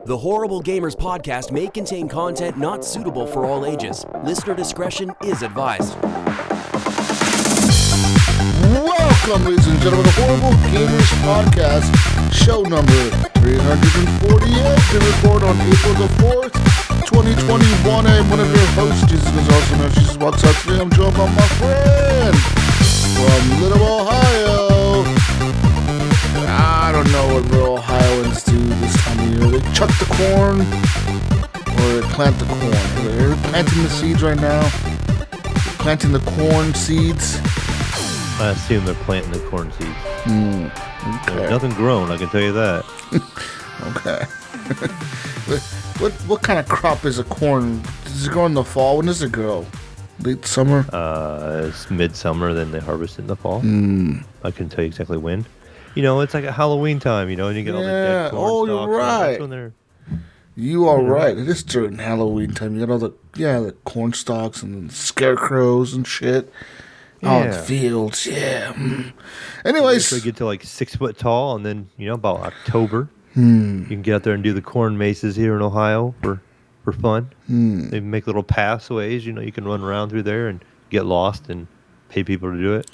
The Horrible Gamers podcast may contain content not suitable for all ages. Listener discretion is advised. Welcome, ladies and gentlemen, to the Horrible Gamers podcast, show number 348, to record on April the 4th, 2021. I'm one of your hosts, Jesus and Jesus walks out today. I'm joined by my friend from Little Ohio. I don't know what Little Ohioans do this time of year. They chuck the corn, or they plant the corn. They're planting the seeds right now. Planting the corn seeds. I assume they're planting the corn seeds. Okay. There's nothing grown, I can tell you that. Okay. What kind of crop is a corn? Does it grow in the fall? When does it grow? Late summer? It's midsummer, then they harvest it in the fall. I can tell you exactly when. You know, it's like a Halloween time, and you get all the dead corn stalks. You're right. That's when they're, You are right. It is during Halloween time. You got all the corn stalks and the scarecrows and shit. Out in the fields, Anyways. they get to like 6 foot tall, and then, about October, you can get out there and do the corn mazes here in Ohio for fun. They make little pathways, you can run around through there and get lost and pay people to do it.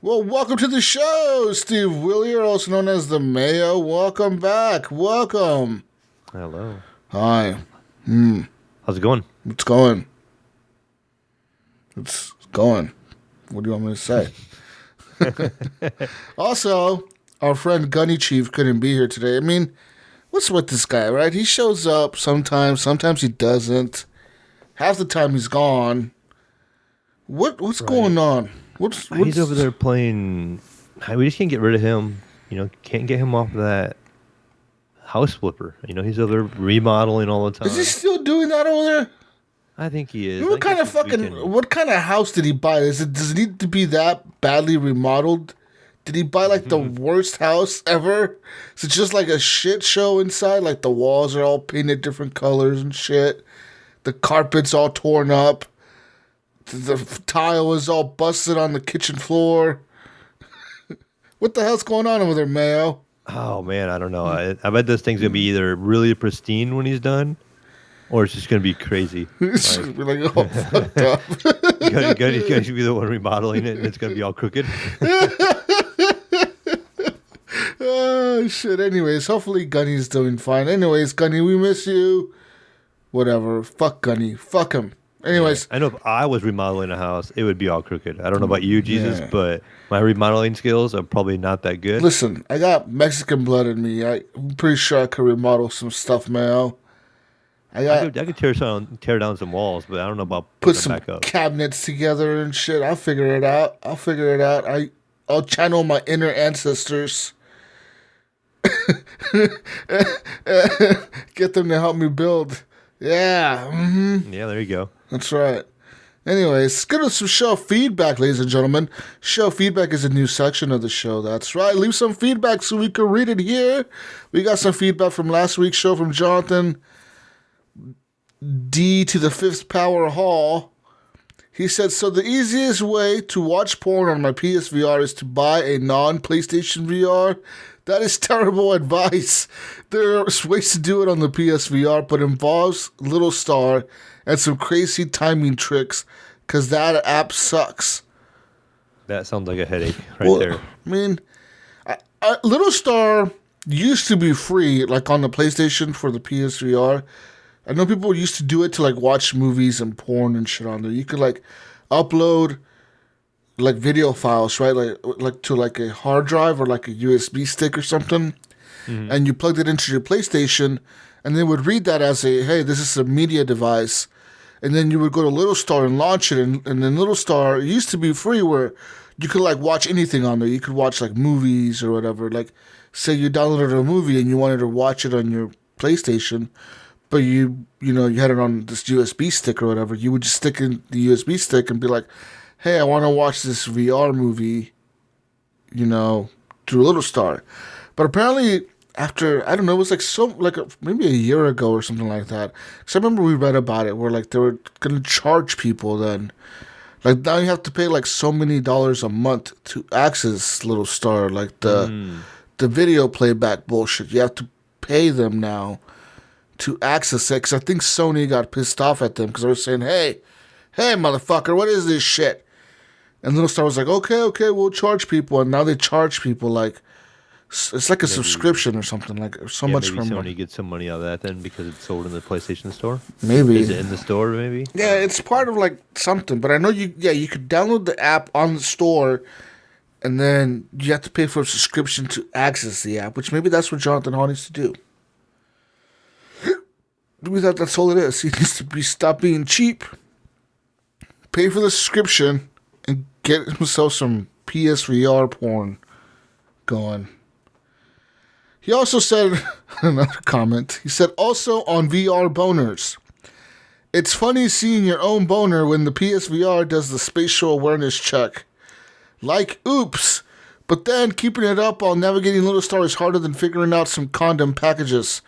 Well, welcome to the show, Steve Willier, also known as the Mayo. Welcome back. Welcome. Hello. Hi. How's it going? It's going. It's going. What do you want me to say? Also, our friend Gunny Chief couldn't be here today. I mean, what's with this guy, right? He shows up sometimes he doesn't. Half the time he's gone. What's going on? What's He's over there playing. We just can't get rid of him. Can't get him off of that house flipper. He's over there remodeling all the time. Is he still doing that over there? I think he is. What kind of house did he buy? Does it need to be that badly remodeled? Did he buy like the worst house ever? Is it just like a shit show inside? Like the walls are all painted different colors and shit. The carpet's all torn up. The tile is all busted on the kitchen floor. What the hell's going on over there, Mayo? Oh man, I don't know. I bet this thing's gonna be either really pristine when he's done, or it's just gonna be crazy. It's gonna be like all fucked up. You should be the one remodeling it, and it's gonna be all crooked. Oh shit. Anyways, hopefully Gunny's doing fine. Anyways, Gunny, we miss you. Whatever. Fuck Gunny. Fuck him. Anyways. I know if I was remodeling a house, it would be all crooked. I don't know about you, Jesus, but my remodeling skills are probably not that good. Listen, I got Mexican blood in me. I'm pretty sure I could remodel some stuff, Mayo. I could tear down some walls, but I don't know about put them some back up. Cabinets together and shit. I'll figure it out. I'll channel my inner ancestors. Get them to help me build. Yeah. Mm-hmm. Yeah, there you go. That's right. Anyways, let's get to some show feedback, ladies and gentlemen. Show feedback is a new section of the show. That's right. Leave some feedback so we can read it here. We got some feedback from last week's show from Jonathan D to the fifth power hall. He said, so the easiest way to watch porn on my PSVR is to buy a non-PlayStation VR? That is terrible advice. There are ways to do it on the PSVR, but involves Little Star and some crazy timing tricks, because that app sucks. That sounds like a headache there. I mean, Little Star used to be free, like on the PlayStation for the PSVR. I know people used to do it to like watch movies and porn and shit on there. You could like upload like video files, right? Like to like a hard drive or like a USB stick or something. And you plugged it into your PlayStation, and they would read that as hey, this is a media device. And then you would go to Little Star and launch it, and then Little Star used to be free where you could like watch anything on there. You could watch like movies or whatever. Like say you downloaded a movie and you wanted to watch it on your PlayStation, but you had it on this USB stick or whatever. You would just stick in the USB stick and be like, hey, I want to watch this VR movie, through Little Star. But apparently after, I don't know, it was maybe a year ago or something like that. Because I remember we read about it where like they were going to charge people then. Like now you have to pay like so many dollars a month to access Little Star, like the video playback bullshit. You have to pay them now to access it because I think Sony got pissed off at them because they were saying, hey, motherfucker, what is this shit? And Little Star was like, okay, we'll charge people. And now they charge people like, it's like a subscription or something, like so much maybe from Sony gets some money out of that then because it's sold in the PlayStation Store. Maybe is it in the store? Maybe it's part of like something. But I know you could download the app on the store, and then you have to pay for a subscription to access the app. Which maybe that's what Jonathan Hall needs to do. Maybe that's all it is. He needs to stop being cheap, pay for the subscription, and get himself some PSVR porn going. He also said, another comment, he said, also on VR boners, it's funny seeing your own boner when the PSVR does the spatial awareness check. Like, oops, but then keeping it up while navigating Little Star is harder than figuring out some condom packages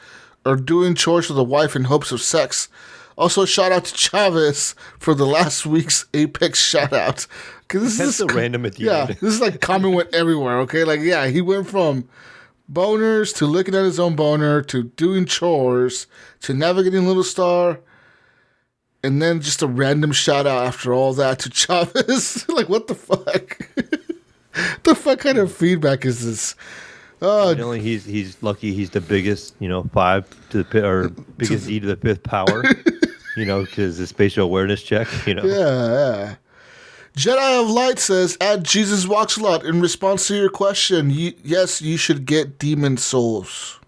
or doing chores with a wife in hopes of sex. Also, shout out to Chavez for the last week's Apex shout out. That's so random at the end. This is like comment went everywhere, okay? Like, he went from boners to looking at his own boner to doing chores to navigating Little Star, and then just a random shout out after all that to Chavez. Like, what the fuck? The fuck kind of feedback is this? Apparently he's lucky he's the biggest, 5 to the or biggest E to the 5th power, because the spatial awareness check, Yeah. Jedi of Light says, at Jesus Walks a Lot, in response to your question, yes, you should get demon souls.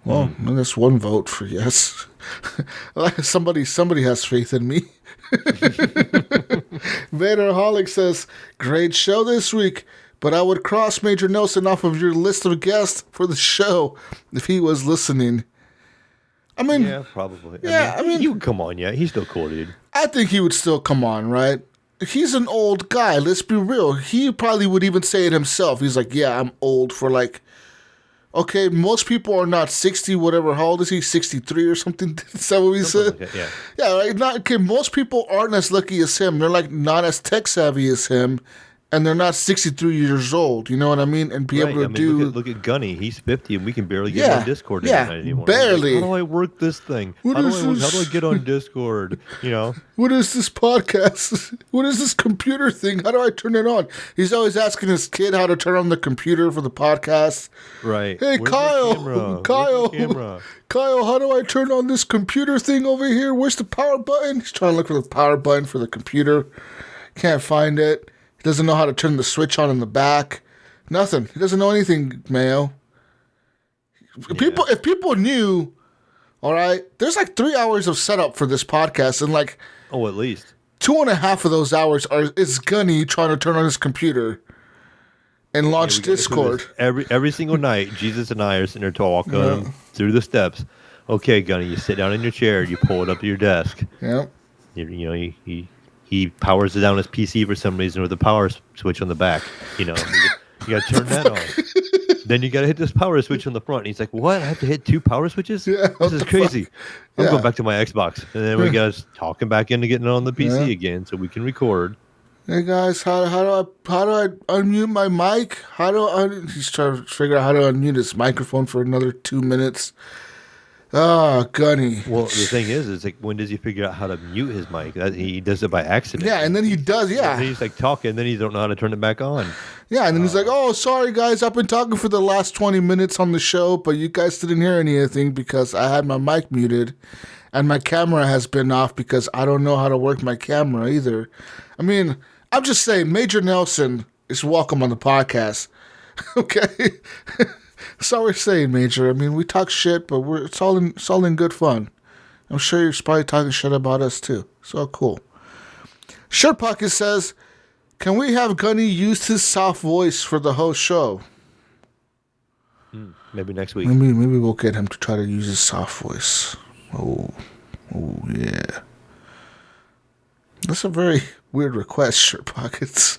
Well, that's one vote for yes. Somebody has faith in me. Vaderholic says, great show this week, but I would cross Major Nelson off of your list of guests for the show if he was listening. I mean, yeah, probably. Yeah, I mean, he would come on. Yeah, he's still cool, dude. I think he would still come on, right? He's an old guy. Let's be real. He probably would even say it himself. He's like, yeah, I'm old for like, okay, most people are not 60, whatever. How old is he? 63 or something? Is that what he said? Like that, yeah, right. Most people aren't as lucky as him. They're like not as tech savvy as him. And they're not 63 years old, you know what I mean? And be able to do... Look at Gunny. He's 50, and we can barely get on Discord anymore. Barely. Like, how do I work this thing? How do I get on Discord? What is this podcast? What is this computer thing? How do I turn it on? He's always asking his kid how to turn on the computer for the podcast. Right. Hey, Where's Kyle, how do I turn on this computer thing over here? Where's the power button? He's trying to look for the power button for the computer. Can't find it. Doesn't know how to turn the switch on in the back. Nothing. He doesn't know anything, Mayo. If people knew, all right, there's like 3 hours of setup for this podcast, and like, at least 2.5 of those hours is Gunny trying to turn on his computer and launch Discord. Every single night, Jesus and I are sitting there talking through the steps. Okay, Gunny, you sit down in your chair, you pull it up to your desk. Yeah. He powers down his PC for some reason with the power switch on the back. You got to turn that on. Then you got to hit this power switch on the front. And he's like, what? I have to hit 2 power switches? Yeah, this is crazy. I'm going back to my Xbox. And then we got us talking back into getting on the PC again so we can record. Hey guys, how do I unmute my mic? He's trying to figure out how to unmute his microphone for another 2 minutes. Gunny. Well, the thing is like, when does he figure out how to mute his mic? He does it by accident. Yeah, and then he does, And he's like talking, and then he don't know how to turn it back on. Yeah, and then he's like, oh, sorry, guys, I've been talking for the last 20 minutes on the show, but you guys didn't hear anything because I had my mic muted, and my camera has been off because I don't know how to work my camera either. I mean, I'm just saying, Major Nelson is welcome on the podcast. Okay? That's all we're saying, Major. I mean, we talk shit, but it's all in good fun. I'm sure you're probably talking shit about us too. So cool. Shirt Pocket says, can we have Gunny use his soft voice for the whole show? Maybe next week. Maybe we'll get him to try to use his soft voice. Oh yeah. That's a very weird request, Shirt Pockets.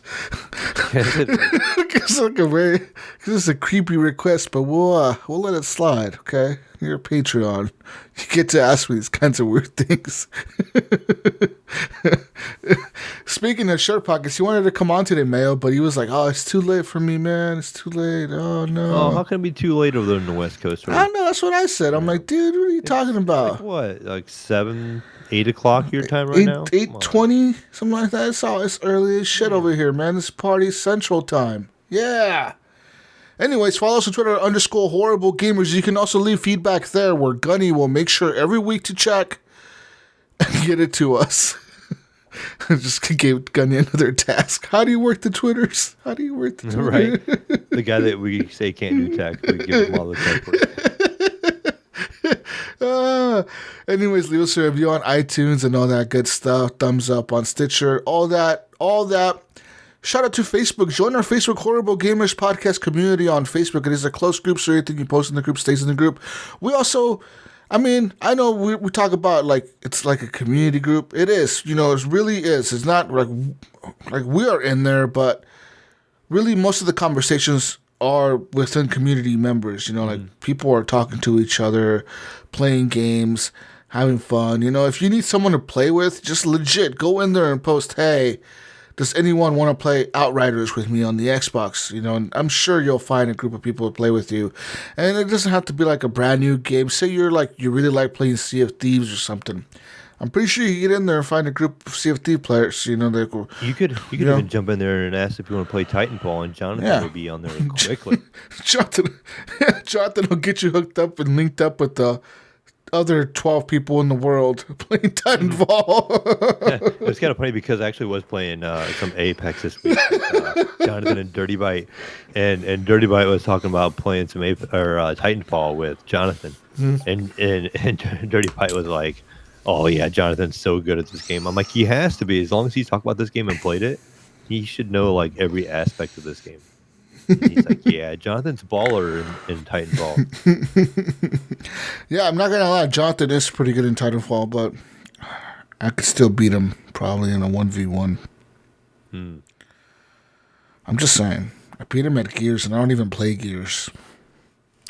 It's a creepy request, but we'll let it slide, okay? You're a Patreon. You get to ask me these kinds of weird things. Speaking of Shirt Pockets, he wanted to come on today, Mayo, but he was like, "Oh, it's too late for me, man. It's too late. Oh no." Oh, how can it be too late over there in the West Coast? I know, that's what I said. I'm like, dude, what are you talking about? Like what? Like 7, 8 o'clock your time right now? 8:20, something like that. It's early as shit over here, man. This party Central Time. Yeah. Anyways, follow us on Twitter _horriblegamers. You can also leave feedback there, where Gunny will make sure every week to check and get it to us. Just gave Gunny another task. How do you work the Twitters? How do you work the Twitter? Right. The guy that we say can't do tech, we give him all the tech work. Anyways, leave us a review on iTunes and all that good stuff. Thumbs up on Stitcher. All that. Shout out to Facebook. Join our Facebook Horrible Gamers podcast community on Facebook. It is a close group, so everything you post in the group stays in the group. We also, I know we talk about like it's like a community group. It is, it really is. It's not like we are in there, but really most of the conversations are within community members. Like people are talking to each other, playing games, having fun. If you need someone to play with, just legit go in there and post, "Hey, does anyone want to play Outriders with me on the Xbox?" And I'm sure you'll find a group of people to play with you. And it doesn't have to be like a brand new game. Say you really like playing Sea of Thieves or something. I'm pretty sure you get in there and find a group of Sea of Thieves players. You could even jump in there and ask if you want to play Titanfall, and Jonathan will be on there quickly. Jonathan will get you hooked up and linked up with the other 12 people in the world playing Titanfall. It's kind of funny because I actually was playing some Apex this week with Jonathan and Dirty Bite, and Dirty Bite was talking about playing some Titanfall with Jonathan, and Dirty Bite was like, "Oh yeah, Jonathan's so good at this game." I'm like, he has to be. As long as he's talked about this game and played it, he should know like every aspect of this game. And he's like, "Yeah, Jonathan's baller in Titanfall." Yeah, I'm not gonna lie, Jonathan is pretty good in Titanfall, but I could still beat him probably in a 1v1. I'm just saying, I beat him at Gears, and I don't even play Gears.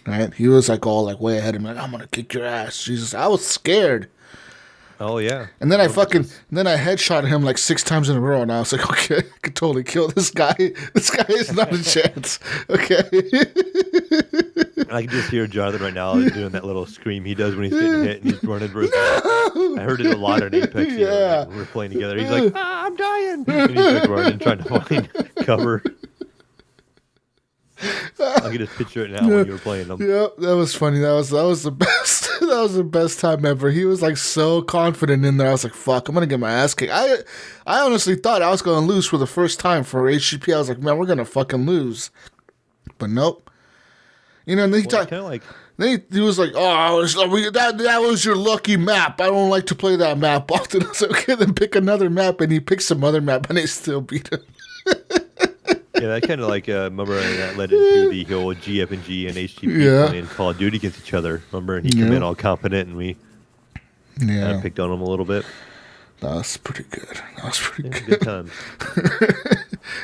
Right? He was like all like way ahead of me, like, "I'm gonna kick your ass." Jesus, I was scared. Oh yeah. And then I headshot him like 6 times in a row, and I was like, okay, I could totally kill this guy. This guy is not a chance. Okay. I can just hear Jonathan right now doing that little scream he does when he's getting hit and he's running for his life. I heard it a lot in Apex. Yeah. When we're playing together. He's like, "I'm dying," and he's like running, trying to find cover. I can just picture it now when you were playing them. Yeah, that was funny. That was the best. That was the best time ever. He was like so confident in there. I was like, "Fuck, I'm gonna get my ass kicked." I honestly thought I was gonna lose for the first time for HGP. I was like, "Man, we're gonna fucking lose," but nope. And then he was like, "Oh, that was your lucky map. I don't like to play that map often." I was like, "Okay, then pick another map," and he picked some other map, and they still beat him. Yeah, that kind of like, remember that led into the whole GF&G and HGP playing Call of Duty against each other. Remember? And he came in all confident, and we kind of picked on him a little bit. That was pretty good. Good times.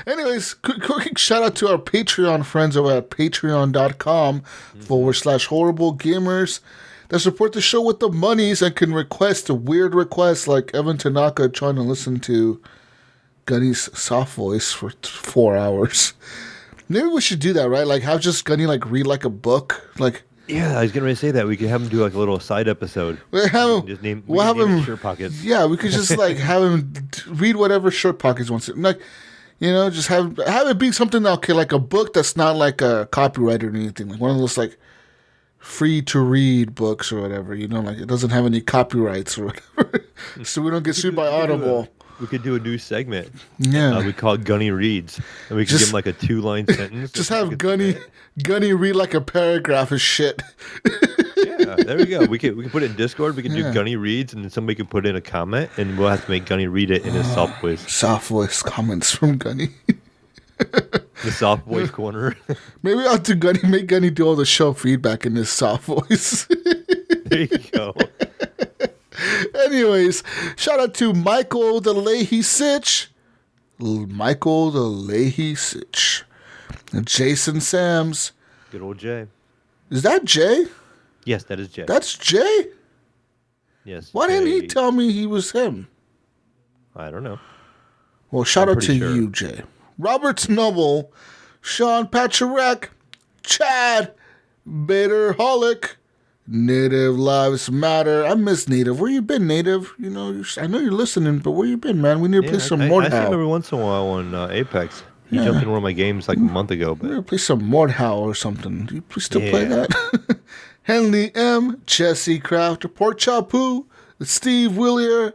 Anyways, quick shout out to our Patreon friends over at patreon.com/horriblegamers that support the show with the monies and can request a weird request like Evan Tanaka trying to listen to Gunny's soft voice for 4 hours. Maybe we should do that, right? Like have just Gunny like read like a book, like. Yeah, I was getting ready to say that we could have him do like a little side episode. We'll have him Shirt Pockets. Yeah, we could just like have him read whatever Shirt Pockets wants to. Like, just have it be something like a book that's not like a copyrighted or anything. Like one of those like free to read books or whatever. Like it doesn't have any copyrights or whatever, so we don't get sued by Audible. We could do a new segment. Yeah. We call it Gunny Reads. And we could give him like a 2-line sentence. Just have Gunny read like a paragraph of shit. Yeah, there we go. We could put it in Discord. We could do Gunny Reads, and then somebody could put in a comment, and we'll have to make Gunny read it in his soft voice. Soft voice comments from Gunny. The soft voice corner. Maybe I'll do make Gunny do all the show feedback in his soft voice. There you go. Anyways, shout out to Michael the Leahy Sitch Michael the Leahy Sitch. And Jason Sams. Good old Jay. Is that Jay? Yes, that is Jay. That's Jay? Yes. Why Jay. didn't he tell me he was him? I don't know. Well, shout out to sure. you, Jay. Robert Noble, Sean Pacharek, Chad, Baderholic, Native Lives Matter. I miss Native. Where you been, Native? You know, I know you're listening, but where you been, man? We need to play some I see him Mordhau. every once in a while on Apex. He jumped in one of my games like a month ago. We need to But play some Mordhau or something. Do you still play that? Henley M, Jesse Kraft, Port Chapu, Steve Willier,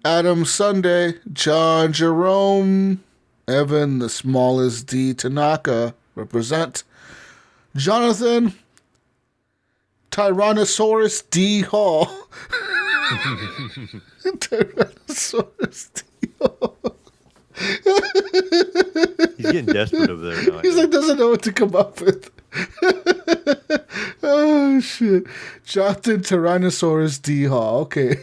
Adam Sunday, John Jerome, Evan, the smallest D Tanaka, represent. Jonathan, Tyrannosaurus D Hall. Tyrannosaurus D Hall. he's getting desperate over there now. He's like, doesn't know what to come up with. Oh, shit. Jonathan Tyrannosaurus D Hall. Okay.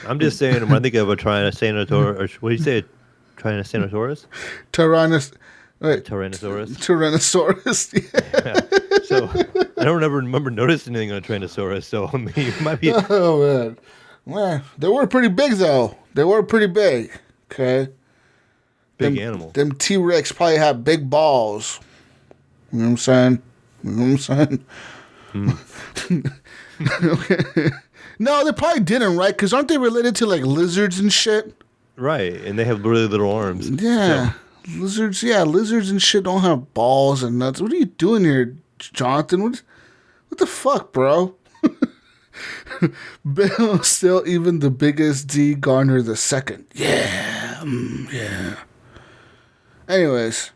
I'm just saying, when I think of a Tyrannosaurus, what do you say? Tyrannosaurus? Tyrannosaurus. Tyrannosaurus. Yeah. So I don't ever remember noticing anything on a Tyrannosaurus. So I mean, it might be. Oh, man. Well, they were pretty big, though. They were pretty big. Okay. Big animal. Them T-Rex probably have big balls. You know what I'm saying? You know what I'm saying? Okay. No, they probably didn't, right? Because aren't they related to, like, lizards and shit? Right, and they have really little arms. Yeah. So. Lizards and shit don't have balls and nuts. What are you doing here, Jonathan? What the fuck, bro? Bill still even the biggest D Garner the second. Yeah. Yeah. Anyways,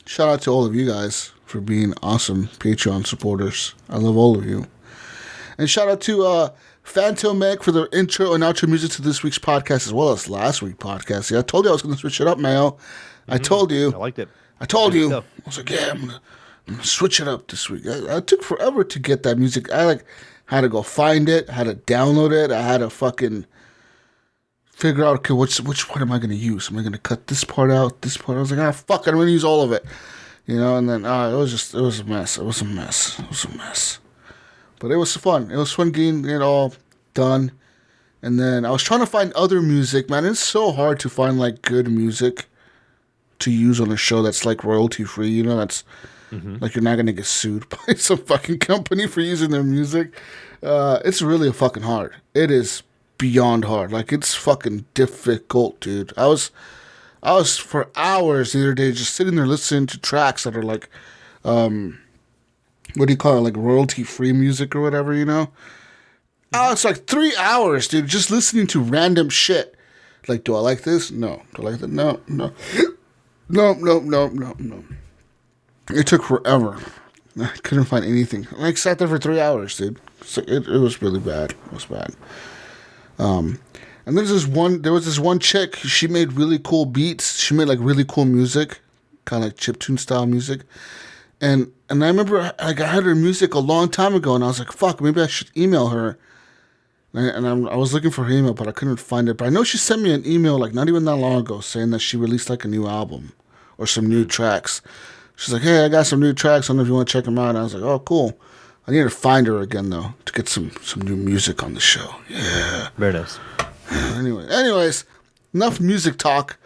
shout out to all of you guys for being awesome Patreon supporters. I love all of you. And shout out to Phantom Meg for the intro and outro music to this week's podcast as well as last week's podcast. Yeah, I told you I was going to switch it up, Mayo. Mm-hmm. I told you. I liked it. I told you. I was like, yeah, I'm gonna switch it up this week. I took forever to get that music. I had to go find it. I had to download it. I had to fucking figure out, okay, which part am I going to use? Am I going to cut this part out, this part? I was like, fuck it, I'm going to use all of it. You know, and then it was a mess. It was a mess. But it was fun. It was fun getting it all done. And then I was trying to find other music. Man, it's so hard to find, like, good music to use on a show that's, like, royalty-free. You know, that's, like, you're not going to get sued by some fucking company for using their music. It's really fucking hard. It is beyond hard. Like, it's fucking difficult, dude. I was for hours the other day just sitting there listening to tracks that are, like, what do you call it, like royalty-free music or whatever, you know? Oh, it's like 3 hours, dude, just listening to random shit. Like, do I like this? No. Do I like that? No. No. It took forever. I couldn't find anything. I sat there for 3 hours, dude. So it was really bad. It was bad. And there was this one chick, she made really cool beats. She made, like, really cool music, kind of like chiptune style music. And I remember, like, I had her music a long time ago, and I was like, fuck, maybe I should email her. And I was looking for her email, but I couldn't find it. But I know she sent me an email, like, not even that long ago, saying that she released, like, a new album or some new tracks. She's like, hey, I got some new tracks. I don't know if you want to check them out. And I was like, oh, cool. I need to find her again, though, to get some new music on the show. Yeah. Very nice. Anyways, enough music talk.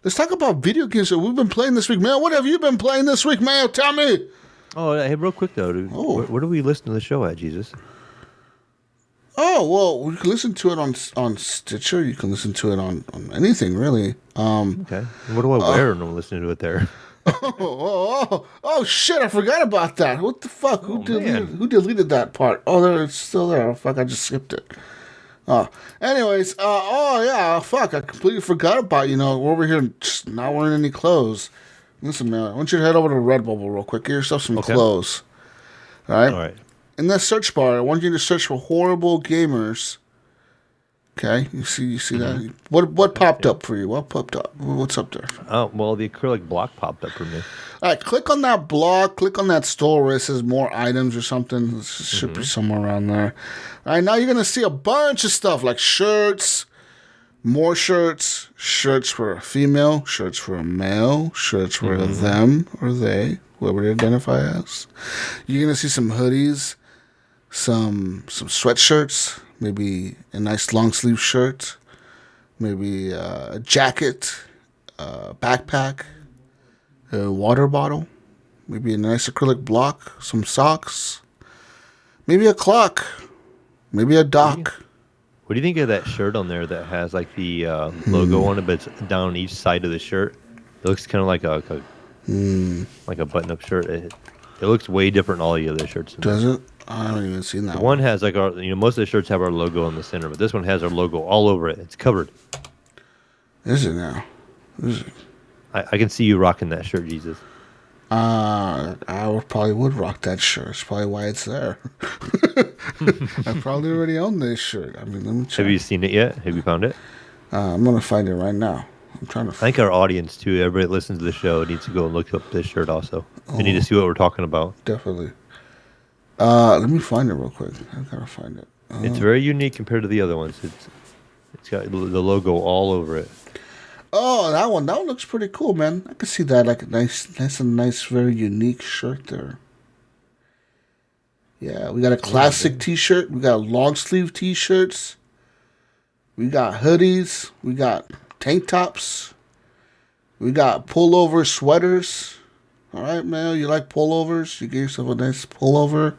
Let's talk about video games that we've been playing this week. Mayo, what have you been playing this week, Mayo? Tell me. Oh, hey, real quick, though, dude. Oh. Where do we listen to the show at, Jesus? Oh, well, you can listen to it on Stitcher. You can listen to it on anything, really. Okay. And what do I wear when I'm listening to it there? Oh, shit, I forgot about that. What the fuck? Who deleted that part? Oh, there, it's still there. Oh, fuck, I just skipped it. Anyways, yeah, fuck, I completely forgot about, we're over here just not wearing any clothes. Listen, man, I want you to head over to Redbubble real quick. Get yourself some clothes. All right? In that search bar, I want you to search for Horrible Gamers. Okay, you see that? What popped up for you? What popped up? What's up there? Oh, well, the acrylic block popped up for me. All right, click on that block. Click on that store where it says more items or something. It should be somewhere around there. All right, now you're going to see a bunch of stuff like shirts, More shirts. Shirts for a female. Shirts for a male. Shirts for a them or they, whoever they identify as. You're going to see some hoodies, some sweatshirts, maybe a nice long sleeve shirt, maybe a jacket, a backpack, a water bottle, maybe a nice acrylic block, some socks, maybe a clock, maybe a dock. What do you think of that shirt on there that has like the logo on it, but it's down each side of the shirt? It looks kind of like a button-up shirt. It looks way different than all the other shirts. Does it? I haven't even seen that one. Has like our, most of the shirts have our logo in the center, but this one has our logo all over it. It's covered. Is it now? Is it? I can see you rocking that shirt, Jesus. I probably would rock that shirt. It's probably why it's there. I probably already own this shirt. I mean, let me check. Have you seen it yet? Have you found it? I'm going to find it right now. I'm trying to I think our audience, too, everybody that listens to the show, needs to go and look up this shirt also. They need to see what we're talking about. Definitely. Let me find it real quick. I've got to find it. It's very unique compared to the other ones. It's got the logo all over it. Oh, that one looks pretty cool, man. I can see that, like a nice, very unique shirt there. Yeah, we got a classic T-shirt. We got long sleeve T-shirts. We got hoodies. We got tank tops. We got pullover sweaters. All right, man. You like pullovers? You get yourself a nice pullover.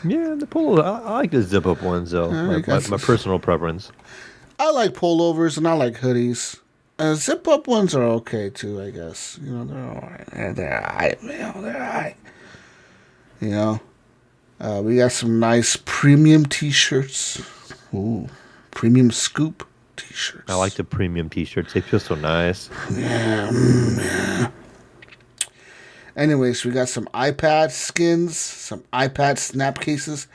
Yeah, the pullover. I like the zip up ones though. My personal preference. I like pullovers and I like hoodies. Zip up ones are okay too, I guess. You know, they're alright. They're alright, man. They're alright. You know, we got some nice premium T-shirts. Ooh, premium scoop T-shirts. I like the premium T-shirts. They feel so nice. Yeah. Anyways, we got some iPad skins, some iPad snap cases.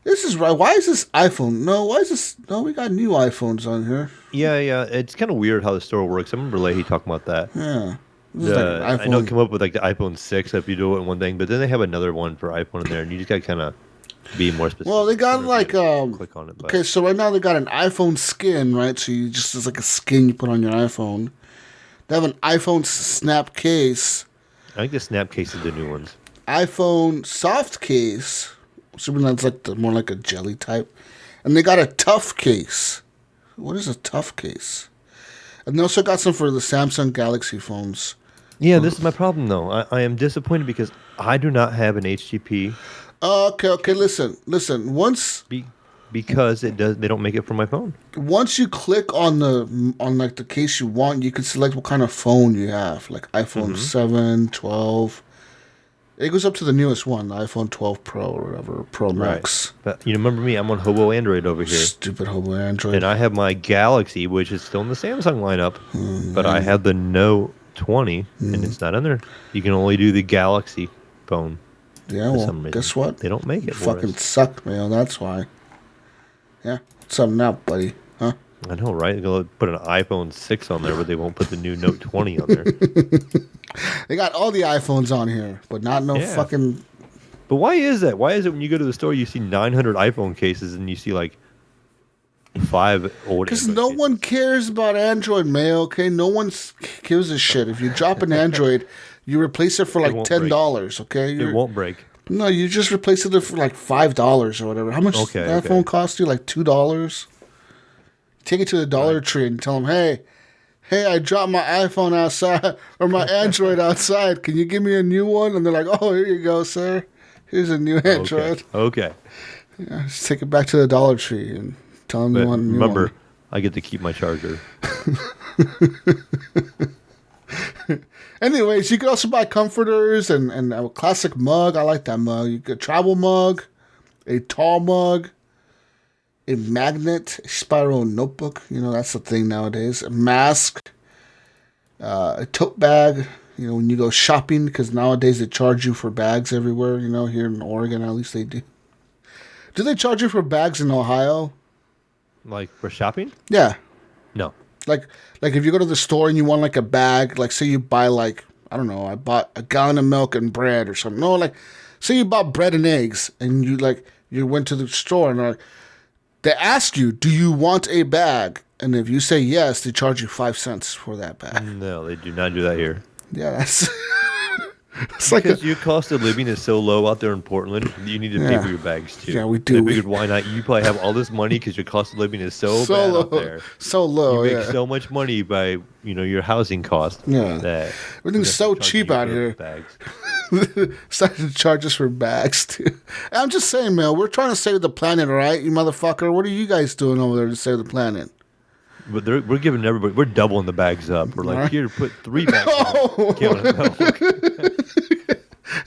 This is right. Why is this iPhone? No, why is this? No, we got new iPhones on here. Yeah. It's kind of weird how the store works. I remember Leahy talking about that. Yeah. I know it came up with like the iPhone 6 if you do it in one thing, but then they have another one for iPhone in there, and you just got to kind of be more specific. Well, they got like click on it. But. Okay, so right now they got an iPhone skin, right? So it's like a skin you put on your iPhone. They have an iPhone snap case. I think the snap case is the new ones. iPhone soft case. Assuming that's like more like a jelly type. And they got a tough case. What is a tough case? And they also got some for the Samsung Galaxy phones. Yeah, this is my problem though. I am disappointed because I do not have an HTP. Okay. Listen. Once because they don't make it for my phone. Once you click on the case you want, you can select what kind of phone you have, like iPhone 7, 12. It goes up to the newest one, the iPhone 12 Pro or whatever, Pro Max. Right. But you remember me? I'm on Hobo Android over here. Stupid Hobo Android. And I have my Galaxy, which is still in the Samsung lineup, but I have the Note 20, and it's not in there. You can only do the Galaxy phone. Yeah, well, guess what? They don't make it. Fucking suck, man. That's why. Yeah, something out, buddy. Huh? I know, right? They're going to put an iPhone 6 on there, but they won't put the new Note 20 on there. They got all the iPhones on here, but not fucking... But why is that? Why is it when you go to the store, you see 900 iPhone cases and you see like 5 old... Because no one cares about Android, Mayo, okay? No one gives a shit. If you drop an Android, you replace it for like $10, okay? It won't break. No, you just replace it for like $5 or whatever. How much does that phone cost you? Like $2? Take it to the Dollar Tree and tell them, hey, I dropped my iPhone outside or my Android outside. Can you give me a new one? And they're like, oh, here you go, sir. Here's a new Android. Okay. Yeah, just take it back to the Dollar Tree and tell them you want a new one. Remember, I get to keep my charger. Anyways, you could also buy comforters and a classic mug. I like that mug. You get a travel mug, a tall mug, a magnet, a spiral notebook. You know, that's the thing nowadays. A mask, a tote bag. You know, when you go shopping, because nowadays they charge you for bags everywhere. You know, here in Oregon, at least they do. Do they charge you for bags in Ohio? Like for shopping? Yeah. No. Like if you go to the store and you want like a bag, like say you buy like, I don't know, I bought a gallon of milk and bread or something. No, like say you bought bread and eggs and you went to the store and they ask you, do you want a bag? And if you say yes, they charge you 5 cents for that bag. No, they do not do that here. Yeah, that's... It's like Because your cost of living is so low out there in Portland, you need to pay for your bags too. Yeah, we do. And I figured, why not? You probably have all this money because your cost of living is so bad low, out there. So low, You make so much money by your housing cost. Yeah, that everything's so cheap out here. Bags. Started to charge us for bags too. And I'm just saying, man, we're trying to save the planet, all right, you motherfucker. What are you guys doing over there to save the planet? But we're giving everybody, we're doubling the bags up. We're like, here, put 3 bags on can of milk.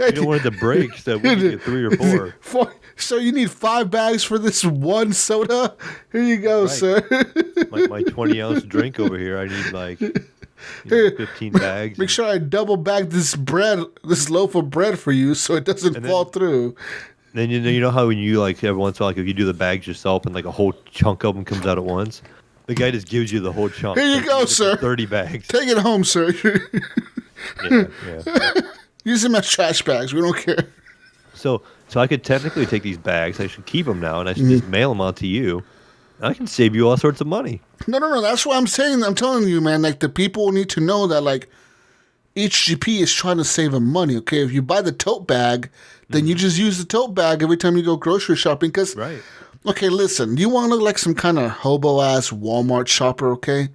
You don't want it to break, so we can get 3 or 4. So you need 5 bags for this one soda? Here you go, sir. my 20-ounce drink over here, I need like 15 bags. Make sure I double bag this loaf of bread for you so it doesn't fall through. Then you know how when you like every once in a while, like if you do the bags yourself and like a whole chunk of them comes out at once? The guy just gives you the whole chunk. Here you go, sir. 30 bags. Take it home, sir. Yeah. Use them as trash bags. We don't care. So I could technically take these bags. I should keep them now, and I should just mail them out to you. And I can save you all sorts of money. No. That's what I'm saying. I'm telling you, man. Like, the people need to know that, like, HGP is trying to save them money, okay? If you buy the tote bag, then you just use the tote bag every time you go grocery shopping. Because, okay, listen. You want to look like some kind of hobo-ass Walmart shopper, okay?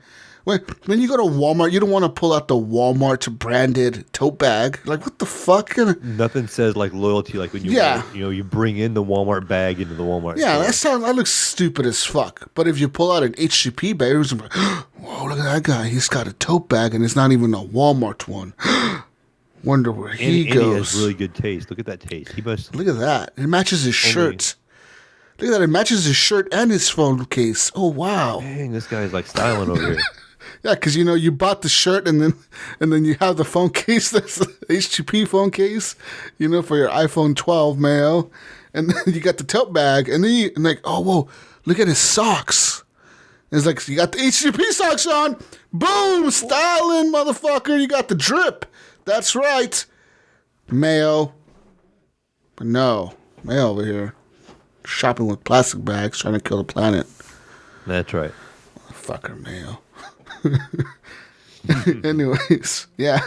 When you go to Walmart, you don't want to pull out the Walmart branded tote bag. Like, what the fuck? Nothing says like loyalty, like when you bring in the Walmart bag into the Walmart. Yeah, store. that looks stupid as fuck. But if you pull out an HGP bag, it's like, whoa, look at that guy. He's got a tote bag, and it's not even a Walmart one. Wonder where he goes. And he has really good taste. Look at that taste. He must. Look at that. It matches his shirt. Look at that. It matches his shirt and his phone case. Oh, wow. Dang, this guy's like styling over here. Yeah, because you bought the shirt and then you have the phone case. That's the HGP phone case, for your iPhone 12, Mayo. And then you got the tote bag, and then oh, whoa, look at his socks. And it's like, you got the HGP socks on. Boom, styling, motherfucker. You got the drip. That's right, Mayo. But no, Mayo over here shopping with plastic bags, trying to kill the planet. That's right. Motherfucker, Mayo. Anyways, yeah.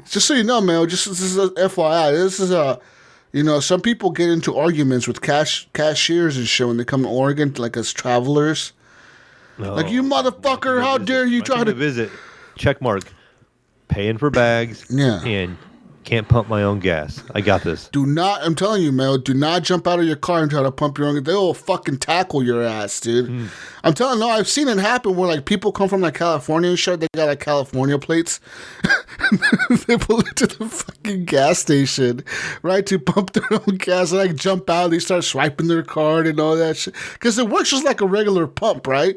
Just so you know, man, this is a FYI. This is some people get into arguments with cashiers and shit when they come to Oregon, like as travelers. Like, you motherfucker, how dare you try to visit? Check mark. Paying for bags. Yeah. And can't pump my own gas. I got this. I'm telling you, Mel, do not jump out of your car and try to pump your own. They will fucking tackle your ass, dude. I'm telling you, I've seen it happen where, like, people come from, like, California and shit. They got, like, California plates. They pull into the fucking gas station, right, to pump their own gas. And, like, jump out. They start swiping their card and all that shit. Because it works just like a regular pump, right?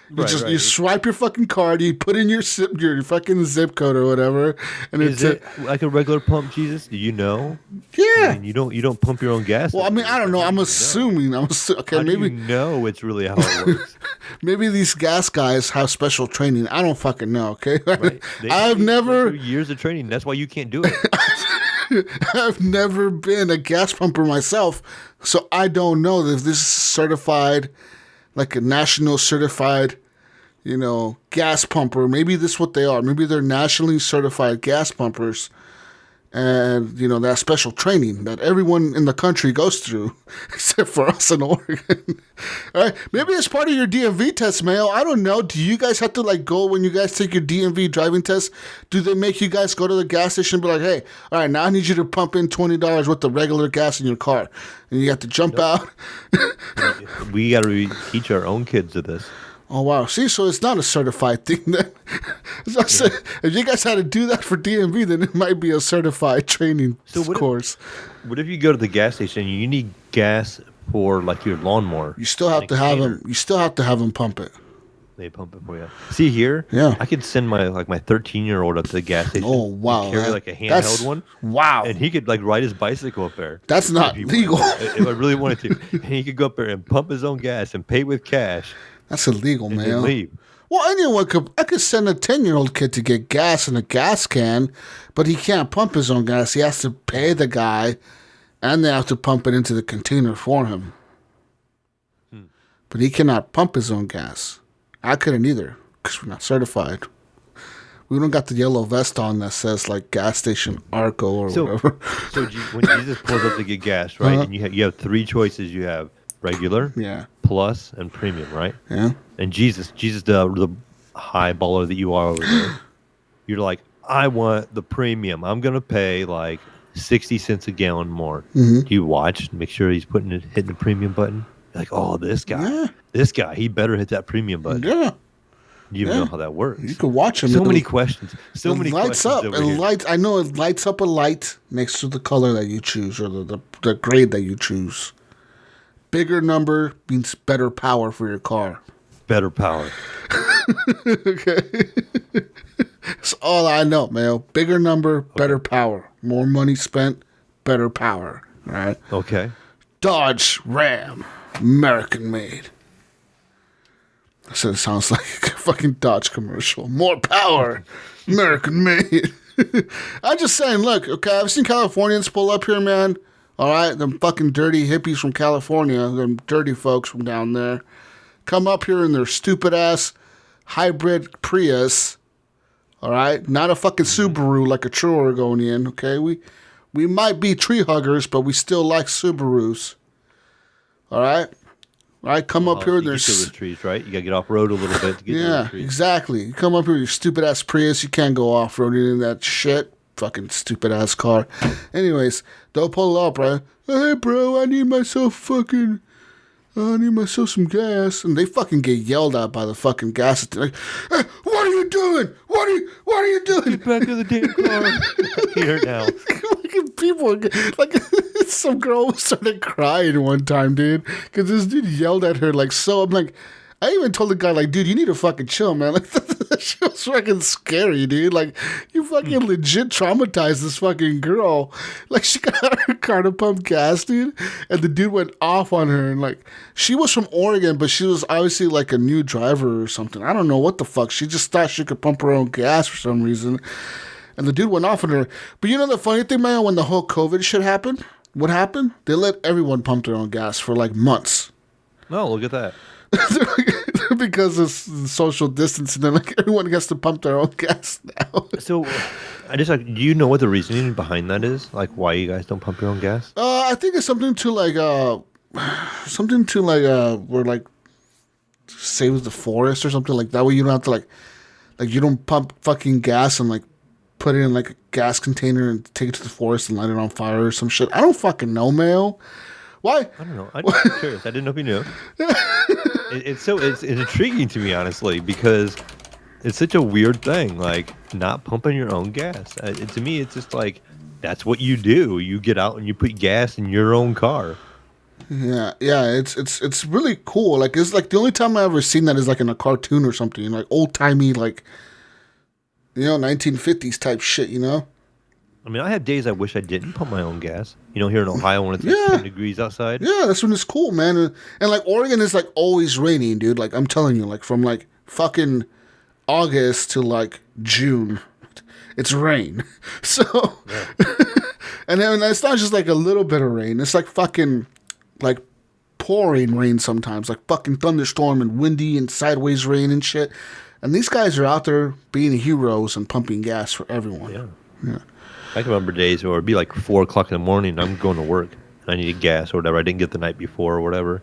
You swipe your fucking card, you put in your fucking zip code or whatever, and is it like a regular pump, Jesus? Do you know? Yeah. I mean, you don't pump your own gas. Well, I mean, I don't know. I'm assuming. Okay, how maybe do you know it's really how it works. Maybe these gas guys have special training. I don't fucking know. Okay, right. I've never years of training. That's why you can't do it. I've never been a gas pumper myself, so I don't know if this is certified. Like a national certified, gas pumper. Maybe this is what they are. Maybe they're nationally certified gas pumpers. And, that special training that everyone in the country goes through, except for us in Oregon. All right. Maybe it's part of your DMV test, Mayo. I don't know. Do you guys have to, like, go when you guys take your DMV driving test? Do they make you guys go to the gas station and be like, hey, all right, now I need you to pump in $20 worth of regular gas in your car? And you have to jump out. We got to teach our own kids to this. Oh, wow. See, so it's not a certified thing then. So I said, if you guys had to do that for DMV, then it might be a certified training course. What if you go to the gas station and you need gas for, like, your lawnmower? You still have to have them. You still have to have them pump it. They pump it for you. See here? Yeah. I could send my 13-year-old up to the gas station. Oh, wow. And carry like a handheld one. Wow. And he could, like, ride his bicycle up there. That's not legal. If I really wanted to. And he could go up there and pump his own gas and pay with cash. That's illegal, man. And leave. Well, anyone I could send a 10-year-old kid to get gas in a gas can, but he can't pump his own gas. He has to pay the guy, and they have to pump it into the container for him. But he cannot pump his own gas. I couldn't either because we're not certified. We don't got the yellow vest on that says like gas station Arco or whatever. So when Jesus pulls up to get gas, right, and you have 3 choices. You have regular, plus, and premium, right? Yeah. And Jesus, the high baller that you are over there, you're like, I want the premium. I'm gonna pay like 60 cents a gallon more. Do you watch? Make sure he's hitting the premium button. You're like, oh, this guy, he better hit that premium button. Yeah. Do you even know how that works? You can watch him. So many questions. So many lights questions. Up. It lights. I know it lights up a light next to the color that you choose or the grade that you choose. Bigger number means better power for your car. Better power. Okay. That's all I know, man. Bigger number, better power. More money spent, better power. All right. Okay. Dodge Ram, American made. I said it sounds like a fucking Dodge commercial. More power, American made. I'm just saying, look, okay, I've seen Californians pull up here, man. All right, them fucking dirty hippies from California, them dirty folks from down there, come up here in their stupid ass hybrid Prius. All right, not a fucking Subaru like a true Oregonian. Okay, we might be tree huggers, but we still like Subarus. All right. Come up here. There's the trees, right? You gotta get off road a little bit to get to the trees. Exactly. You come up here, your stupid ass Prius. You can't go off roading in that shit. Fucking stupid ass car. Anyways, they'll pull up, right? Hey, bro, I need myself some gas, and they fucking get yelled at by the fucking gas. Like, hey, what are you doing? What are you doing? Get back to the damn car. Here now. People, like, some girl started crying one time, dude, because this dude yelled at her, like, so. I'm like, I even told the guy, like, dude, you need to fucking chill, man. Like, that shit was fucking scary, dude. Like, you fucking legit traumatized this fucking girl. Like, she got out of her car to pump gas, dude, and the dude went off on her. And, like, she was from Oregon, but she was obviously, like, a new driver or something. I don't know what the fuck. She just thought she could pump her own gas for some reason. And the dude went off on her. But you know the funny thing, man, when the whole COVID shit happened, what happened? They let everyone pump their own gas for, like, months. Oh, look at that. Because of social distancing, then like everyone has to pump their own gas now. So, I just like, do you know what the reasoning behind that is? Like, why you guys don't pump your own gas? I think it's something to where like saves the forest or something like that. Way you don't have to like you don't pump fucking gas and like put it in like a gas container and take it to the forest and light it on fire or some shit. I don't fucking know, Mayo. Why? I don't know. I'm just curious. I didn't know if you knew. It's intriguing to me, honestly, because it's such a weird thing, like not pumping your own gas. To me, it's just like that's what you do. You get out and you put gas in your own car. Yeah. It's really cool. Like it's like the only time I ever seen that is like in a cartoon or something, like old timey, like 1950s type shit. I mean, I have days I wish I didn't pump my own gas. Here in Ohio when it's like 10 degrees outside. Yeah, that's when it's cool, man. And like Oregon is like always raining, dude. Like I'm telling you, like from like fucking August to like June, it's rain. So, and then it's not just like a little bit of rain. It's like fucking like pouring rain sometimes, like fucking thunderstorm and windy and sideways rain and shit. And these guys are out there being heroes and pumping gas for everyone. Yeah. I can remember days where it'd be like 4 o'clock in the morning and I'm going to work and I needed gas or whatever. I didn't get the night before or whatever.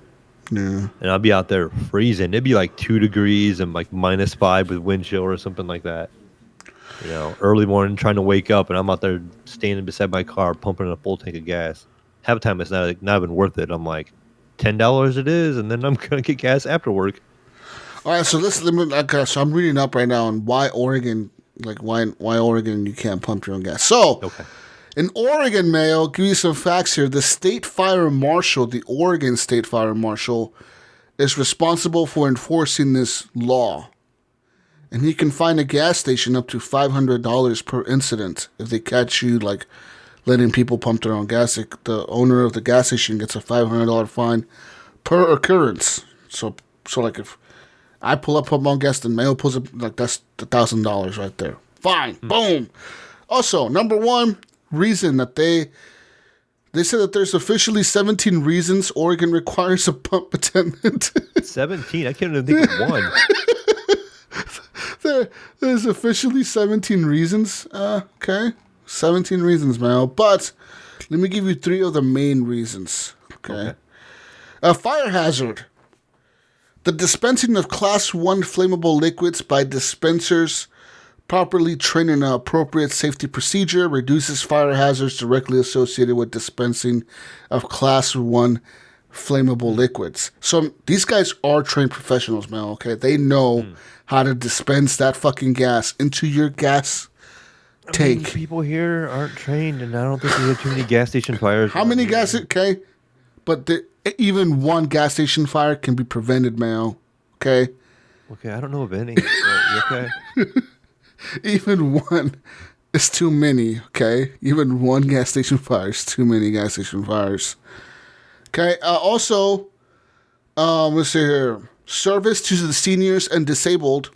Yeah. And I'd be out there freezing. It'd be like 2 degrees and like -5 with wind chill or something like that. Early morning trying to wake up and I'm out there standing beside my car pumping a full tank of gas. Half the time it's not even worth it. I'm like, $10 it is, and then I'm going to get gas after work. All right, so so I'm reading up right now on why Oregon... Like, why Oregon you can't pump your own gas. So, in Oregon, Mayo, I'll give you some facts here. The state fire marshal, the Oregon state fire marshal, is responsible for enforcing this law. And he can fine a gas station up to $500 per incident if they catch you, like, letting people pump their own gas. The owner of the gas station gets a $500 fine per occurrence. So like, if I pull up my own gas, then Mayo pulls up, like, that's $1,000 right there. Fine. Boom. Also, number one reason that they said that there's officially 17 reasons Oregon requires a pump attendant. 17? I can't even think of one. There's officially 17 reasons. Okay. 17 reasons, Mel. But let me give you 3 of the main reasons. Okay. A fire hazard. The dispensing of Class 1 flammable liquids by dispensers properly trained in an appropriate safety procedure reduces fire hazards directly associated with dispensing of Class 1 flammable liquids. So these guys are trained professionals, man, okay? They know how to dispense that fucking gas into your gas tank. People here aren't trained, and I don't think we have too many gas station fires. How many gas... Okay, but even one gas station fire can be prevented, man, okay? Okay, I don't know of any. Okay. Even one is too many, okay? Even one gas station fire is too many gas station fires. Okay, also, let's see here. Service to the seniors and disabled.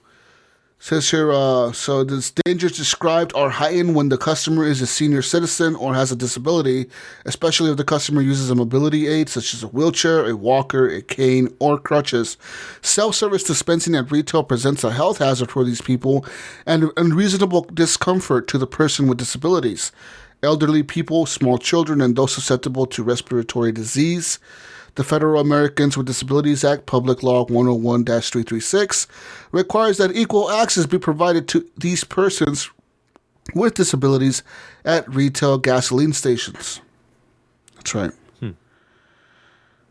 Says here, so the dangers described are heightened when the customer is a senior citizen or has a disability, especially if the customer uses a mobility aid such as a wheelchair, a walker, a cane, or crutches. Self-service dispensing at retail presents a health hazard for these people and unreasonable discomfort to the person with disabilities. Elderly people, small children, and those susceptible to respiratory disease. The Federal Americans with Disabilities Act, Public Law 101-336, requires that equal access be provided to these persons with disabilities at retail gasoline stations. That's right.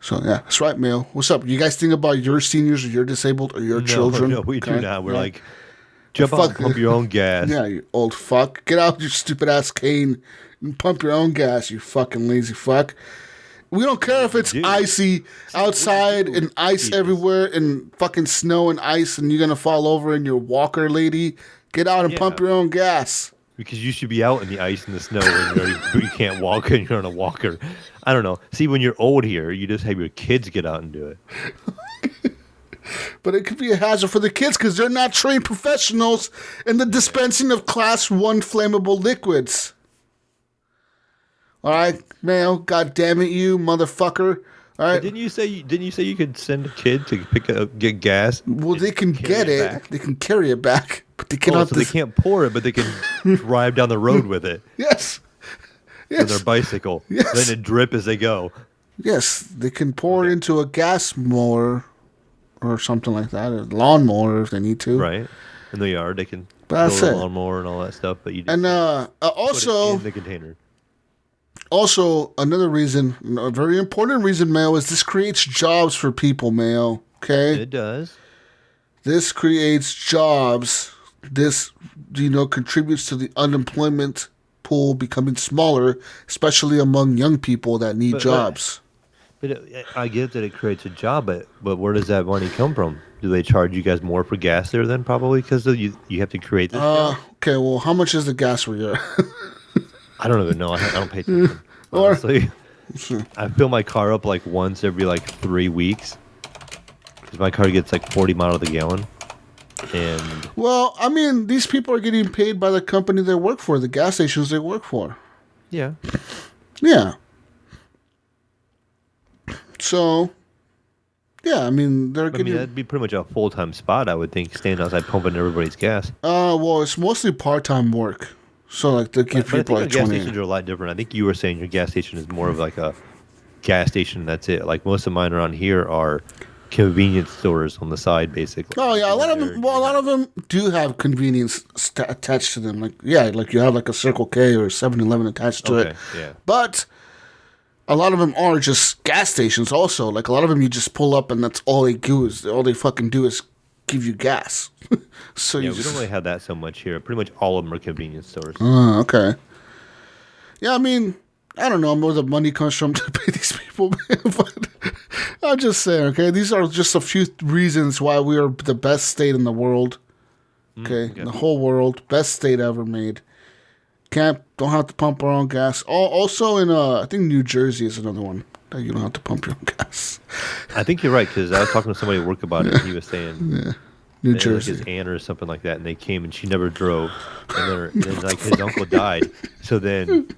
So, yeah, that's right, Mayo. What's up? You guys think about your seniors or your disabled or your children? No, we do not. We're like, jump out and pump your own gas. Yeah, you old fuck. Get out your stupid ass cane and pump your own gas, you fucking lazy fuck. We don't care if it's icy outside and ice everywhere and fucking snow and ice and you're going to fall over in your walker, lady. Get out and pump your own gas. Because you should be out in the ice and the snow when you can't walk and you're on a walker. I don't know. See, when you're old here, you just have your kids get out and do it. But it could be a hazard for the kids because they're not trained professionals in the dispensing of Class 1 flammable liquids. All right, Mayo. God damn it, you motherfucker! All right. Didn't you say you could send a kid to get gas? Well, they can get it. Back? They can carry it back, but they cannot. So they can't pour it, but they can drive down the road with it. Yes. On their bicycle. Yes. Then it drip as they go. Yes, they can pour it into a gas mower or something like that, a lawnmower if they need to. Right. In the yard, they can build a lawnmower and all that stuff. But you just also put it in the container. Also, another reason, a very important reason, Mayo, is this creates jobs for people, Mayo. Okay? It does. This creates jobs. This, contributes to the unemployment pool becoming smaller, especially among young people that need jobs. But I get that it creates a job, but where does that money come from? Do they charge you guys more for gas there then, probably? Because you have to create this job? Okay, well, how much is the gas for you? I don't even know. I don't pay attention. Honestly, I fill my car up like once every 3 weeks because my car gets 40 miles to the gallon. And well, I mean, these people are getting paid by the company they work for, the gas stations they work for. Yeah. Yeah. So, yeah, I mean, that'd be pretty much a full-time spot, I would think, standing outside pumping everybody's gas. Well, it's mostly part-time work. So, they give people 20. Gas stations are a lot different. I think you were saying your gas station is more of a gas station. That's it. Most of mine around here are convenience stores on the side, basically. Oh yeah, a lot of them do have convenience attached to them. You have a Circle K or 7-Eleven attached to it. Yeah. But a lot of them are just gas stations. Also, a lot of them you just pull up and that's all they do is give you gas. So we don't really have that so much here. Pretty much all of them are convenience stores. Okay. Yeah, I mean, I don't know where the money comes from to pay these people, but I'm just saying, okay? These are just a few reasons why we are the best state in the world. Okay? In the whole world. Best state ever made. Don't have to pump our own gas. Also in, I think New Jersey is another one that you don't have to pump your own gas. I think you're right, because I was talking to somebody at work about it, and he was saying... New Jersey. His aunt or something like that, and they came and she never drove. And then his uncle died. So then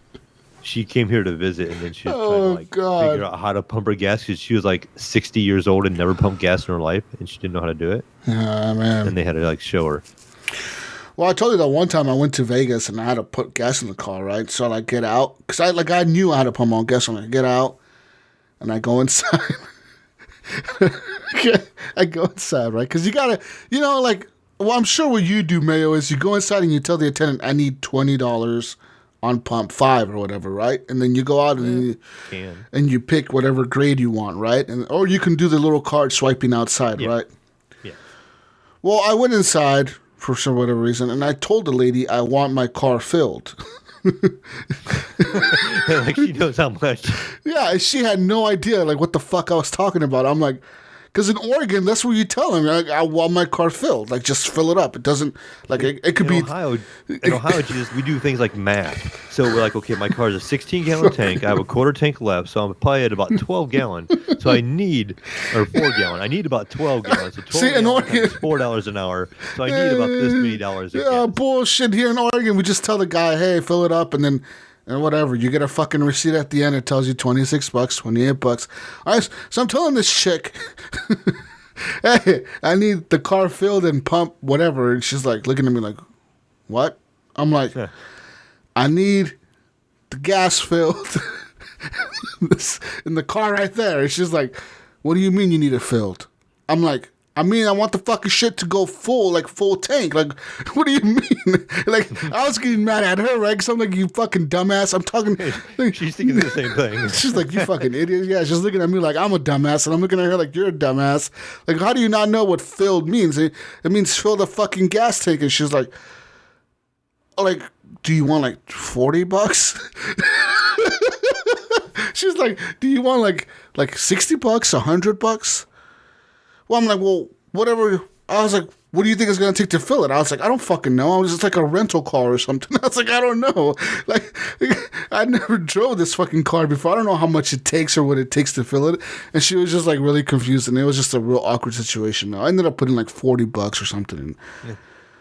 she came here to visit, and then she was trying to figure out how to pump her gas because she was 60 years old and never pumped gas in her life, and she didn't know how to do it. Yeah, man. And they had to show her. Well, I told you that one time I went to Vegas and I had to put gas in the car, right? So I get out because I knew I had to put my own gas. So I get out and I go inside. I go inside, right? Because you gotta, well, I'm sure what you do, Mayo, is you go inside and you tell the attendant, I need $20 on pump 5 or whatever, right? And then you go out and you pick whatever grade you want, right? Or you can do the little card swiping outside, right? Yeah. Well, I went inside for some whatever reason, and I told the lady I want my car filled. Like she knows how much. Yeah, she had no idea like what the fuck I was talking about. I'm like, because in Oregon, that's what you tell them. Like, I want my car filled. Like, just fill it up. It doesn't, like, it could be. In Ohio, we do things like math. So we're like, okay, my car is a 16-gallon tank. I have a quarter tank left, so I'm probably at about 12 gallon. So I need, or 4 gallon. I need about 12 gallons. So 12 in Oregon, is $4 an hour. So I need about this many dollars. Yeah, bullshit. Here in Oregon, we just tell the guy, hey, fill it up, and then. And whatever, you get a fucking receipt at the end. It tells you $26, $28. All right, so I'm telling this chick, hey, I need the car filled and pump whatever. And she's like looking at me like, what? I'm like, I need the gas filled in the car right there. And she's like, what do you mean you need it filled? I'm like, I want the fucking shit to go full, like full tank. Like, what do you mean? Like, I was getting mad at her, right? Because I'm like, you fucking dumbass. I'm talking. Like, she's thinking the same thing. She's like, you fucking idiot. Yeah, she's looking at me like I'm a dumbass. And I'm looking at her like, you're a dumbass. Like, how do you not know what filled means? It means fill the fucking gas tank. And she's like, do you want like $40? She's like, do you want like $60, $100? Well, I'm like, well, whatever. I was like, what do you think it's going to take to fill it? I was like, I don't fucking know. I was just like a rental car or something. I was like, I don't know. Like, I never drove this fucking car before. I don't know how much it takes or what it takes to fill it. And she was just like really confused. And it was just a real awkward situation. I ended up putting like $40 or something. Yeah.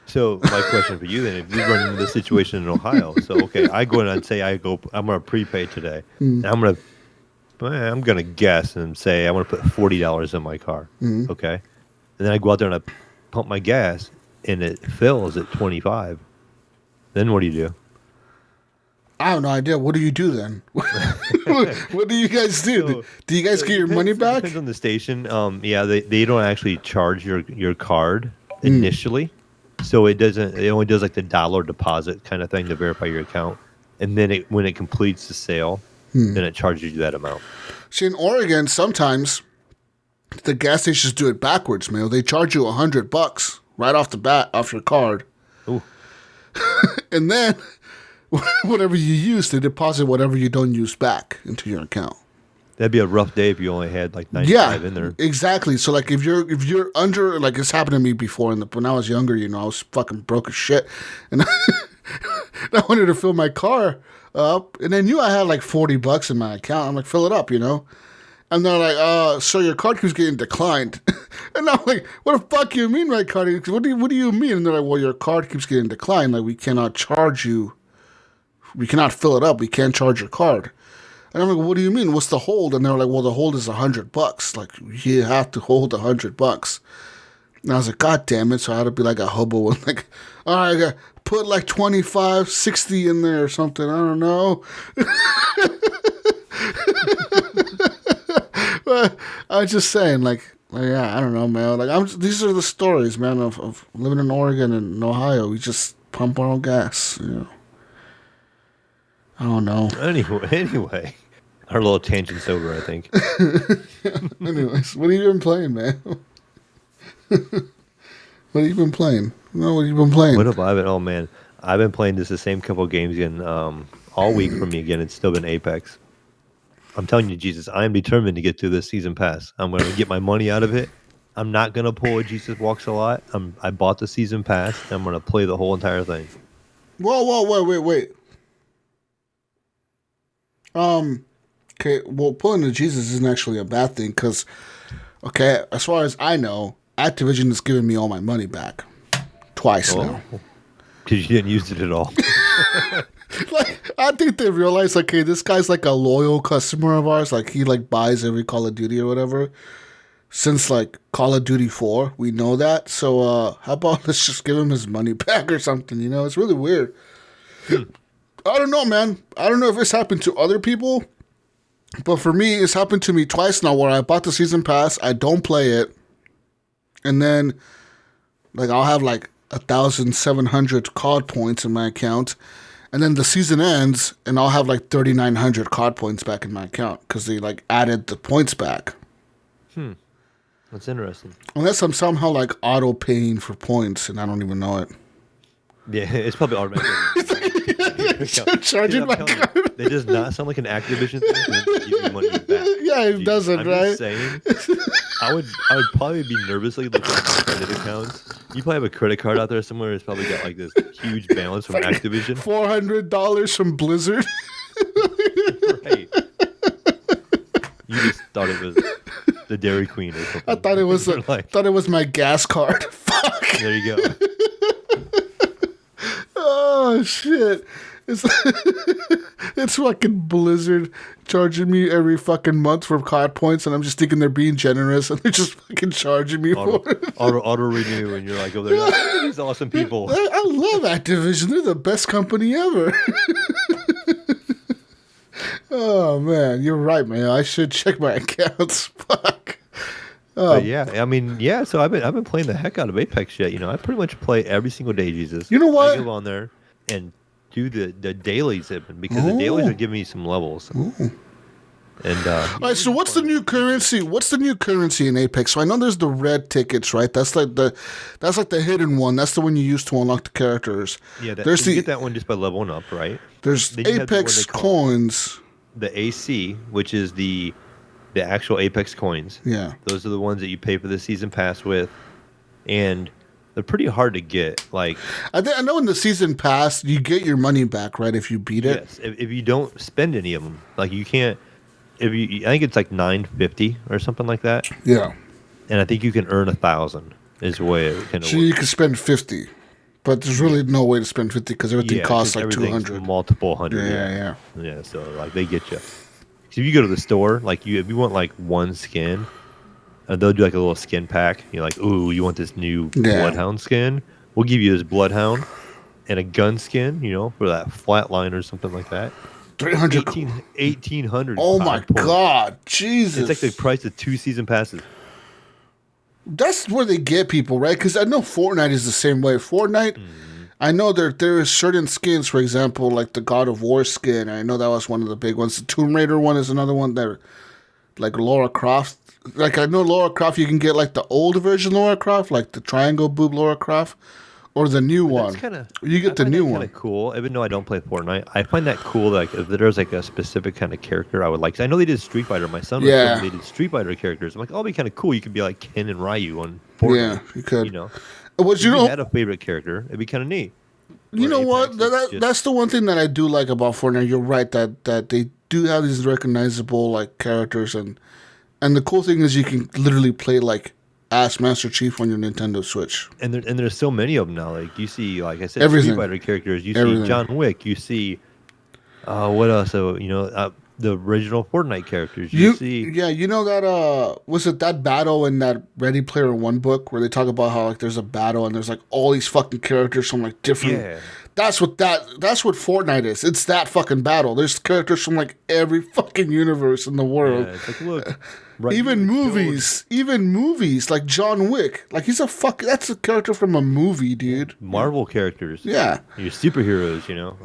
So my question for you then, if you run into this situation in Ohio, so okay, I go in and say I'm going to prepay today. And I'm going to guess and say I want to put $40 in my car, okay? And then I go out there and I pump my gas, and it fills at 25. Then what do you do? I have no idea. What do you do then? What do you guys do? So, do you guys get your money back? It depends on the station. Yeah, they don't actually charge your card initially, so it only does like the dollar deposit kind of thing to verify your account, and then when it completes the sale. Then it charges you that amount. See, in Oregon, sometimes the gas stations do it backwards, man. They charge you $100 right off the bat off your card. Ooh. And then whatever you use, they deposit whatever you don't use back into your account. That'd be a rough day if you only had like 95 in there. Exactly. So like if you're under, like it's happened to me before when I was younger, I was fucking broke as shit. And I wanted to fill my car up, and I knew I had like $40 in my account. I'm like, fill it up, And they're like, so your card keeps getting declined. And I'm like, what the fuck you mean my card? What do you mean? And they're like, well, your card keeps getting declined. Like, we cannot charge you. We cannot fill it up. We can't charge your card. And I'm like, what do you mean? What's the hold? And they're like, well, the hold is $100. Like, you have to hold $100. And I was like, God damn it. So I had to be like a hobo and like, all right, I got put like 25, 60 in there or something. I don't know. But I was just saying, like, yeah, I don't know, man. Like, these are the stories, man, of living in Oregon and Ohio. We just pump our own gas, I don't know. Anyway, our little tangent's over, I think. Anyways, what have you been playing, man? What have you been playing? No, what have you been playing? What have I been? Oh man, I've been playing the same couple of games again all week for me. Again, it's still been Apex. I'm telling you, Jesus, I am determined to get through this season pass. I'm going to get my money out of it. I'm not going to pull a Jesus Walks a Lot. I bought the season pass. And I'm going to play the whole entire thing. Whoa, wait. Okay, well, pulling the Jesus isn't actually a bad thing because, okay, as far as I know, Activision has given me all my money back twice now. Because you didn't use it at all. Like, I think they realized, like, hey, this guy's like a loyal customer of ours. Like, he like buys every Call of Duty or whatever. since like Call of Duty 4. We know that. So how about let's just give him his money back or something? You know, it's really weird. I don't know, man. I don't know if it's happened to other people, but for me, it's happened to me twice now where I bought the season pass, I don't play it, and then like I'll have like 1,700 COD points in my account, and then the season ends and I'll have like 3,900 COD points back in my account because they like added the points back. That's interesting. Unless I'm somehow like auto paying for points and I don't even know it. Yeah, it's probably automatic. Charging my card. That does not sound like an Activision thing. To give you money back. Yeah, it doesn't, I'm right? Just saying, I would probably be nervously looking at my credit accounts. You probably have a credit card out there somewhere that's probably got like this huge balance from Activision. $400 from Blizzard. Right. You just thought it was the Dairy Queen or something. I thought it was thought it was my gas card. Fuck. There you go. Oh shit. It's fucking Blizzard charging me every fucking month for COD points, and I'm just thinking they're being generous, and they're just fucking charging me for it. Auto renew, and you're like, oh, they're like, these awesome people. I love Activision. They're the best company ever. Oh man, you're right, man. I should check my accounts. Fuck. But yeah, I mean, yeah. So I've been playing the heck out of Apex yet. You know, I pretty much play every single day. Jesus, you know what? I go on there and do the dailies even because the dailies are giving me some levels. Ooh. And all right, so what's the new currency? What's the new currency in Apex? So I know there's the red tickets, right? That's like the hidden one. That's the one you use to unlock the characters. Yeah, there's you get that one just by leveling up, right? There's Apex coins. The AC, which is the actual Apex coins. Yeah, those are the ones that you pay for the season pass with, and they're pretty hard to get. Like I know in the season pass you get your money back, right? If you beat it. Yes, if you don't spend any of them, like you can't. I think it's like $9.50 or something like that. Yeah, and I think you can earn 1,000 is the way it kind of so works. you can spend 50, but there's really no way to spend 50 because everything costs like 200. Multiple hundred. Yeah. So like they get you. So if you go to the store, like if you want like one skin, they'll do like a little skin pack. You're like, ooh, you want this new Bloodhound skin? We'll give you this Bloodhound and a gun skin, you know, for that flatline or something like that. 300. 1,800. Oh my God, Jesus! It's like the price of 2 season passes. That's where they get people, right? Because I know Fortnite is the same way. Fortnite, I know there is certain skins, for example, like the God of War skin. I know that was one of the big ones. The Tomb Raider one is another one that, like Lara Croft. Like I know Lara Croft, you can get like the old version Lara Croft, like the triangle boob Lara Croft, or the new one. You get the new one. Kind of cool, even though I don't play Fortnite. I find that cool. Like if there's like a specific kind of character I would like. 'Cause I know they did Street Fighter. My son was saying they did Street Fighter characters. I'm like, oh, it'd be kind of cool. You could be like Ken and Ryu on Fortnite. Yeah, you could. You know, if you had a favorite character, it'd be kind of neat. You know what? That's the one thing that I do like about Fortnite. You're right that they do have these recognizable like characters, and the cool thing is you can literally play like as Master Chief on your Nintendo Switch. And there's so many of them now. Like you see, like I said, Everything. Street Fighter characters. You see John Wick. You see, what else? So the original Fortnite characters. You see, you know that was it that battle in that Ready Player One book where they talk about how like there's a battle and there's like all these fucking characters from like different. Yeah. That's what Fortnite is. It's that fucking battle. There's characters from like every fucking universe in the world. Yeah, it's like look. Right, even movies like John Wick, like that's a character from a movie, dude. Marvel characters, yeah, your superheroes, you know.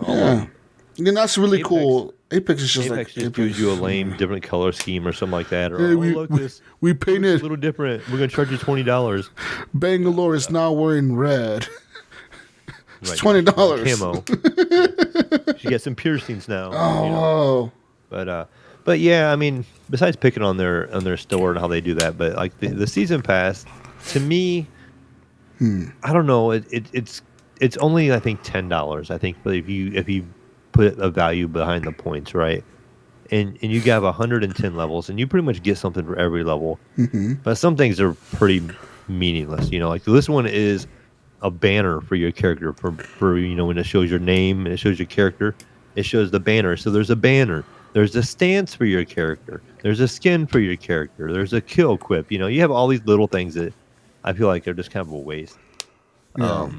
And that's really cool. Apex is just gives you a lame different color scheme or something like that. Or hey, we painted a little different. We're gonna charge you $20. Bangalore is now wearing red. It's $20. Camo. She gets some piercings now. Oh, you know? But yeah, I mean, besides picking on their store and how they do that, but like the season pass, to me, I don't know. It's only I think $10. I think, but if you put a value behind the points, right, and you have 110 levels, and you pretty much get something for every level. Mm-hmm. But some things are pretty meaningless. You know, like this one is a banner for your character for when it shows your name and it shows your character, it shows the banner. So there's a banner. There's a stance for your character. There's a skin for your character. There's a kill quip. You know, you have all these little things that I feel like are just kind of a waste. Yeah.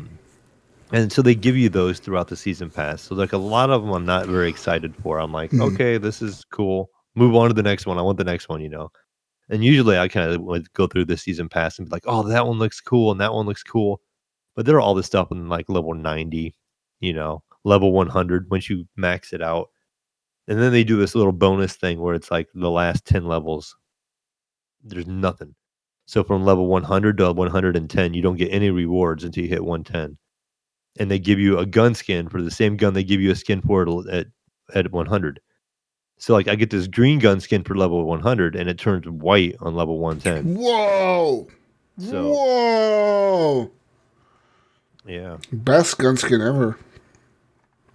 And so they give you those throughout the season pass. So like a lot of them I'm not very excited for. I'm like, okay, this is cool. Move on to the next one. I want the next one, you know. And usually I kind of would go through the season pass and be like, oh, that one looks cool and that one looks cool. But there are all this stuff in like level 90, you know, level 100 once you max it out. And then they do this little bonus thing where it's like the last 10 levels, there's nothing. So from level 100 to 110, you don't get any rewards until you hit 110. And they give you a gun skin for the same gun they give you a skin for at 100. So like I get this green gun skin for level 100 and it turns white on level 110. Whoa. So Whoa. yeah. Best gun skin ever.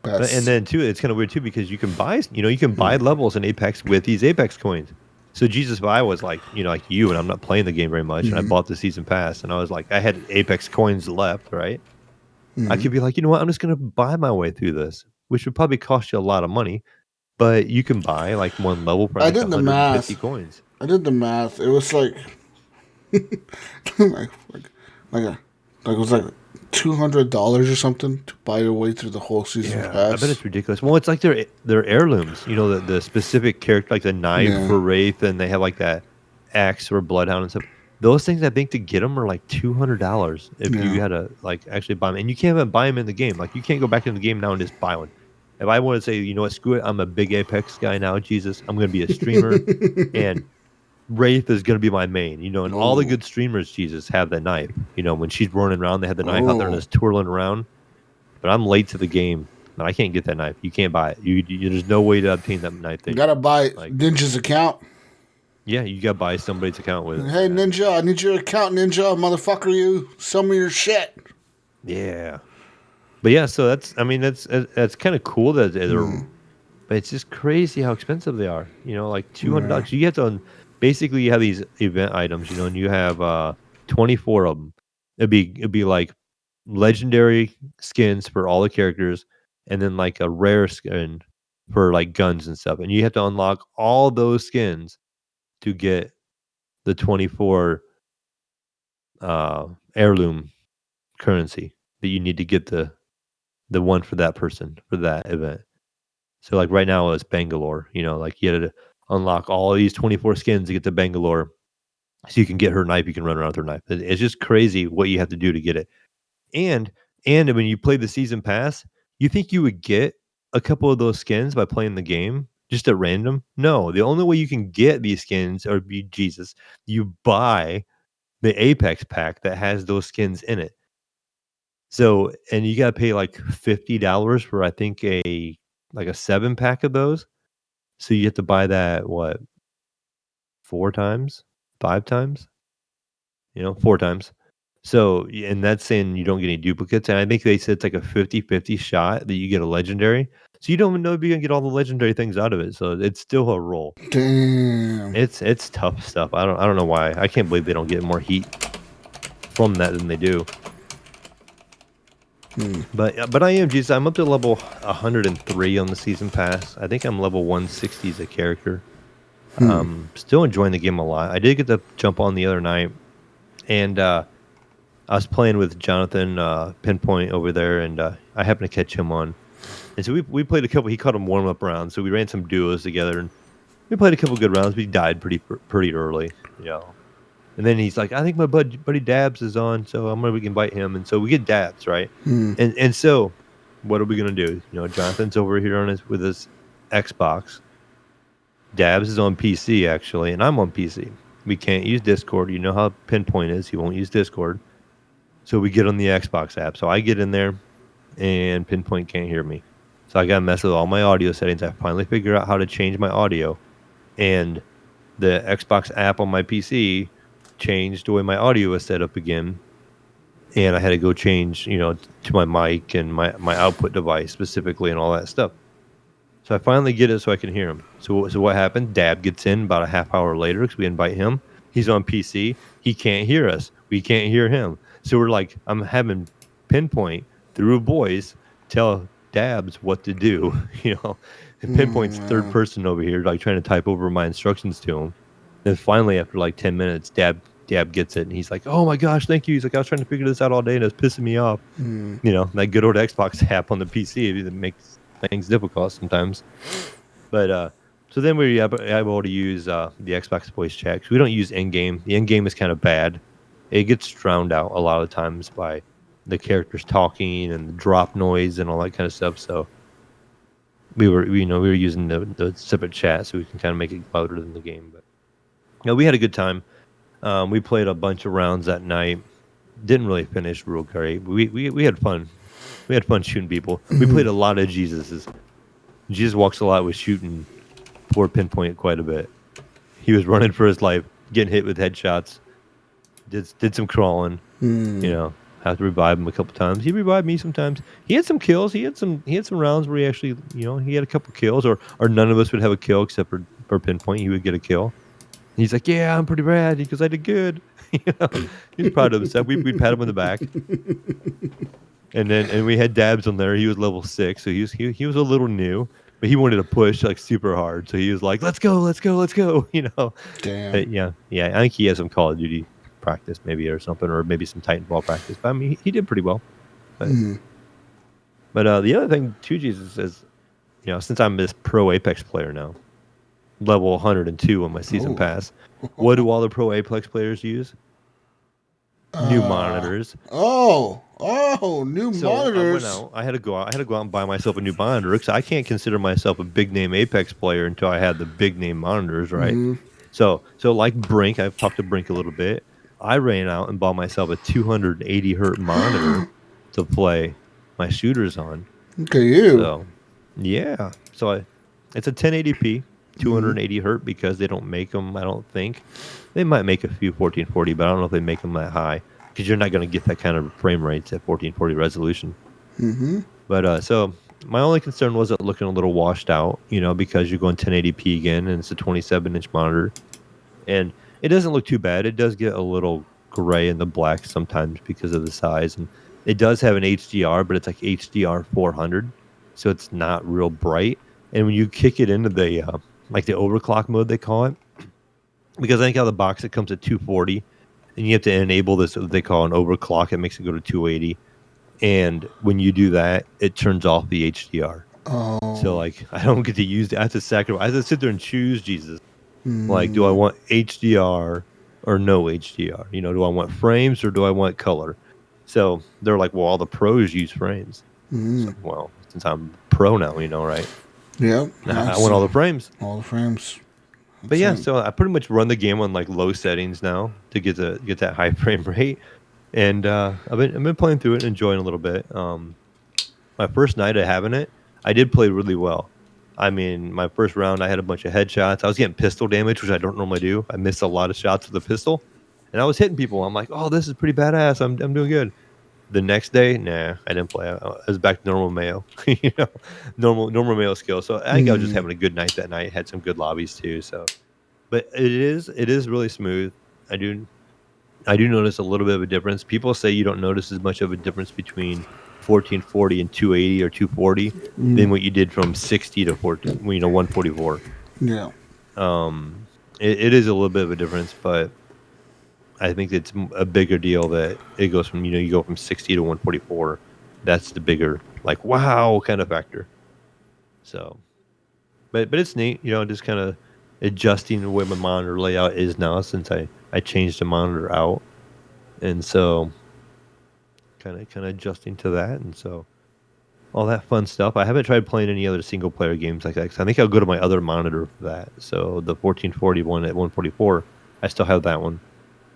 Best. And then too, it's kind of weird too because you can buy, you can buy levels in Apex with these Apex coins. So Jesus, if I was like, like you, and I'm not playing the game very much, and I bought the season pass, and I was like, I had Apex coins left, right? I could be like, you know what, I'm just gonna buy my way through this, which would probably cost you a lot of money, but you can buy like one level for I like did the 150 math. coins. I did the math. It was like, like it was like $200 or something to buy your way through the whole season Yeah, pass. I bet it's ridiculous. Well, it's like they're heirlooms, the specific character, like the knife for Wraith, and they have like that axe for Bloodhound and stuff. Those things, I think, to get them are like $200 if you had to like actually buy them, and you can't even buy them in the game. Like you can't go back in the game now and just buy one. If I want to say, you know what, screw it, I'm a big Apex guy now. Jesus, I'm going to be a streamer, and Wraith is going to be my main. And all the good streamers, Jesus, have that knife. When she's running around, they have the knife out there and just twirling around. But I'm late to the game, and I can't get that knife. You can't buy it. There's no way to obtain that knife. You gotta buy like Ninja's account. Yeah, you gotta buy somebody's account with it. Hey, Ninja, I need your account, Ninja, motherfucker. You sell me your shit. Yeah, but yeah, so that's kind of cool that they're, but it's just crazy how expensive they are. Like $200. You have to basically you have these event items, and you have 24 of them. It'd be like legendary skins for all the characters, and then like a rare skin for like guns and stuff. And you have to unlock all those skins to get the 24 heirloom currency that you need to get the one for that person for that event. So like right now it's Bangalore, like you had to unlock all these 24 skins to get to Bangalore so you can get her knife, you can run around with her knife. It's just crazy what you have to do to get it. And when you play the season pass, you think you would get a couple of those skins by playing the game just at random? No, the only way you can get these skins are you buy the Apex pack that has those skins in it. So, and you got to pay like $50 for I think a 7-pack of those. So you have to buy that 4 times, 5 times, 4 times. So, and that's saying you don't get any duplicates. And I think they said it's like a 50-50 shot that you get a legendary. So you don't even know if you're going to get all the legendary things out of it. So it's still a roll. Damn. It's tough stuff. I don't know why. I can't believe they don't get more heat from that than they do. But I am, Jesus. I'm up to level 103 on the season pass. I think I'm level 160 as a character. Still enjoying the game a lot. I did get to jump on the other night, and I was playing with Jonathan Pinpoint over there, and I happened to catch him on. And so we played a couple. He caught him warm up rounds, so we ran some duos together, and we played a couple good rounds. We died pretty early, And then he's like, I think my buddy Dabs is on, so I'm gonna invite him. And so we get Dabs, right? And so what are we gonna do? Jonathan's over here with his Xbox. Dabs is on PC actually, and I'm on PC. We can't use Discord. You know how Pinpoint is. He won't use Discord. So we get on the Xbox app. So I get in there, and Pinpoint can't hear me. So I got to mess with all my audio settings. I finally figured out how to change my audio, and the Xbox app on my PC changed the way my audio was set up again. And I had to go change, to my mic and my output device specifically and all that stuff. So I finally get it so I can hear him. So what happened? Dab gets in about a half hour later because we invite him. He's on PC. He can't hear us. We can't hear him. So we're like, I'm having Pinpoint through voice tell Dabs what to do, And Pinpoint's third person over here, like trying to type over my instructions to him. And finally, after like 10 minutes, Dab gets it, and he's like, "Oh my gosh, thank you." He's like, "I was trying to figure this out all day, and it's pissing me off." That good old Xbox app on the PC that makes things difficult sometimes. But so then we're able to use the Xbox voice chat. 'Cause we don't use in-game. The in-game is kind of bad. It gets drowned out a lot of times by the characters talking and the drop noise and all that kind of stuff. So we were using the separate chat so we can kind of make it louder than the game. But we had a good time. We played a bunch of rounds that night. Didn't really finish real great. We had fun. We had fun shooting people. We played a lot of Jesuses. Jesus Walks a lot was shooting poor Pinpoint quite a bit. He was running for his life, getting hit with headshots. Did some crawling. Have to revive him a couple times. He revived me sometimes. He had some kills. He had some rounds where he actually, he had a couple kills, or none of us would have a kill except for Pinpoint. He would get a kill. He's like, "Yeah, I'm pretty bad because I did good." He's proud of himself. We'd pat him on the back. And we had Dabs on there. He was level 6, so he was a little new, but he wanted to push like super hard. So he was like, "Let's go." Damn. But yeah. I think he has some Call of Duty practice maybe or something, or maybe some Titanfall practice. But I mean, he did pretty well. But the other thing too, Jesus, is since I'm this pro Apex player now, level 102 on my season pass, what do all the pro Apex players use? New monitors. New monitors. I had to go out and buy myself a new monitor because I can't consider myself a big name Apex player until I had the big name monitors, right? So like Brink, I've talked to Brink a little bit. I ran out and bought myself a 280 hertz monitor to play my shooters on. Okay, you. So, yeah. So it's a 1080p, 280 hertz because they don't make them, I don't think. They might make a few 1440, but I don't know if they make them that high because you're not going to get that kind of frame rates at 1440 resolution. But so my only concern was it looking a little washed out, because you're going 1080p again and it's a 27-inch monitor. And it doesn't look too bad. It does get a little gray in the black sometimes because of the size. And it does have an HDR, but it's like HDR 400. So it's not real bright. And when you kick it into the like the overclock mode, they call it, because I think out of the box it comes at 240, and you have to enable this, what they call an overclock. It makes it go to 280. And when you do that, it turns off the HDR. So like I don't get to use it. I have to sacrifice. I have to sit there and choose, Jesus. Like, do I want HDR or no HDR? Do I want frames or do I want color? So they're like, well, all the pros use frames. So, well, since I'm pro now, right? Yeah. I want all the frames. All the frames. But yeah, so I pretty much run the game on like low settings now to get that high frame rate. And I've been playing through it and enjoying a little bit. My first night of having it, I did play really well. I mean, my first round, I had a bunch of headshots. I was getting pistol damage, which I don't normally do. I missed a lot of shots with the pistol, and I was hitting people. I'm like, "Oh, this is pretty badass. I'm doing good." The next day, nah, I didn't play. I was back to normal Mayo, normal Mayo skill. So I think I was just having a good night that night. Had some good lobbies too. So, but it is really smooth. I do notice a little bit of a difference. People say you don't notice as much of a difference between 1440 and 280 or 240 than what you did from 60 to 144. Yeah. It is a little bit of a difference, but I think it's a bigger deal that it goes from, you go from 60 to 144. That's the bigger, like, wow kind of factor. So, but it's neat, just kind of adjusting the way my monitor layout is now since I changed the monitor out. And so kind of adjusting to that, and so all that fun stuff. I haven't tried playing any other single player games like that because I think I'll go to my other monitor for that. So the 1440 one at 144, I still have that one,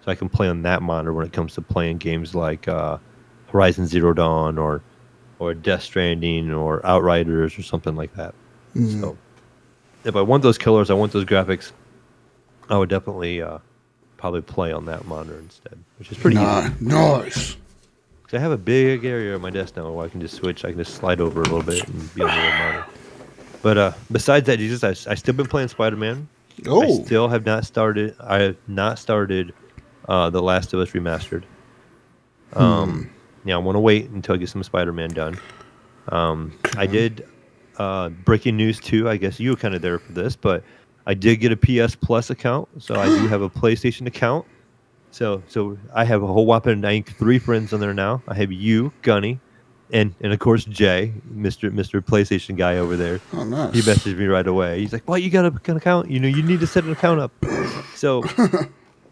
so I can play on that monitor when it comes to playing games like Horizon Zero Dawn or Death Stranding or Outriders or something like that. So if I want those colors, I want those graphics, I would definitely probably play on that monitor instead, which is pretty easy. Nice. I have a big area on my desk now where I can just switch. I can just slide over a little bit and be on the other monitor. But besides that, Jesus, I still been playing Spider-Man. I still have not started. I have not started The Last of Us Remastered. Yeah, I want to wait until I get some Spider-Man done. I did breaking news too. I guess you were kind of there for this, but I did get a PS Plus account, so I do have a PlayStation account. So I have a whole whopping, I think, 3 friends on there now. I have you, Gunny, and of course Jay, Mister PlayStation guy over there. Oh, He nice. messaged me right away. He's like, "Well, you got an account. You need to set an account up." So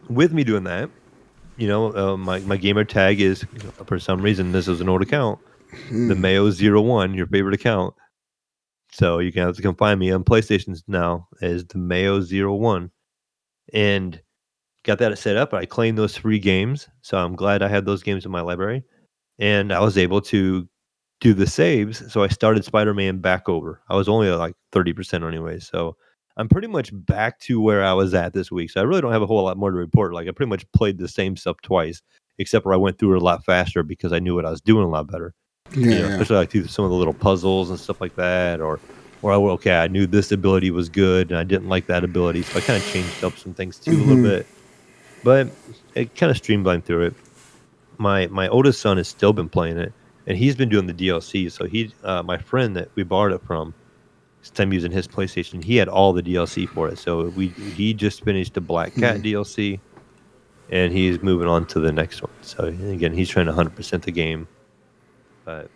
with me doing that, my gamer tag is, for some reason, this is an old account, the Mayo 01, your favorite account. So you can have to come find me on PlayStations now as the Mayo 01, and got that set up. I claimed those 3 games, so I'm glad I had those games in my library, and I was able to do the saves. So I started Spider-Man back over. I was only at like 30% anyway, so I'm pretty much back to where I was at this week. So I really don't have a whole lot more to report. Like, I pretty much played the same stuff twice, except where I went through it a lot faster because I knew what I was doing a lot better. Yeah. Especially like through some of the little puzzles and stuff like that, or I knew this ability was good and I didn't like that ability, so I kind of changed up some things too a little bit, but it kind of streamlined through it. My oldest son has still been playing it, and he's been doing the DLC. So my friend that we borrowed it from, this time using his PlayStation, he had all the DLC for it. So he just finished the Black Cat DLC, and he's moving on to the next one. So again, he's trying to 100% the game. But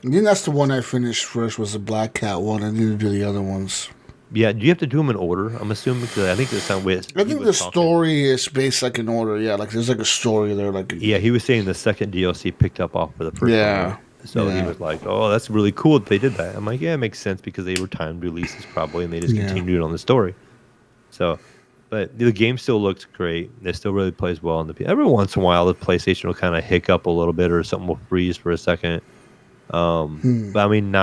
I think that's the one I finished first, was the Black Cat one. I need to do the other ones. yeah, do you have to do them in order? I'm assuming, because I think that's not way I think the story is based like in order. Yeah, like there's like a story there. Like Yeah, he was saying the second DLC picked up off of the first Yeah. one. Right? So he Yeah. was like, "Oh, that's really cool that they did that." I'm like, "Yeah, it makes sense because they were timed releases probably, and they just Yeah. continued on the story." So, but the game still looks great. It still really plays well. Every once in a while, the PlayStation will kind of hiccup a little bit, or something will freeze for a second. But I mean,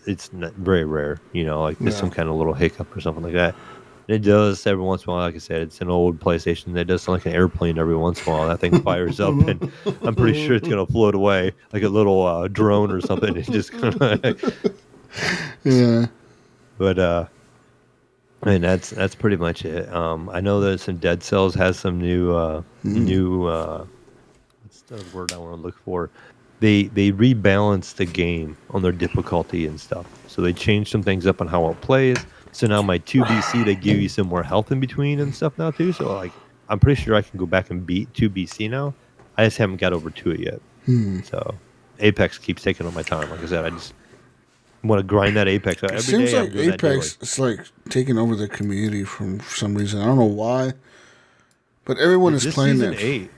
it's not very rare. Like just some Yeah. kind of little hiccup or something like that. It does every once in a while. Like I said, it's an old PlayStation. That does sound like an airplane every once in a while. That thing fires up, and I'm pretty sure it's gonna float away like a little drone or something. It just Yeah. but I mean, that's pretty much it. I know that some Dead Cells has some new what's the word I want to look for? They rebalanced the game on their difficulty and stuff. So they changed some things up on how it plays. So now my 2BC, they give you some more health in between and stuff now too. So like, I'm pretty sure I can go back and beat 2BC now. I just haven't got over to it yet. So Apex keeps taking all my time. Like I said, I just want to grind that Apex out It every seems day. I'm like doing that daily. Apex is like taking over the community for some reason. I don't know why, but everyone is This playing season it. 8,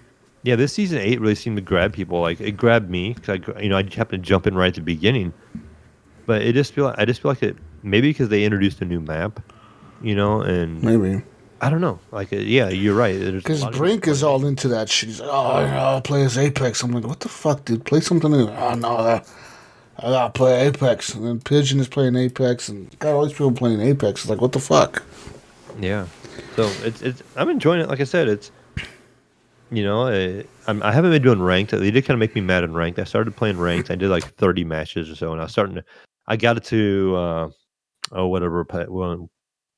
yeah, this season 8 really seemed to grab people. Like, it grabbed me because I happened to jump in right at the beginning. But I just feel like it, maybe because they introduced a new map, and Maybe I don't know. Like, yeah, you're right. There's a because lot of Brink people is playing all into that shit. He's like, oh, I'll play as Apex. I'm like, what the fuck, dude? Play something new. Oh no, I gotta play Apex. And then Pigeon is playing Apex, and got all these people playing Apex. It's like, what the fuck? it. Yeah. So it's I'm enjoying it. Like I said, it's I haven't been doing ranked. They did kind of make me mad in ranked. I started playing ranked. I did like 30 matches or so, and I got it to whatever,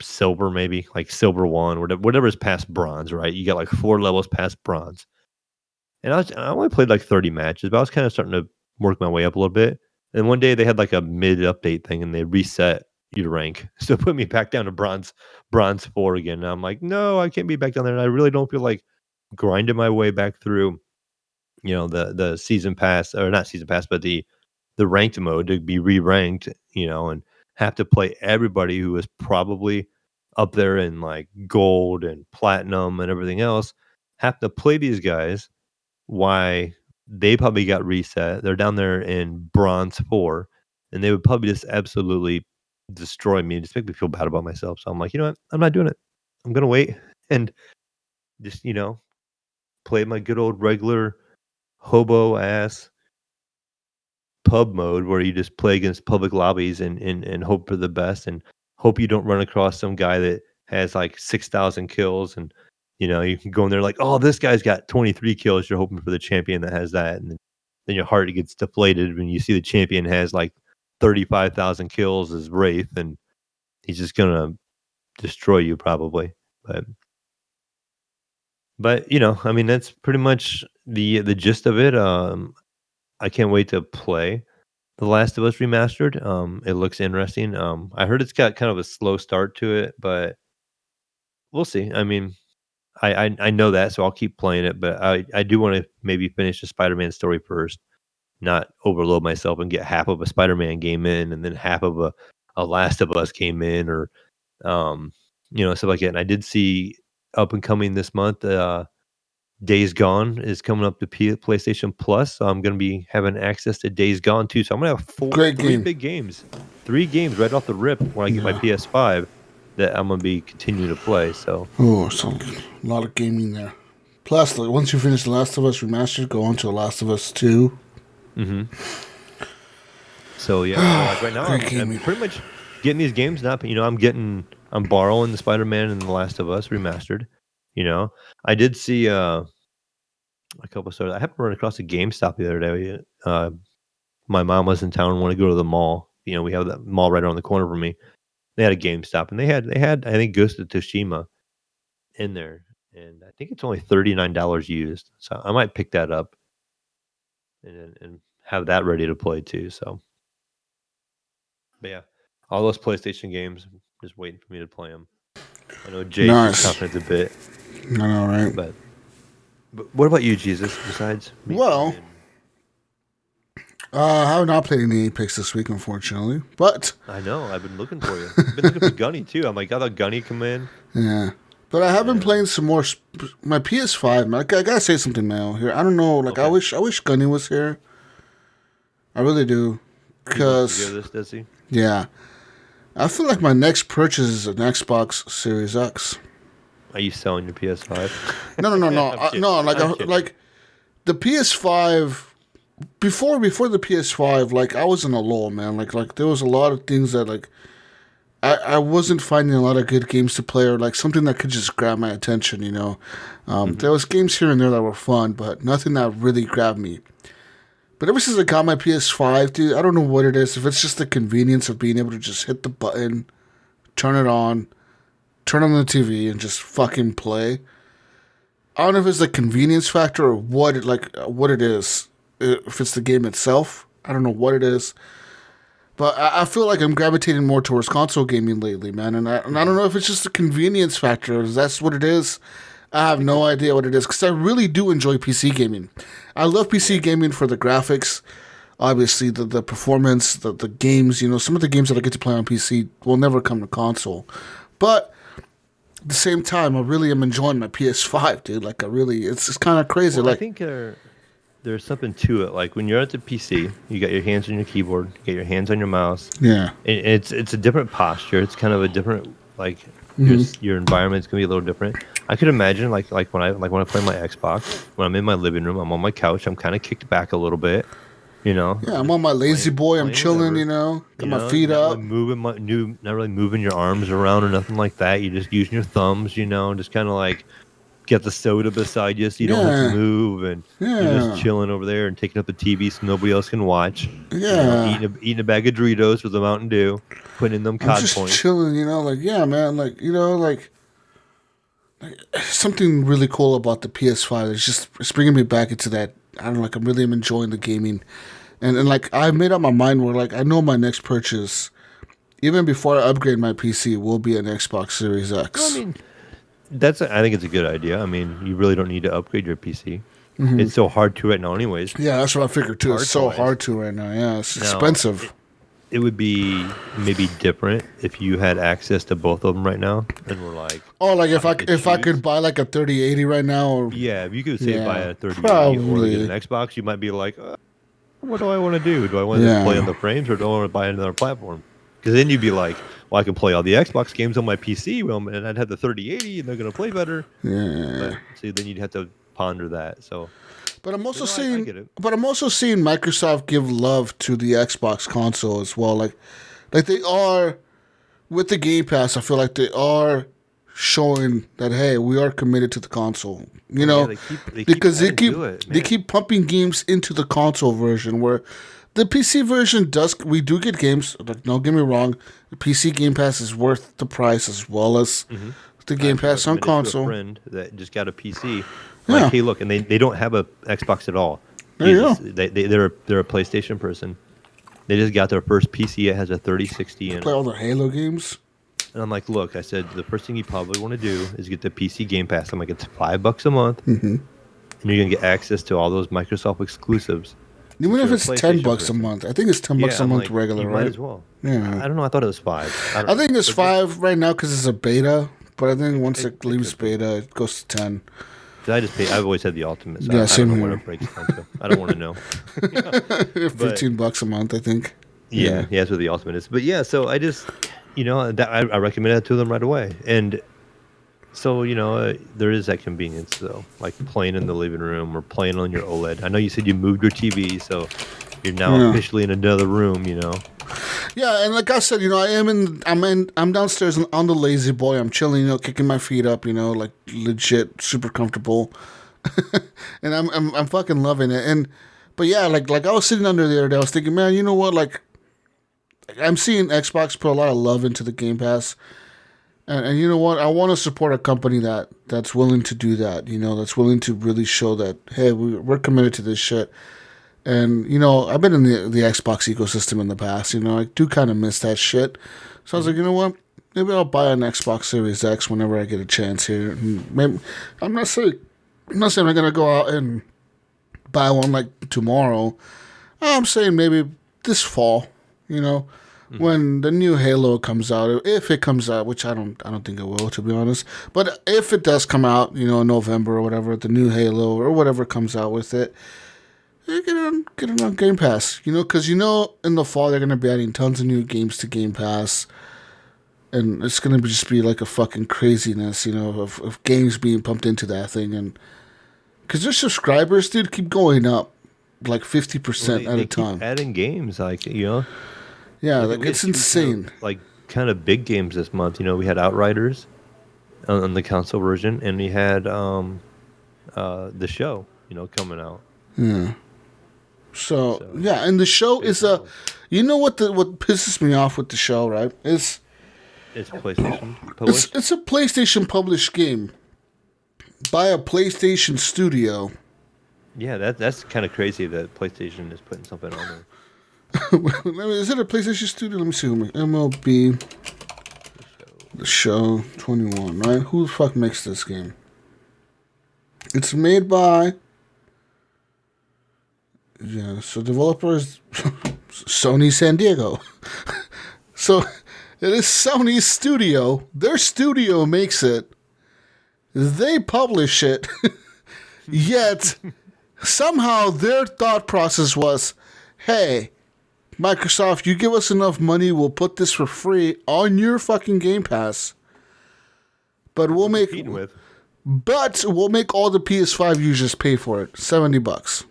silver, maybe like silver 1, whatever is past bronze, right? You got like 4 levels past bronze, and I only played like 30 matches, but I was kind of starting to work my way up a little bit. And one day they had like a mid update thing, and they reset your rank, so put me back down to bronze 4 again. And I'm like, no, I can't be back down there, and I really don't feel like grinding my way back through, the season pass, or not season pass, but the ranked mode to be re-ranked, and have to play everybody who is probably up there in like gold and platinum and everything else. Have to play these guys. Why they probably got reset. They're down there in bronze 4, and they would probably just absolutely destroy me and just make me feel bad about myself. So I'm like, you know what? I'm not doing it. I'm gonna wait and just play my good old regular hobo ass pub mode where you just play against public lobbies and hope for the best, and hope you don't run across some guy that has like 6,000 kills, and you can go in there like, oh, this guy's got 23 kills. You're hoping for the champion that has that, and then your heart gets deflated when you see the champion has like 35,000 kills as Wraith, and he's just gonna destroy you probably. But I mean, that's pretty much the gist of it. I can't wait to play. The Last of Us remastered. It looks interesting. I heard it's got kind of a slow start to it, but we'll see. I mean, I know that, so I'll keep playing it. But I do want to maybe finish the Spider-Man story first, not overload myself and get half of a Spider-Man game in, and then half of a Last of Us game in, or stuff like that. And I did see up and coming this month. Days Gone is coming up to PlayStation Plus, so I'm going to be having access to Days Gone too. So I'm going to have Great three game. big games, 3 games right off the rip when I get my PS5 that I'm going to be continuing to play. So a lot of gaming there. Plus, like, once you finish The Last of Us Remastered, go on to The Last of Us 2. Mm-hmm. So yeah, like right now I'm pretty much getting these games. I'm borrowing the Spider-Man and The Last of Us Remastered. I did see a couple of stores. I happened to run across a GameStop the other day. My mom was in town and wanted to go to the mall. We have that mall right around the corner from me. They had a GameStop, and they had I think Ghost of Tsushima in there, and I think it's only $39 used. So I might pick that up and have that ready to play too. So, but yeah, all those PlayStation games, just waiting for me to play them. I know Jake is confident a bit. I know, right? But what about you, Jesus? Besides me? Well, I have not played any Apex this week, unfortunately. But I know I've been looking for you. I've been looking for Gunny too. I'm like, I thought Gunny come in. Yeah, but I have been playing some more. My PS5. I gotta say something now here. I don't know. Like, okay. I wish Gunny was here. I really do. Because he wants to hear this, does he? Yeah, I feel like my next purchase is an Xbox Series X. Are you selling your PS5? No. No, like the PS5 before the PS5, like I was in a lull, man. Like there was a lot of things that like I wasn't finding a lot of good games to play, or like something that could just grab my attention, There was games here and there that were fun, but nothing that really grabbed me. But ever since I got my PS5, dude, I don't know what it is. If it's just the convenience of being able to just hit the button, turn it on, turn on the TV, and just fucking play. I don't know if it's the convenience factor or what it is. If it's the game itself, I don't know what it is. But I feel like I'm gravitating more towards console gaming lately, man. And I don't know if it's just the convenience factor. If that's what it is. I have no idea what it is, because I really do enjoy PC gaming. I love PC gaming for the graphics, obviously the performance, the games. Some of the games that I get to play on PC will never come to console. But at the same time, I really am enjoying my PS5, dude. Like, it's kind of crazy. Well, I think there's something to it. Like, when you're at the PC, you got your hands on your keyboard, you got your hands on your mouse. Yeah. And it's a different posture. It's kind of a different, like, your environment's gonna be a little different. I could imagine like when I play my Xbox, when I'm in my living room, I'm on my couch, I'm kind of kicked back a little bit, Yeah, I'm on my lazy boy. I'm chilling, got my feet up. Not really moving your arms around or nothing like that. You're just using your thumbs, just kind of like get the soda beside you so you don't have to move, and you're just chilling over there and taking up the TV so nobody else can watch. Yeah, eating a bag of Doritos with a Mountain Dew, putting in them COD points. Just chilling, man, like something really cool about the PS5. It's bringing me back into that. I don't know, like I'm really enjoying the gaming, and like I made up my mind where like I know my next purchase, even before I upgrade my PC, will be an Xbox Series X. Well, I mean, I think it's a good idea. I mean, you really don't need to upgrade your PC. Mm-hmm. It's so hard to right now, anyways. Yeah, that's what I figured too. It's so hard to right now. Yeah, it's expensive. It would be maybe different if you had access to both of them right now, and we're like, like if I could buy like a 3080 right now, or if you could say buy a 3080 or get an Xbox, you might be like, what do I want to do? Do I want to play on the frames, or do I want to buy another platform? Because then you'd be like, well, I can play all the Xbox games on my PC, and I'd have the 3080, and they're gonna play better. Yeah. So then you'd have to ponder that. So. But I'm also seeing Microsoft give love to the Xbox console as well. Like they are with the Game Pass. I feel like they are showing that, hey, we are committed to the console. They keep pumping games into the console version. Where the PC version we do get games. Like, don't get me wrong, the PC Game Pass is worth the price as well as the Game Pass on console. A friend that just got a PC. Like, hey, look, and they don't have a Xbox at all. There you go. They're a PlayStation person, They just got their first PC. It has a 3060 in Play it. all the Halo games. And I'm like, look, I said, the first thing you probably want to do is get the PC Game Pass. I'm like, it's $5 a month. Mm-hmm. And you're going to get access to all those Microsoft exclusives. Even if it's $10 a month. I think it's $10 a month like, regular, you right? Might as well. Yeah. I don't know. I thought it was $5. I think it's $5 right now because it's a beta. But I think once it leaves beta, it goes to 10. I just pay. I've always had the ultimate. So yeah, I same don't know here. what it breaks down to. I don't want to know. $15 a month, I think. Yeah, that's what the ultimate is. But yeah, so I just, I recommend that to them right away. And so, there is that convenience, though, like playing in the living room or playing on your OLED. I know you said you moved your TV, so you're now officially in another room, Yeah, and like I said, I'm downstairs on the lazy boy. I'm chilling, kicking my feet up, like legit super comfortable. And I'm fucking loving it. But yeah, like I was sitting under the other day, I was thinking, man, you know what? Like, I'm seeing Xbox put a lot of love into the Game Pass. And you know what? I want to support a company that's willing to do that, that's willing to really show that, hey, we're committed to this shit. And, I've been in the Xbox ecosystem in the past, I do kind of miss that shit. So I was like, you know what? Maybe I'll buy an Xbox Series X whenever I get a chance here. And maybe, I'm not saying I'm going to go out and buy one like tomorrow. I'm saying maybe this fall, when the new Halo comes out, if it comes out, which I don't think it will, to be honest. But if it does come out, in November or whatever, the new Halo or whatever comes out with it, get it on Game Pass, because in the fall they're gonna be adding tons of new games to Game Pass, and it's gonna just be like a fucking craziness, of games being pumped into that thing, and because their subscribers, dude, keep going up like 50% at a time. Keep adding games, Yeah, like it's insane. Like kind of big games this month. We had Outriders on the console version, and we had the show, coming out. Yeah. So yeah, and the show is what pisses me off with the show, right? It's PlayStation published. It's a PlayStation published game by a PlayStation studio. Yeah, that's kind of crazy that PlayStation is putting something on there. Is it a PlayStation studio? Let me see. MLB The Show 21, right? Who the fuck makes this game? It's made by... Yeah, so developer is Sony San Diego. So it is Sony's studio. Their studio makes it. They publish it. Yet, somehow their thought process was, hey, Microsoft, you give us enough money, we'll put this for free on your fucking Game Pass. But we'll make all the PS5 users pay for it. $70.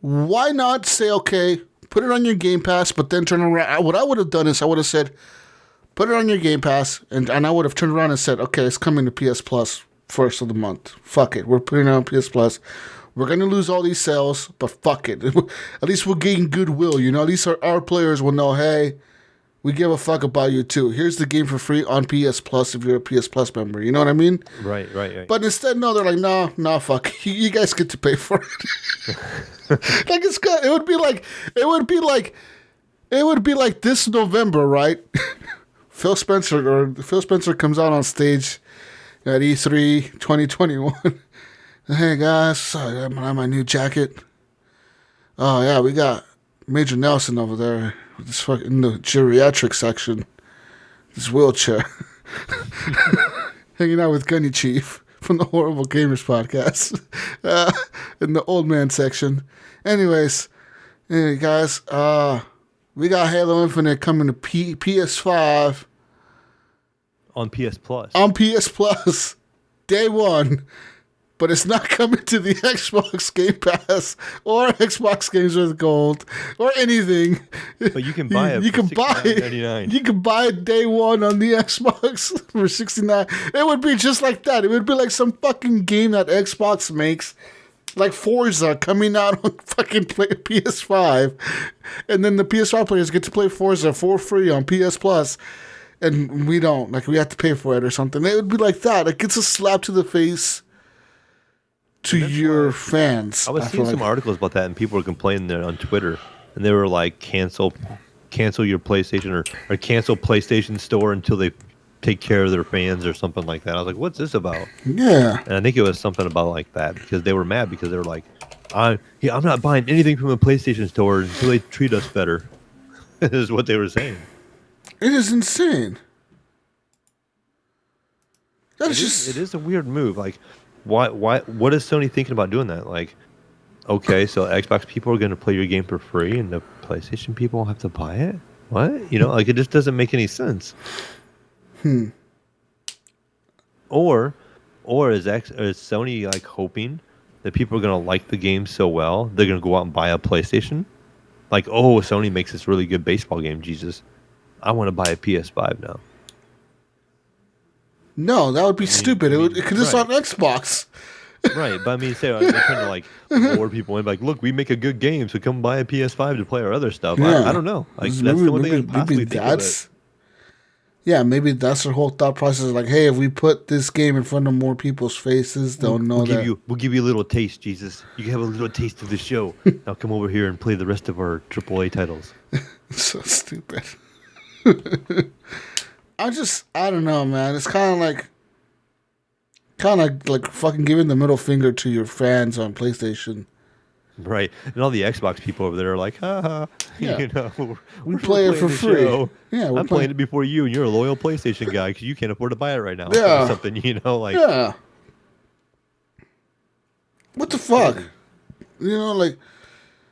Why not say, okay, put it on your Game Pass, but then turn around? What I would have done is I would have said, put it on your Game Pass, and I would have turned around and said, okay, it's coming to PS Plus first of the month. Fuck it. We're putting it on PS Plus. We're going to lose all these sales, but fuck it. At least we'll gain goodwill, At least our players will know, hey, we give a fuck about you too. Here's the game for free on PS Plus if you're a PS Plus member. You know what I mean? Right. But instead, no, they're like, nah, fuck. You guys get to pay for it. Like it's good. It would be like this November, right? Phil Spencer comes out on stage at E3 2021. Hey guys, I have my new jacket. Oh yeah, we got Major Nelson over there with this fucking the geriatric section. This wheelchair. Hanging out with Gunny Chief from the Horrible Gamers podcast. In the old man section. Anyways, hey guys, we got Halo Infinite coming to PS5. On PS Plus. On PS Plus. Day one. But it's not coming to the Xbox Game Pass or Xbox Games with Gold or anything. But you can buy it. You can buy it. You can buy it day one on the Xbox for $69. It would be just like that. It would be like some fucking game that Xbox makes, like Forza coming out on fucking PS5, and then the PS5 players get to play Forza for free on PS Plus, and we don't. Like we have to pay for it or something. It would be like that. Like it's a slap to the face to your fans. I was seeing some articles about that, and people were complaining there on Twitter, and they were like, cancel your PlayStation or cancel PlayStation Store until they take care of their fans or something like that. I was like, what's this about? Yeah. And I think it was something about like that because they were mad because they were like, I'm not buying anything from a PlayStation Store until they treat us better. Is what they were saying. It is insane. It is a weird move. Like, why? What is Sony thinking about doing that? Like, okay, so Xbox people are going to play your game for free, and the PlayStation people have to buy it. What? You know, like it just doesn't make any sense. Or is Sony like hoping that people are going to like the game so well they're going to go out and buy a PlayStation? Like, oh, Sony makes this really good baseball game. Jesus, I want to buy a PS5 now. No, that would be stupid. Because it's on Xbox. Right, but I mean, say they're trying to like lure people in, like, look, we make a good game, so come buy a PS5 to play our other stuff. Yeah. I don't know. Like, that's the only thing I can possibly think of it. Yeah, maybe that's their whole thought process. Like, hey, if we put this game in front of more people's faces, they'll know that. We'll give you a little taste, Jesus. You can have a little taste of the show. Now come over here and play the rest of our AAA titles. So stupid. I don't know, man. It's kind of like fucking giving the middle finger to your fans on PlayStation. Right. And all the Xbox people over there are like, ha. Yeah. You know, we play it for free. Show. Yeah, I'm playing it before you, and you're a loyal PlayStation guy because you can't afford to buy it right now. Yeah. Or something, you know, like. Yeah. What the fuck? You know, like,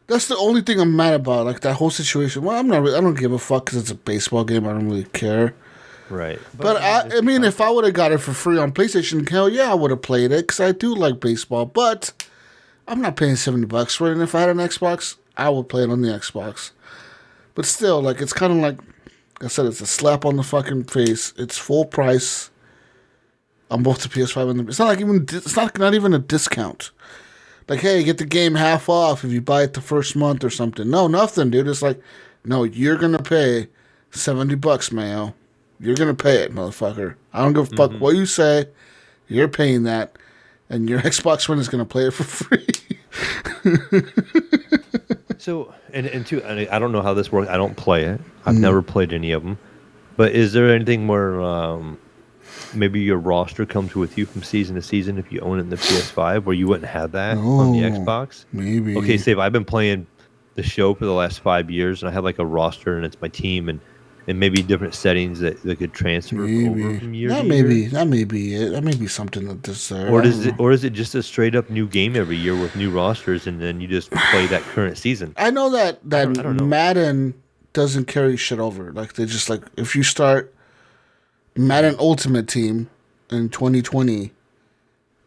that's the only thing I'm mad about. Like, that whole situation. Well, I don't give a fuck because it's a baseball game. I don't really care. Right. But I mean, if I would have got it for free on PlayStation, hell yeah, I would have played it because I do like baseball. But I'm not paying $70 for it. And if I had an Xbox, I would play it on the Xbox. But still, like, it's kind of like I said, it's a slap on the fucking face. It's full price on both the PS5 and the. It's not even a discount. Like, hey, get the game half off if you buy it the first month or something. No, nothing, dude. It's like, no, you're gonna pay $70, Mayo. You're gonna pay it, motherfucker. I don't give a fuck what you say. You're paying that, and your Xbox One is gonna play it for free. So, and two, I don't know how this works. I don't play it. I've never played any of them. But is there anything where maybe your roster comes with you from season to season if you own it in the PS5, where you wouldn't have that on the Xbox? Maybe. Okay, say if I've been playing the show for the last 5 years and I have like a roster and it's my team and maybe different settings that could transfer over from year to year. That may be it. That may be something that this. Or is it just a straight up new game every year with new rosters and then you just play that current season? I know that I don't know. Madden doesn't carry shit over. Like, they just, like, if you start Madden Ultimate Team in 2020,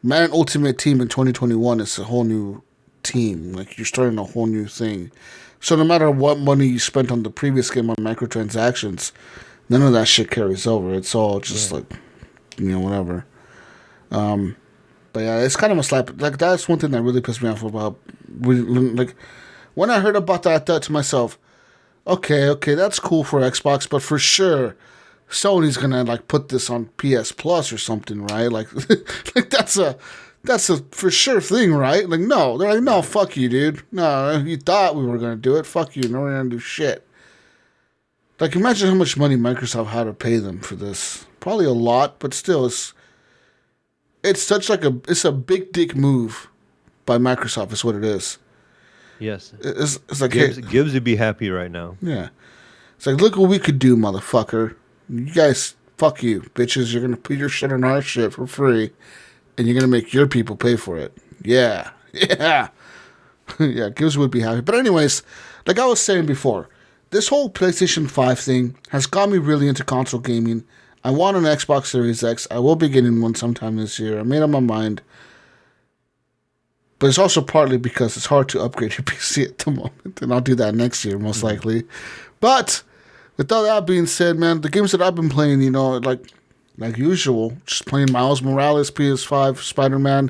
Madden Ultimate Team in 2021, it's a whole new team. Like, you're starting a whole new thing. So no matter what money you spent on the previous game on microtransactions, none of that shit carries over. It's all just like, whatever. But yeah, it's kind of a slap. Like, that's one thing that really pissed me off about. Like, when I heard about that, I thought to myself, okay, that's cool for Xbox, but for sure, Sony's gonna like put this on PS Plus or something, right? Like, like that's a for sure thing, right? Like, no, they're like, no, fuck you, dude. No, you thought we were gonna do it. Fuck you. No, we're gonna do shit. Like, imagine how much money Microsoft had to pay them for this. Probably a lot, but still, it's such like it's a big dick move by Microsoft. Is what it is. Yes. It's like, Gibbs would be happy right now. Yeah. It's like, look what we could do, motherfucker. You guys, fuck you, bitches. You're going to put your shit on our shit for free, and you're going to make your people pay for it. Yeah. Yeah. Yeah, Gibbs would be happy. But anyways, like I was saying before, this whole PlayStation 5 thing has got me really into console gaming. I want an Xbox Series X. I will be getting one sometime this year. I made up my mind. But it's also partly because it's hard to upgrade your PC at the moment. And I'll do that next year, most likely. But with all that being said, man, the games that I've been playing, like usual, just playing Miles Morales, PS5, Spider-Man,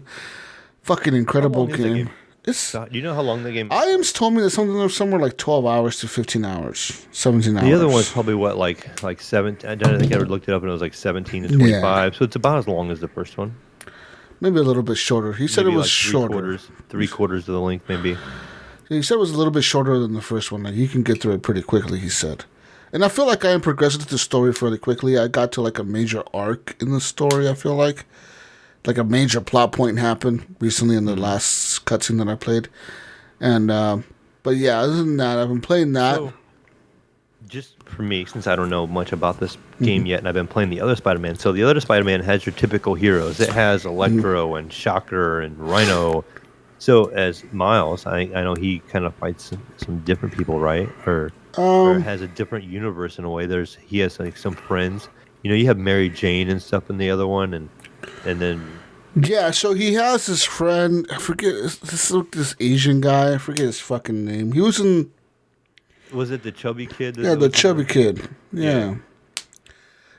fucking incredible game. Do you know how long the game is? IAMS told me that somewhere like 12 hours to 15 hours, 17 hours. The other one's probably what, like 7? I think I looked it up and it was like 17 to 25. Yeah. So it's about as long as the first one. Maybe a little bit shorter. He said maybe it was like shorter. Three-quarters of the length, maybe. He said it was a little bit shorter than the first one. Like, you can get through it pretty quickly, he said. And I feel like I am progressing through the story fairly quickly. I got to like a major arc in the story, I feel like. Like a major plot point happened recently in the last cutscene that I played. And, but yeah, other than that, I've been playing that. So, just for me, since I don't know much about this game yet, and I've been playing the other Spider-Man. So the other Spider-Man has your typical heroes. It has Electro and Shocker and Rhino. So as Miles, I know he kind of fights some different people, right? Or has a different universe in a way. He has like some friends. You have Mary Jane and stuff in the other one, and then yeah. So he has this friend. I forget this Asian guy. I forget his fucking name. He was in. Was it the chubby kid? Yeah, the chubby kid. Yeah.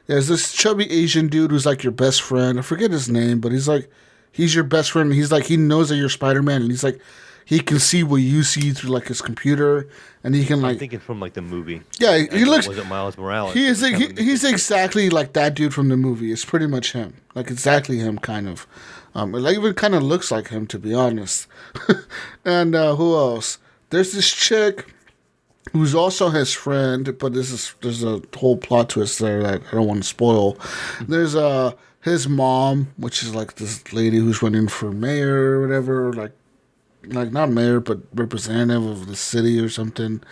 There's this chubby Asian dude who's like your best friend. I forget his name, but he's your best friend. He's like, he knows that you're Spider-Man, and he's like, he can see what you see through like his computer, and he can like. I'm thinking from like the movie. Yeah, he looks. Was it Miles Morales? He's exactly like that dude from the movie. It's pretty much him, like exactly him, kind of. It even kind of looks like him, to be honest. And who else? There's this chick who's also his friend, but there's a whole plot twist there that I don't want to spoil. There's his mom, which is like this lady who's running for mayor or whatever, like not mayor but representative of the city or something.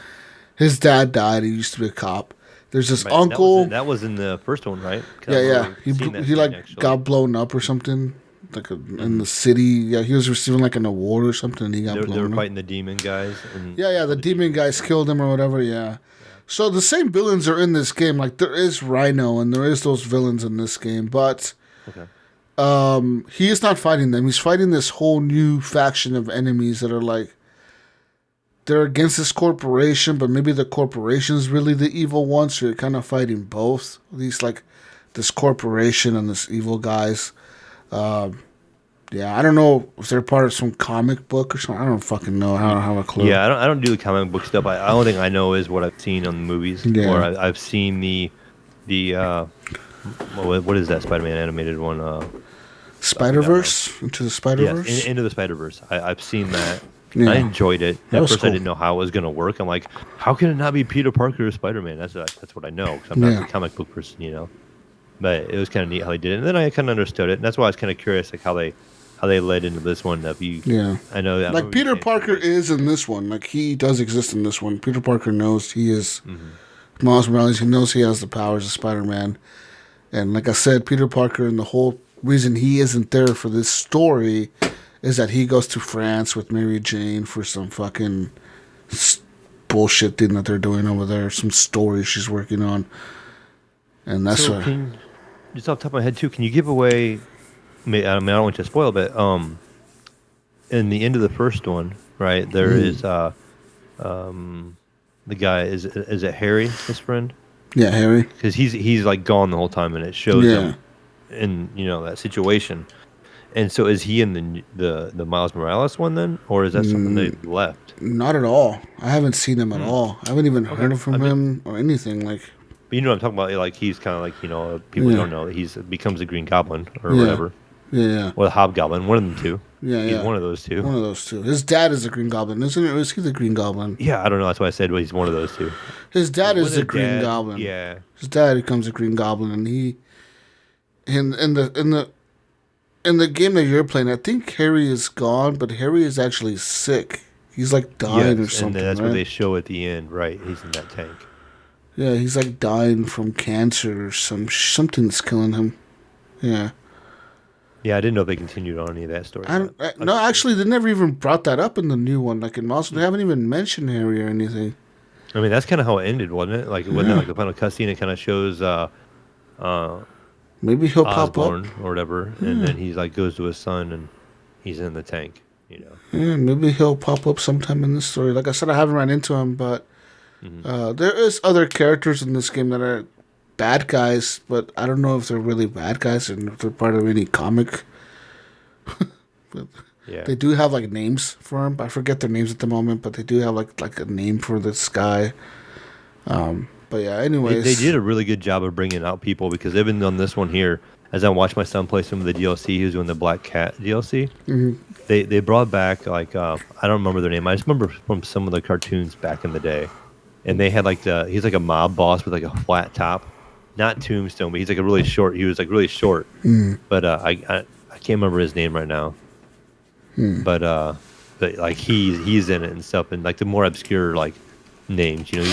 His dad died. He used to be a cop. There's this uncle. That was in the first one, right? Yeah. He like got blown up or something. Like in the city, yeah, he was receiving like an award or something, and he got blown up. They were fighting the demon guys. The demon guys killed him or whatever. Yeah. So the same villains are in this game. Like there is Rhino and there is those villains in this game, but he is not fighting them. He's fighting this whole new faction of enemies that are like they're against this corporation, but maybe the corporation's really the evil one. So you're kind of fighting both. At least like this corporation and this evil guys. I don't know if they're part of some comic book or something. I don't fucking know. I don't have a clue. Yeah, I don't do the comic book stuff. The only thing I know is what I've seen on the movies. Yeah. Or I've seen the what is that Spider-Man animated one? Spider-Verse? Into the Spider-Verse? Yes, Into the Spider-Verse. I've seen that. Yeah. I enjoyed it. At first, cool. I didn't know how it was going to work. I'm like, how can it not be Peter Parker or Spider-Man? That's what I know, because I'm not a comic book person, But it was kind of neat how they did it. And then I kind of understood it. And that's why I was kind of curious, like how they led into this one. I know that. Like Peter Parker is in this one. Like he does exist in this one. Peter Parker knows he is Miles Morales. He knows he has the powers of Spider-Man. And like I said, Peter Parker, and the whole reason he isn't there for this story is that he goes to France with Mary Jane for some fucking bullshit thing that they're doing over there. Some story she's working on. And that's just off the top of my head too, can you give away? I mean, I don't want you to spoil, but in the end of the first one, right? There is the guy. Is it Harry, his friend? Yeah, Harry. Because he's like gone the whole time, and it shows him in that situation. And so, is he in the Miles Morales one then, or is that something they left? Not at all. I haven't seen him at all. I haven't even heard from him or anything like. But you know what I'm talking about? Like he's kind of like people don't know that he becomes a Green Goblin or whatever. Yeah. Or the Hobgoblin, one of them two. Yeah, he's one of those two. One of those two. His dad is a Green Goblin, isn't it? Or is he the Green Goblin? Yeah, I don't know. That's why I said he's one of those two. His dad is the Green Goblin. Yeah. His dad becomes a Green Goblin, and he in the game that you're playing, I think Harry is gone, but Harry is actually sick. He's like dying or something. And that's what they show at the end, right? He's in that tank. Yeah, he's like dying from cancer or something's killing him. Yeah. Yeah, I didn't know if they continued on any of that story. No, actually, they never even brought that up in the new one. Like in Miles, they haven't even mentioned Harry or anything. I mean, that's kind of how it ended, wasn't it? Like, wasn't that like the final cutscene? It kind of shows maybe he'll Osborn pop up or whatever, and then he's like goes to his son and he's in the tank. Yeah, maybe he'll pop up sometime in this story. Like I said, I haven't run into him, but there is other characters in this game that are bad guys, but I don't know if they're really bad guys and if they're part of any comic. But they do have like names for them. I forget their names at the moment, but they do have like a name for this guy. But yeah, anyways, they did a really good job of bringing out people, because even on this one here, as I watched my son play some of the DLC, he was doing the Black Cat DLC. They brought back like I don't remember their name. I just remember from some of the cartoons back in the day, and they had like he's like a mob boss with like a flat top, not Tombstone, but he's like a really short. He was like really short, but I can't remember his name right now. But like he's in it and stuff, and like the more obscure like names, you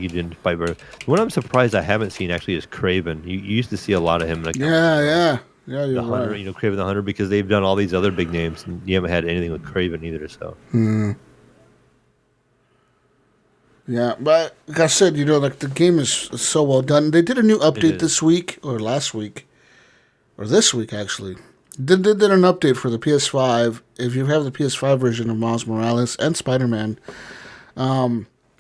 didn't fight very. What I'm surprised I haven't seen actually is Craven. You used to see a lot of him. Like Yeah. You're the Hunter, right. Craven the Hunter, because they've done all these other big names, and you haven't had anything with Craven either. So Yeah, but like I said, like the game is so well done. They did a new update this week, or last week, or this week actually. They did an update for the PS5. If you have the PS5 version of Miles Morales and Spider-Man,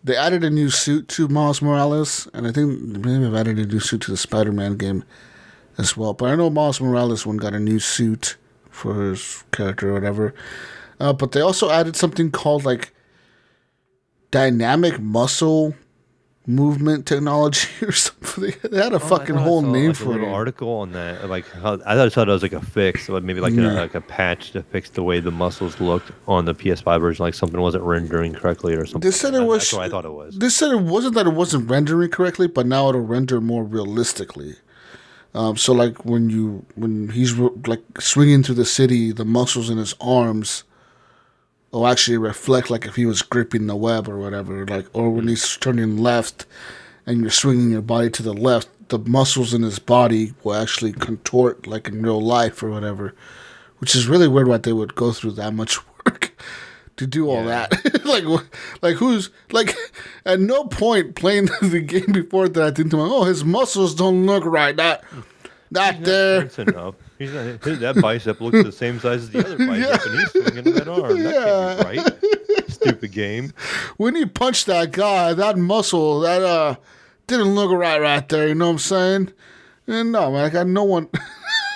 they added a new suit to Miles Morales, and I think maybe they've added a new suit to the Spider-Man game as well. But I know Miles Morales one got a new suit for his character or whatever. But they also added something called like dynamic muscle movement technology or something. They had a fucking whole name like for a little it. article on that. Like I thought it was like a fix, or maybe like a patch to fix the way the muscles looked on the PS5 version, like something wasn't rendering correctly or something. They said it was. That's what I thought it was. They said it wasn't that it wasn't rendering correctly, but now it'll render more realistically. So like when he's like swinging through the city, the muscles in his arms will actually reflect like if he was gripping the web or whatever. Like, or when he's turning left and you're swinging your body to the left, the muscles in his body will actually contort like in real life or whatever. Which is really weird why they would go through that much work to do all that. like who's like at no point playing the game before that I think to myself, his muscles don't look right. Not there. Enough. That bicep looks the same size as the other bicep, and he's swinging that arm. That can't be right. Stupid game. When he punched that guy, that muscle, that didn't look right there. You know what I'm saying? And no, man, I got no one. I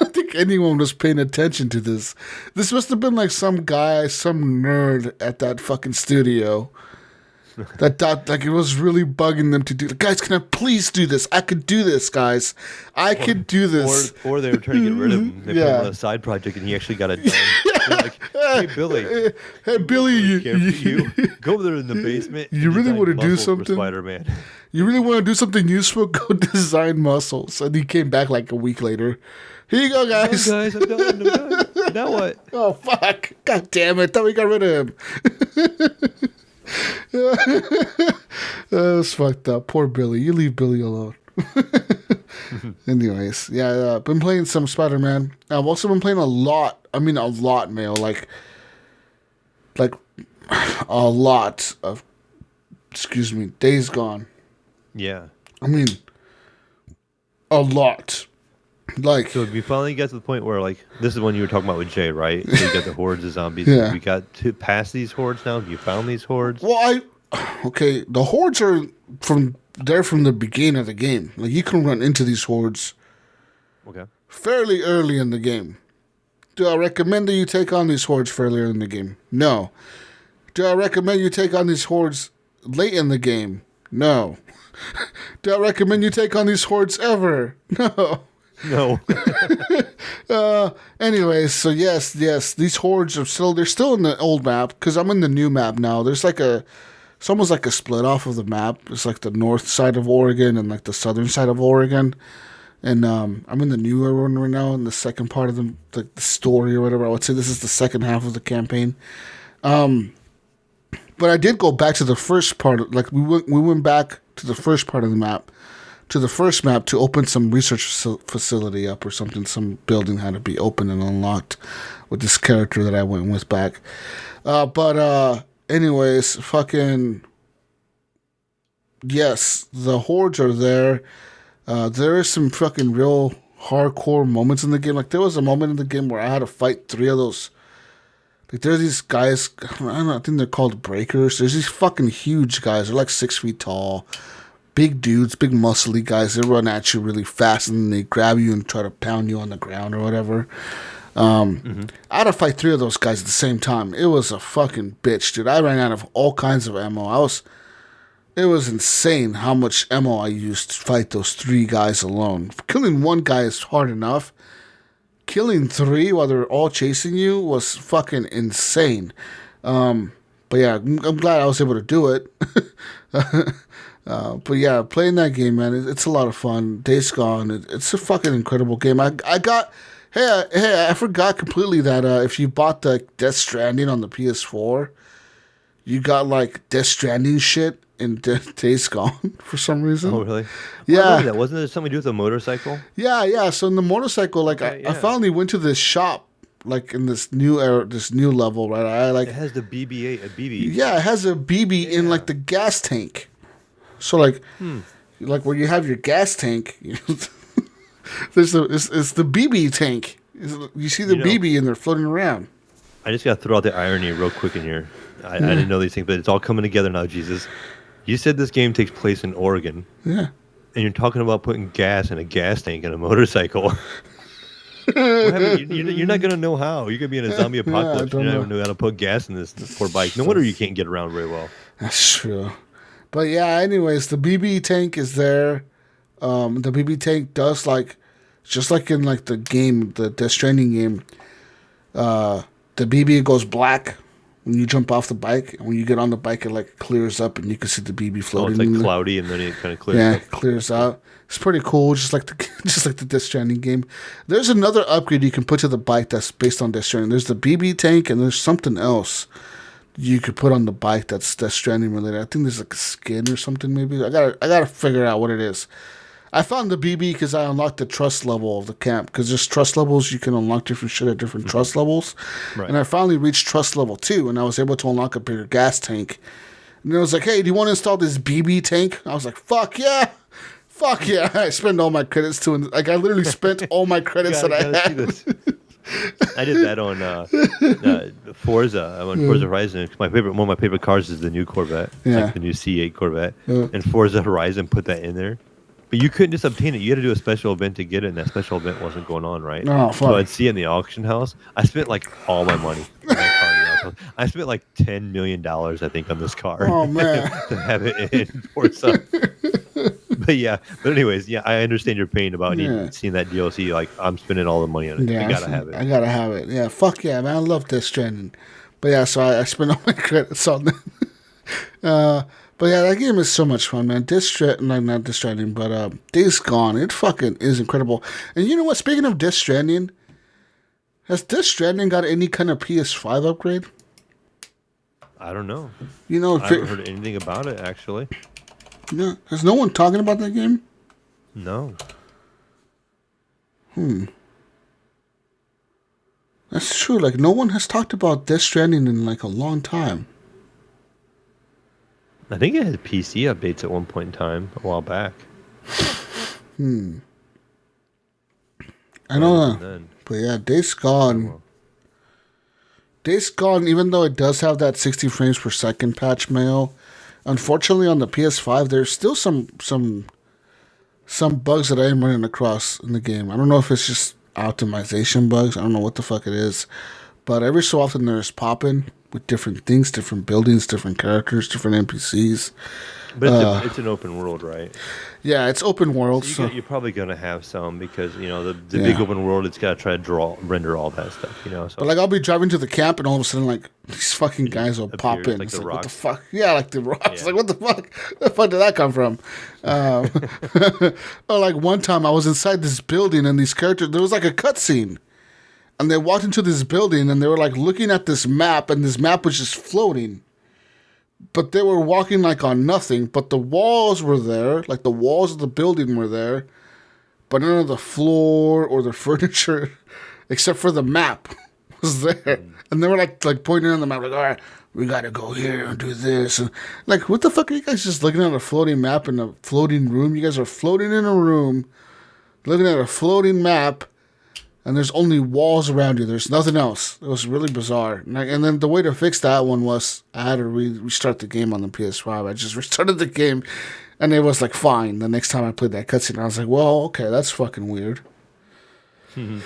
don't think anyone was paying attention to this. This must have been like some guy, some nerd at that fucking studio that thought like it was really bugging them to do. Guys, can I please do this? I could do this, guys. I could do this. Or they were trying to get rid of him. They put him on a side project, and he actually got it done. They're like, hey, Billy. Hey, Billy, you go over there in the basement. You really want to do something? Spider-Man. You really want to do something useful? Go design muscles. And he came back like a week later. Here you go, guys. I'm done. Now what? Oh, fuck. God damn it. Thought we got rid of him. That's fucked up. Poor Billy. You leave Billy alone. Anyways, yeah, been playing some Spider-Man. I've also been playing a lot, Mayo. Like a lot of, Days Gone. Yeah. I mean, a lot. Like, so we finally got to the point where, like, this is when you were talking about with Jay, right? So you got the hordes of zombies. Yeah. We got to past these hordes now. Have you found these hordes? Well, the hordes are from the beginning of the game. Like, you can run into these hordes fairly early in the game. Do I recommend that you take on these hordes fairly early in the game? No. Do I recommend you take on these hordes late in the game? No. Do I recommend you take on these hordes ever? No. No. Anyways, so yes, these hordes are they're still in the old map, because I'm in the new map now. There's like it's almost like a split off of the map. It's like the north side of Oregon and like the southern side of Oregon. And I'm in the newer one right now, in the second part of the story or whatever. I would say this is the second half of the campaign. But I did go back to the first part. Like we went back to the first part of the map. To the first map to open some research facility up or something. Some building had to be opened and unlocked with this character that I went with back. But anyways, fucking yes, the hordes are there. There is some fucking real hardcore moments in the game. Like there was a moment in the game where I had to fight 3 of those. Like there's these guys. I don't know. I think they're called breakers. There's these fucking huge guys. They're like 6 feet tall. Big dudes, big muscly guys. They run at you really fast and they grab you and try to pound you on the ground or whatever. I had to fight 3 of those guys at the same time. It was a fucking bitch, dude. I ran out of all kinds of ammo. It was insane how much ammo I used to fight those 3 guys alone. Killing one guy is hard enough. killing 3 while they're all chasing you was fucking insane. But yeah, I'm glad I was able to do it. But yeah, playing that game, man, it's a lot of fun. Days Gone, it's a fucking incredible game. I forgot completely that if you bought the Death Stranding on the PS4, you got like Death Stranding shit in Days Gone for some reason. Oh, really? Yeah. That wasn't there something to do with a motorcycle? Yeah. So in the motorcycle, like I finally went to this shop. Like in this new era, this new level, right? It has the BB-8, a BB. Yeah, it has a BB in like the gas tank. So like where you have your gas tank, it's the BB tank. You see the BB and they're floating around. I just got to throw out the irony real quick in here. I didn't know these things, but it's all coming together now, Jesus. You said this game takes place in Oregon. Yeah. And you're talking about putting gas in a gas tank in a motorcycle. You're not going to know how. You're going to be in a zombie apocalypse. You're not going to know how to put gas in this poor bike. No wonder you can't get around very well. That's true. But yeah, anyways, the BB tank is there. The BB tank does just like in like the game, the Death Stranding game, the BB goes black when you jump off the bike. And when you get on the bike, it like clears up and you can see the BB floating. Oh, it's like cloudy and then it kind of clears up. Yeah, it clears out. It's pretty cool, just like the Death Stranding game. There's another upgrade you can put to the bike that's based on Death Stranding. There's the BB tank, and there's something else you could put on the bike that's Death Stranding related. I think there's like a skin or something. Maybe I gotta figure out what it is. I found the BB because I unlocked the trust level of the camp. Because there's trust levels, you can unlock different shit at different trust levels. Right. And I finally reached trust level 2, and I was able to unlock a bigger gas tank. And it was like, hey, do you want to install this BB tank? I was like, fuck yeah. Fuck yeah. I spent all my credits to it. Like, I literally spent all my credits that I had. I did that on Forza. On Forza Horizon. One of my favorite cars is the new Corvette. Like the new C8 Corvette. And Forza Horizon put that in there. But you couldn't just obtain it. You had to do a special event to get it, and that special event wasn't going on, right? Oh, fuck. So I'd see it in the auction house. I spent like all my money on that car in the auction house. I spent like $10 million, I think, on this car. Oh, man. To have it in Forza. But anyways, I understand your pain about seeing that DLC. Like, I'm spending all the money on it. Yeah, I gotta have it. I gotta have it. Yeah, fuck yeah, man. I love Death Stranding. But yeah, so I spent all my credits on it. But yeah, that game is so much fun, man. Not Death Stranding, but Days Gone. It fucking is incredible. And you know what? Speaking of Death Stranding, has Death Stranding got any kind of PS5 upgrade? I don't know. You know, I haven't heard anything about it, actually. Yeah, has no one talking about that game? No. That's true. Like, no one has talked about Death Stranding in like a long time. I think it had PC updates at one point in time, a while back. I know that. But yeah, Days Gone. Days Gone, even though it does have that 60 frames per second patch, Mayo, unfortunately on the PS5, there's still some bugs that I am running across in the game. I don't know if it's just optimization bugs. I don't know what the fuck it is. But every so often there's popping with different things, different buildings, different characters, different NPCs. But it's an open world, right? Yeah, it's open world. So you're probably going to have some because, the big open world, it's got to try to render all that stuff, So. But like I'll be driving to the camp and all of a sudden like these fucking guys will pop in. Like it's the like, Rock. what the fuck? Yeah, like the Rock. It's like, what the fuck? Where the fuck did that come from? Or like one time I was inside this building and these characters, there was like a cutscene. And they walked into this building and they were like looking at this map and this map was just floating. But they were walking like on nothing. But the walls were there. Like the walls of the building were there. But none of the floor or the furniture, except for the map, was there. And they were like pointing on the map like, all right, we got to go here and do this. And like, what the fuck are you guys just looking at a floating map in a floating room? You guys are floating in a room, looking at a floating map. And there's only walls around you. There's nothing else. It was really bizarre. And then the way to fix that one was I had to restart the game on the PS5. I just restarted the game, and it was like fine. The next time I played that cutscene, I was like, well, okay, that's fucking weird. You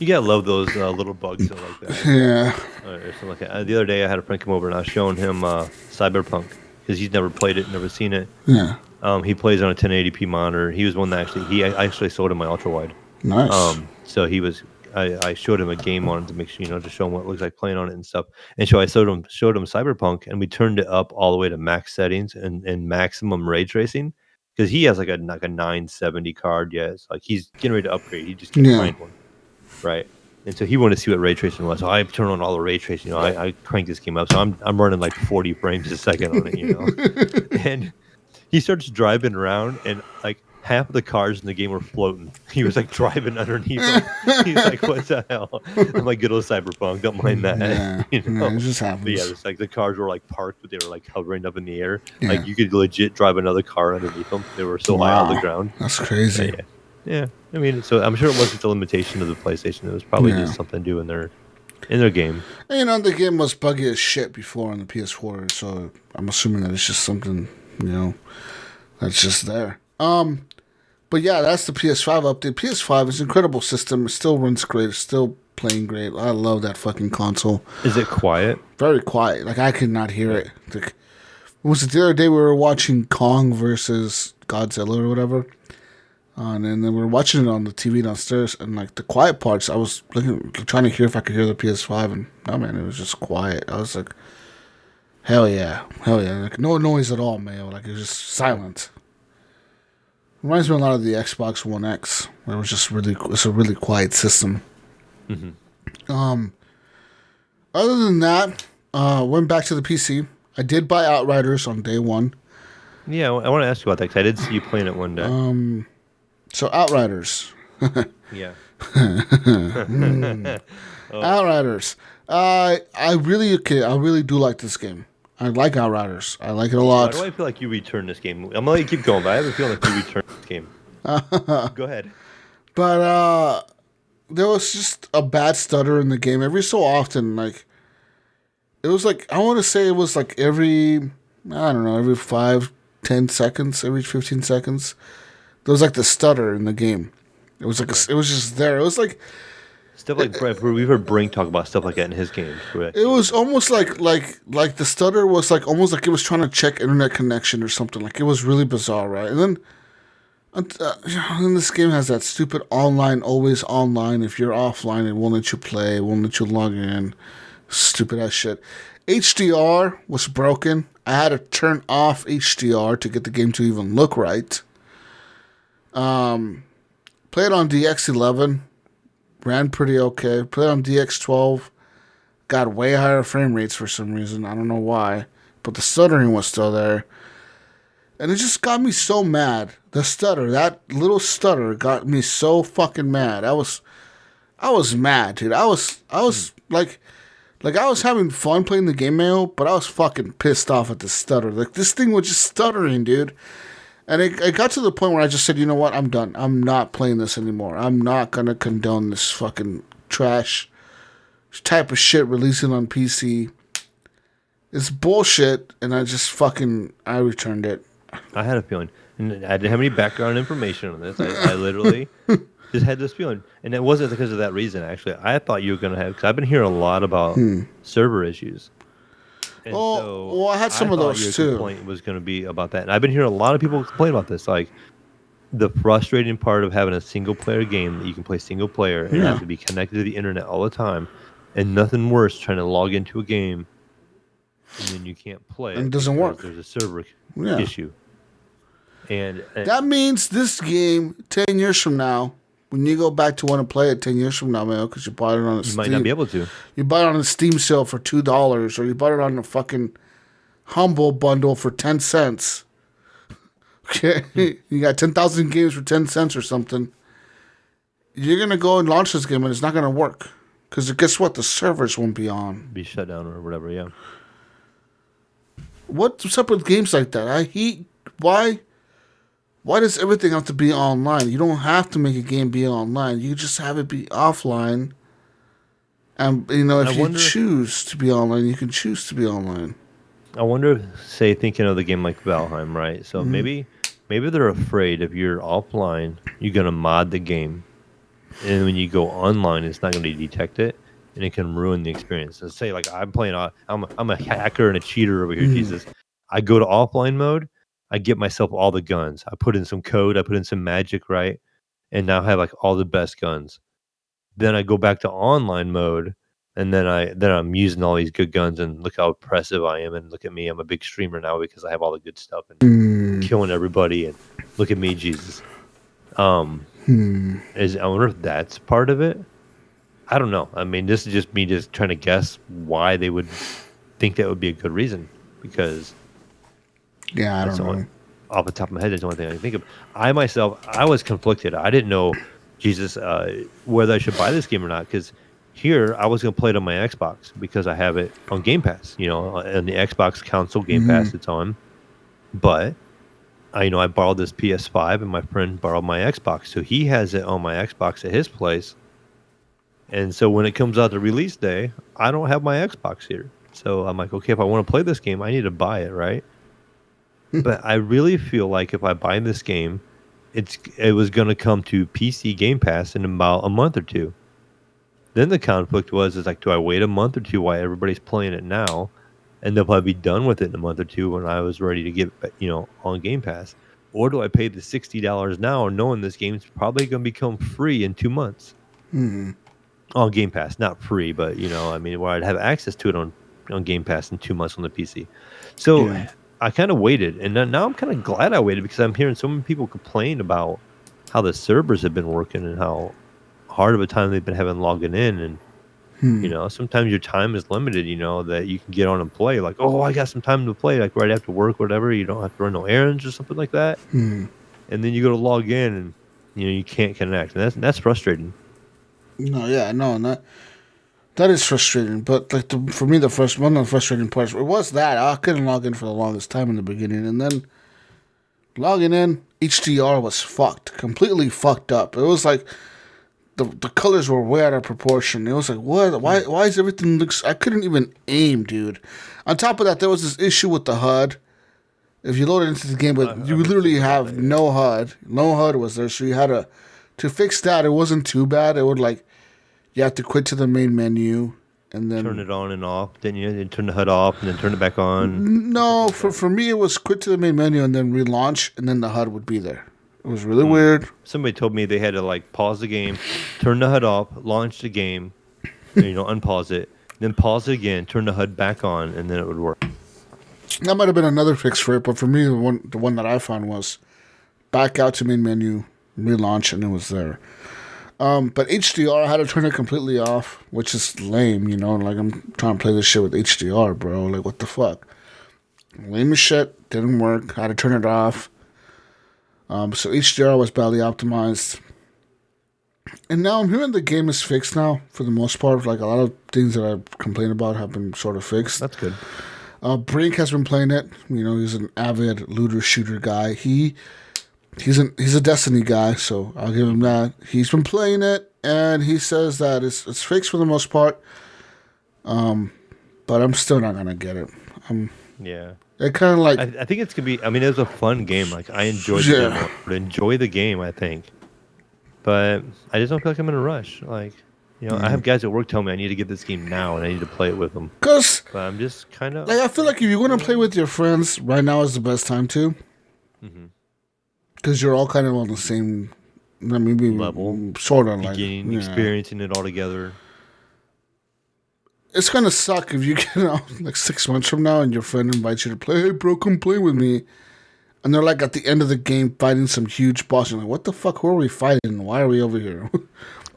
gotta love those little bugs like that. Yeah. Or something like that. The other day, I had a friend come over, and I was showing him Cyberpunk because he's never played it, never seen it. Yeah. He plays on a 1080p monitor. He was one that I actually sold him my ultra wide. Nice. So he was I showed him a game on it to make sure, to show him what it looks like playing on it and stuff. And so I showed him Cyberpunk, and we turned it up all the way to max settings and maximum ray tracing because he has like a 970 card. Yeah, it's like he's getting ready to upgrade. He just can't find one, right? And so he wanted to see what ray tracing was. So I turned on all the ray tracing. I cranked this game up. So I'm running like 40 frames a second on it. And he starts driving around, and like half of the cars in the game were floating. He was like driving underneath them. He's like, "What the hell?" I'm like, "Good old Cyberpunk. Don't mind that." Yeah, it just happens. But yeah, it's like the cars were like parked, but they were like hovering up in the air. Yeah. Like you could legit drive another car underneath them. They were so high off the ground. That's crazy. Yeah. I mean, so I'm sure it wasn't the limitation of the PlayStation. It was probably just something to do in their game. And the game was buggy as shit before on the PS4, so I'm assuming that it's just something, that's just there. But yeah, that's the PS5 update. PS5 is an incredible system. It still runs great. It's still playing great. I love that fucking console. Is it quiet? Very quiet. Like, I could not hear it. Like, was it the other day we were watching Kong versus Godzilla or whatever? And then we were watching it on the TV downstairs, and like the quiet parts, I was trying to hear if I could hear the PS5, and no, man, it was just quiet. I was like, hell yeah. Like, no noise at all, man. Like, it was just silent. Reminds me a lot of the Xbox One X, where it was just it's a really quiet system. Mm-hmm. Other than that, went back to the PC. I did buy Outriders on day one. Yeah, I want to ask you about that because I did see you playing it one day. So Outriders. Yeah. Outriders. I really do like this game. I like Outriders. I like it a lot. Why do I feel like you returned this game? I'm gonna let you keep going, but I have a feeling like you returned this game. Go ahead. But there was just a bad stutter in the game every so often. Like, it was like, I want to say it was like every 5, 10 seconds, every 15 seconds. There was like the stutter in the game. It was like it was just there. It was like stuff like we've heard Brink talk about stuff like that in his games. Correct? It was almost like the stutter was like almost like it was trying to check internet connection or something. Like, it was really bizarre, right? And then and this game has that stupid online, always online. If you're offline, it won't let you play, it won't let you log in. Stupid ass shit. HDR was broken. I had to turn off HDR to get the game to even look right. Played on DX11, ran pretty okay. Played on DX12, got way higher frame rates for some reason. I don't know why, but the stuttering was still there. And it just got me so mad. The stutter, that little stutter got me so fucking mad. I was mad, dude. I was like I was having fun playing the game, Mayo, but I was fucking pissed off at the stutter. Like, this thing was just stuttering, dude. And it got to the point where I just said, you know what, I'm done. I'm not playing this anymore. I'm not going to condone this fucking trash type of shit releasing on PC. It's bullshit, and I returned it. I had a feeling. And I didn't have any background information on this. I literally just had this feeling. And it wasn't because of that reason, actually. I thought you were going to have, because I've been hearing a lot about server issues. And well, I had some of those too. Your complaint was going to be about that, and I've been hearing a lot of people complain about this. Like, the frustrating part of having a single player game that you can play single player and have to be connected to the internet all the time, and nothing worse trying to log into a game and then you can't play. And it doesn't work. There's a server issue, and that means this game 10 years from now, when you go back to want to play it 10 years from now, man, because you bought it on a Steam. You might not be able to. You bought it on a Steam sale for $2, or you bought it on a fucking Humble bundle for 10 cents. Okay? You got 10,000 games for 10 cents or something. You're going to go and launch this game, and it's not going to work. Because guess what? The servers won't be on. Be shut down or whatever, yeah. What's up with games like that? Why does everything have to be online? You don't have to make a game be online. You just have it be offline. And, if you choose to be online, you can choose to be online. I wonder, say, thinking of the game like Valheim, right? So maybe they're afraid if you're offline, you're going to mod the game. And when you go online, it's not going to detect it, and it can ruin the experience. So say, like, I'm a hacker and a cheater over here, Jesus. I go to offline mode. I get myself all the guns. I put in some code. I put in some magic, right? And now I have like all the best guns. Then I go back to online mode, and then I'm using all these good guns, and look how impressive I am, and look at me, I'm a big streamer now because I have all the good stuff and killing everybody, and look at me, Jesus. I wonder if that's part of it. I don't know. I mean, this is just me just trying to guess why they would think that would be a good reason, because I don't know. Off the top of my head, that's the only thing I can think of. I was conflicted. I didn't know, Jesus, whether I should buy this game or not, because here I was going to play it on my Xbox because I have it on Game Pass, and the Xbox console Game Pass it's on. But I borrowed this PS5 and my friend borrowed my Xbox, so he has it on my Xbox at his place. And so when it comes out the release day, I don't have my Xbox here. So I'm like, okay, if I want to play this game, I need to buy it, right? But I really feel like if I buy this game, it was going to come to PC Game Pass in about a month or two. Then the conflict is like, do I wait a month or two while everybody's playing it now, and they'll probably be done with it in a month or two when I was ready to get on Game Pass, or do I pay the $60 now, knowing this game's probably going to become free in 2 months on Game Pass? Not free, but where I'd have access to it on Game Pass in 2 months on the PC. So. Yeah. I kind of waited, and now I'm kind of glad I waited because I'm hearing so many people complain about how the servers have been working and how hard of a time they've been having logging in. And, sometimes your time is limited, that you can get on and play. Like, oh, I got some time to play, like right after work, whatever. You don't have to run no errands or something like that. And then you go to log in and, you can't connect. And that's frustrating. That is frustrating, but for me, one of the frustrating parts was that I couldn't log in for the longest time in the beginning, and then logging in, HDR was completely fucked up. It was like the colors were way out of proportion. It was like, what? Why is everything looks? I couldn't even aim, dude. On top of that, there was this issue with the HUD. If you load it into the game, but you literally have no HUD. No HUD was there, so you had to fix that. It wasn't too bad. It would you have to quit to the main menu and then turn it on and off. Then you turn the HUD off and then turn it back on. No, for me it was quit to the main menu and then relaunch, and then the HUD would be there. It was really weird. Somebody told me they had to pause the game, turn the HUD off, launch the game, unpause it, then pause it again, turn the HUD back on, and then it would work. That might have been another fix for it, but for me the one that I found was back out to main menu, relaunch, and it was there. But HDR, I had to turn it completely off, which is lame, I'm trying to play this shit with HDR, bro. Like, what the fuck? Lame as shit. Didn't work. I had to turn it off. So HDR was badly optimized. And now I'm hearing the game is fixed now, for the most part. Like, a lot of things that I complained about have been sort of fixed. That's good. Brink has been playing it. He's an avid looter shooter guy. He's a Destiny guy, so I'll give him that. He's been playing it, and he says that it's fixed for the most part. But I'm still not gonna get it. Yeah. It kind of I think it's gonna be. I mean, it was a fun game. Like, I enjoyed the game. I would enjoy the game, I think. But I just don't feel like I'm in a rush. Like, I have guys at work tell me I need to get this game now and I need to play it with them. But I'm just kind of I feel like if you want to play with your friends, right now is the best time too. Because you're all kind of on the same, maybe level, sort of experiencing it all together. It's gonna suck if you get out 6 months from now and your friend invites you to play. Hey, bro, come play with me. And they're at the end of the game fighting some huge boss. You're like, what the fuck? Who are we fighting? Why are we over here?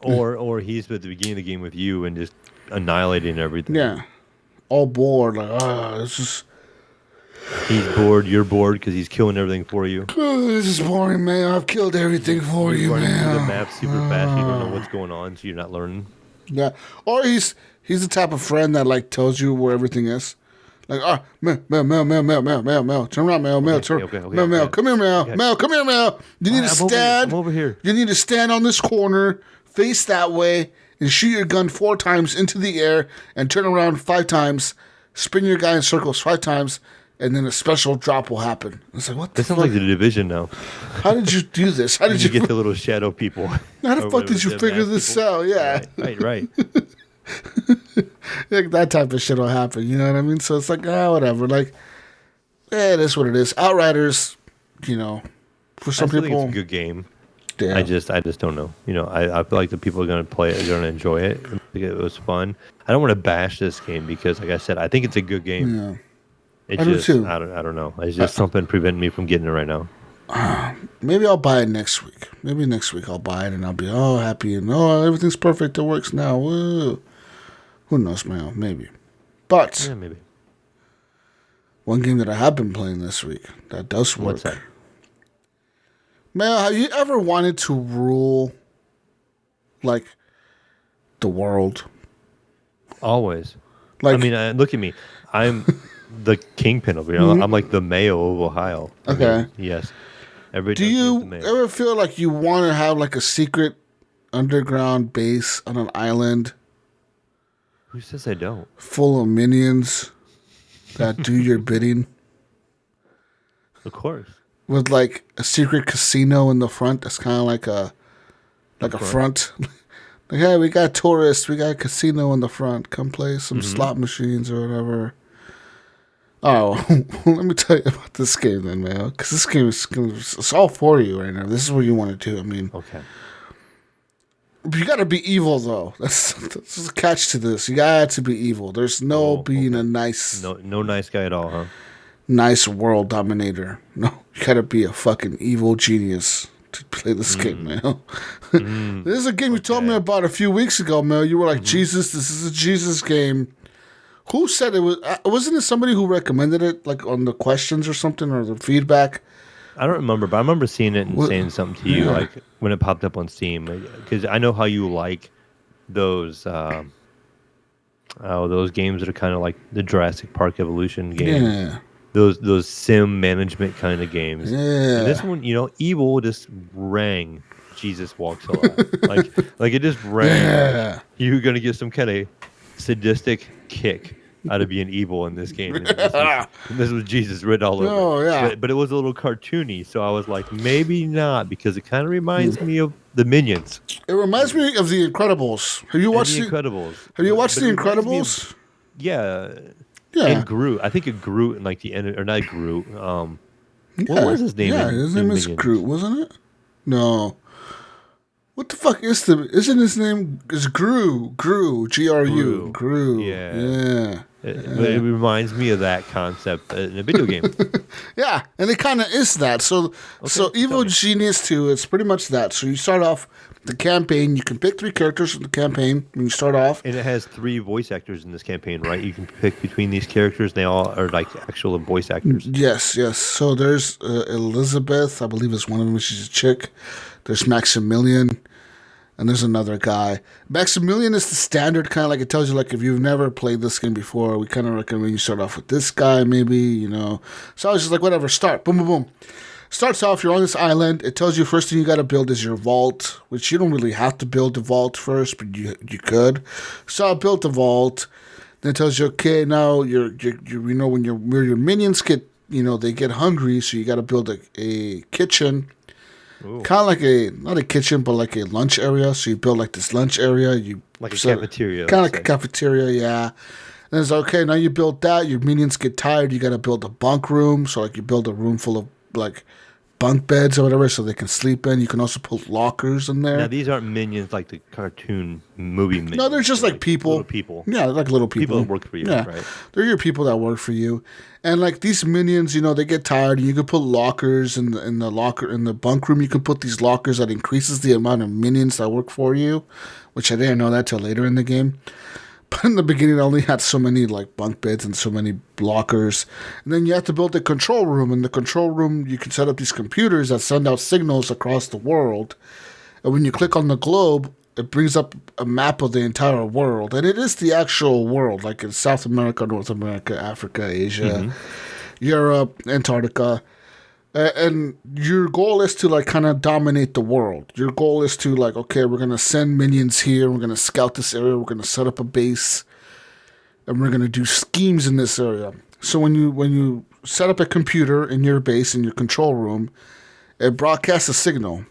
or he's at the beginning of the game with you and just annihilating everything. Yeah, all bored. This is. He's bored. You're bored because he's killing everything for you. This is boring, man. I've killed everything for you, man. Running through the map super fast. You don't know what's going on, so you're not learning. Yeah, or he's the type of friend that tells you where everything is. Mel, turn around, Mel, turn Mel, come here, Mel, come here, Mel. You need to stand. I'm over here. You need to stand on this corner, face that way, and shoot your gun 4 times into the air, and turn around 5 times, spin your guy in circles 5 times. And then a special drop will happen. It's like, what the fuck? This sounds like the Division now. How did you do this? How did you get the little shadow people? How the fuck did you figure this out? Yeah. Right. That type of shit will happen. You know what I mean? So it's whatever. It is what it is. Outriders, for some people. It's a good game. Yeah. I just don't know. I feel like the people are going to play it, are going to enjoy it. I think it was fun. I don't want to bash this game because, like I said, I think it's a good game. Yeah. It's I do just, too. I don't know. It's just something preventing me from getting it right now. Maybe I'll buy it next week. Maybe next week I'll buy it and I'll be happy and everything's perfect. It works now. Woo. Who knows, man? Maybe. But Yeah, maybe. one game that I have been playing this week that does work. What's that? Man, have you ever wanted to rule like the world? Always. Like, I mean, look at me. I'm the kingpin over here. I'm like the Mayo of Ohio. Okay. Yes. Every do you ever feel like you want to have like a secret underground base on an island Who says I don't? full of minions that do your bidding? Of course. With like a secret casino in the front that's kind of like a front. Like, hey, we got tourists, we got a casino in the front. Come play some slot machines or whatever. Oh, let me tell you about this game then, man. Because this game it's all for you right now. This is what you want to do. I mean, Okay. you got to be evil though. That's the catch to this. You got to be evil. There's no being a nice, No nice guy at all, huh? nice world dominator. No, you got to be a fucking evil genius to play this game, man. This is a game you told me about a few weeks ago, man. You were like, Jesus, this is a Jesus game. Who said it was? Wasn't it somebody who recommended it, like on the questions or something, or the feedback? I don't remember, but I remember seeing it and saying something to you, like when it popped up on Steam, because I know how you like those. Those games that are kind of like the Jurassic Park Evolution games. Yeah. Those sim management kind of games. Yeah. And this one, evil just rang. Jesus walks alive. like it just rang. Yeah. You're gonna get some kind of sadistic kick out of being evil in this game. And this was Jesus written all over. Oh, yeah. But it was a little cartoony, so I was like, maybe not, because it kind of reminds me of the Minions. It reminds me of The Incredibles. Have you watched The Incredibles? Have you watched But The it reminds me Incredibles? Yeah. Yeah. And Groot. I think it Groot in like the end, or not Groot. What was his name? Yeah, his name is Groot, wasn't it? No. What the fuck isn't his name? Is Gru, Gru. Gru. Yeah. It reminds me of that concept in a video game. Yeah, and it kind of is that. So Evil Genius 2, it's pretty much that. So you start off the campaign. You can pick 3 characters from the campaign when you start off. And it has 3 voice actors in this campaign, right? You can pick between these characters. They all are like actual voice actors. Yes. So there's Elizabeth, I believe is one of them. She's a chick. There's Maximilian. And there's another guy. Maximilian is the standard kind of like, it tells you like if you've never played this game before, we kind of recommend you start off with this guy maybe, So I was just like, whatever, start. Boom, boom, boom. Starts off, you're on this island. It tells you first thing you got to build is your vault, which you don't really have to build the vault first, but you could. So I built the vault. Then it tells you, okay, now you're when your minions get, they get hungry, so you got to build a kitchen. Kind of like not a kitchen, but like a lunch area. So you build like this lunch area. Like a cafeteria. Kind of like a cafeteria, yeah. And it's okay, now you build that. Your minions get tired. You got to build a bunk room. So like you build a room full of like bunk beds or whatever so they can sleep in. You can also put lockers in there. Now, these aren't minions like the cartoon movie minions. No, they're just like people. Little people. Yeah, like little people. People that work for you, right? They're your people that work for you. And like these minions, they get tired. And you can put lockers in the bunk room. You can put these lockers that increases the amount of minions that work for you, which I didn't know that till later in the game. But in the beginning, I only had so many like bunk beds and so many lockers. And then you have to build a control room. In the control room, you can set up these computers that send out signals across the world. And when you click on the globe, it brings up a map of the entire world. And it is the actual world, like in South America, North America, Africa, Asia, Europe, Antarctica. And your goal is to like kind of dominate the world. Your goal is to like, okay, we're going to send minions here. We're going to scout this area. We're going to set up a base. And we're going to do schemes in this area. So when you set up a computer in your base, in your control room, it broadcasts a signal.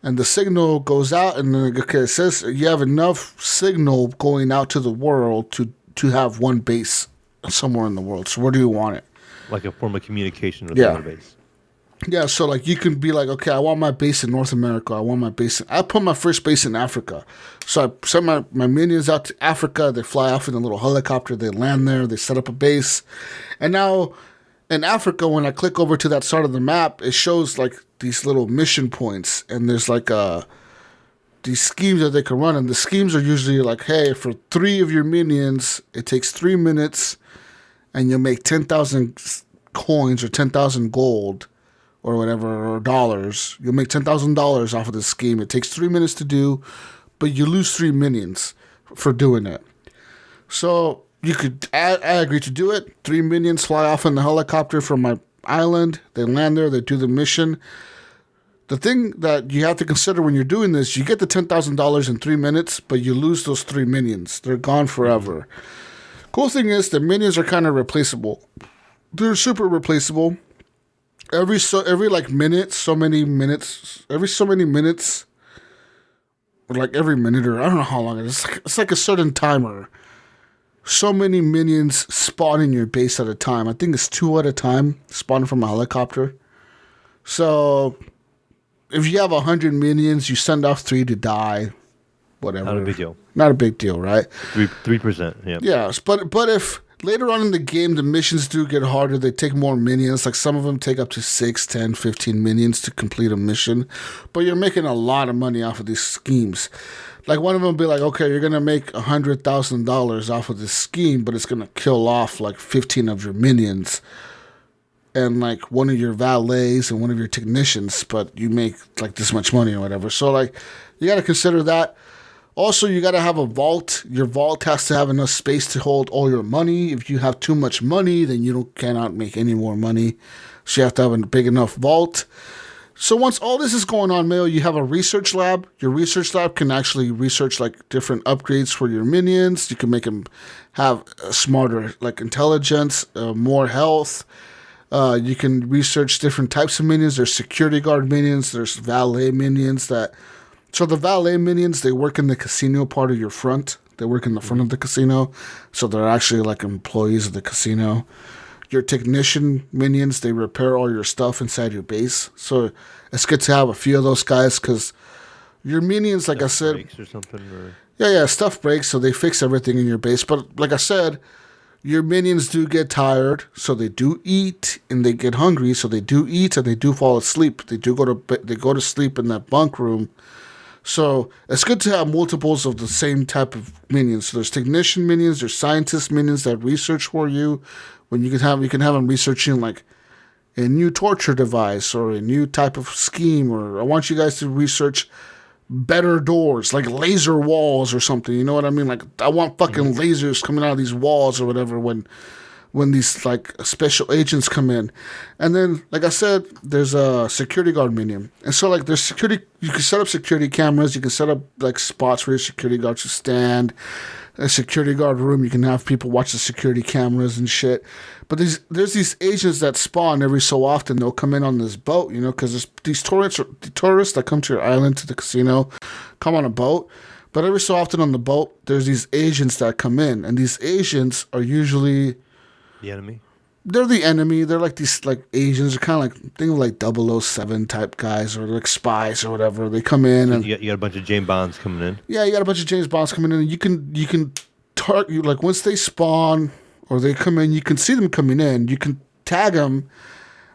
And the signal goes out and then it says you have enough signal going out to the world to have one base somewhere in the world. So where do you want it? Like a form of communication with another base. Yeah, so like you can be like, okay, I want my base in North America. I put my first base in Africa. So I send my minions out to Africa. They fly off in a little helicopter. They land there. They set up a base. And now in Africa, when I click over to that side of the map, it shows like these little mission points. And there's like these schemes that they can run. And the schemes are usually like, hey, for 3 of your minions, it takes 3 minutes and you'll make 10,000 coins or 10,000 gold or whatever, or dollars. You'll make $10,000 off of this scheme. It takes 3 minutes to do, but you lose 3 minions for doing it. So you could, I agree to do it. 3 minions fly off in the helicopter from my island. They land there. They do the mission. The thing that you have to consider when you're doing this, you get the $10,000 in 3 minutes, but you lose those 3 minions. They're gone forever. Cool thing is the minions are kind of replaceable. They're super replaceable. Every like minute, so many minutes, or like every minute, or I don't know how long it is. It's like a certain timer. So many minions spawn in your base at a time. I think it's 2 at a time spawning from a helicopter. So if you have 100 minions, you send off 3 to die. Whatever. Not a big deal. Not a big deal, right? 3%. Yeah. Yes, but if later on in the game the missions do get harder, they take more minions. Like some of them take up to 6, 10, 15 minions to complete a mission. But you're making a lot of money off of these schemes. Like one of them will be like, okay, you're gonna make $100,000 off of this scheme, but it's gonna kill off like 15 of your minions and like one of your valets and one of your technicians, but you make like this much money or whatever. So like you gotta consider that. Also, you got to have a vault. Your vault has to have enough space to hold all your money. If you have too much money, then you cannot make any more money. So you have to have a big enough vault. So once all this is going on, Mayo, you have a research lab. Your research lab can actually research like different upgrades for your minions. You can make them have a smarter like intelligence, more health. You can research different types of minions. There's security guard minions. There's valet minions that... So the valet minions, they work in the casino part of your front. They work in the front of the casino. So they're actually like employees of the casino. Your technician minions, they repair all your stuff inside your base. So it's good to have a few of those guys because your minions, like I said... breaks or something? Or... Yeah, stuff breaks, so they fix everything in your base. But like I said, your minions do get tired, so they do eat, and they get hungry, so they do eat, and they do fall asleep. They go to sleep in that bunk room. So it's good to have multiples of the same type of minions. So there's technician minions, there's scientist minions that research for you. When you can have them researching like a new torture device or a new type of scheme, or I want you guys to research better doors, like laser walls or something. You know what I mean? Like I want fucking lasers coming out of these walls or whatever when these like special agents come in. And then, like I said, there's a security guard minion. And so like there's security, you can set up security cameras, you can set up like spots where your security guards should stand. A security guard room, you can have people watch the security cameras and shit. But there's these agents that spawn every so often. They'll come in on this boat, you know, because there's these tourists that come to your island, to the casino, come on a boat. But every so often on the boat, there's these agents that come in. And these agents are usually... The enemy? They're the enemy. They're like these like Asians. They're kind of like, think of like 007 type guys or like spies or whatever. They come in and... You got a bunch of James Bonds coming in. Yeah, you got a bunch of James Bonds coming in. And you can target, like once they spawn or they come in, you can see them coming in. You can tag them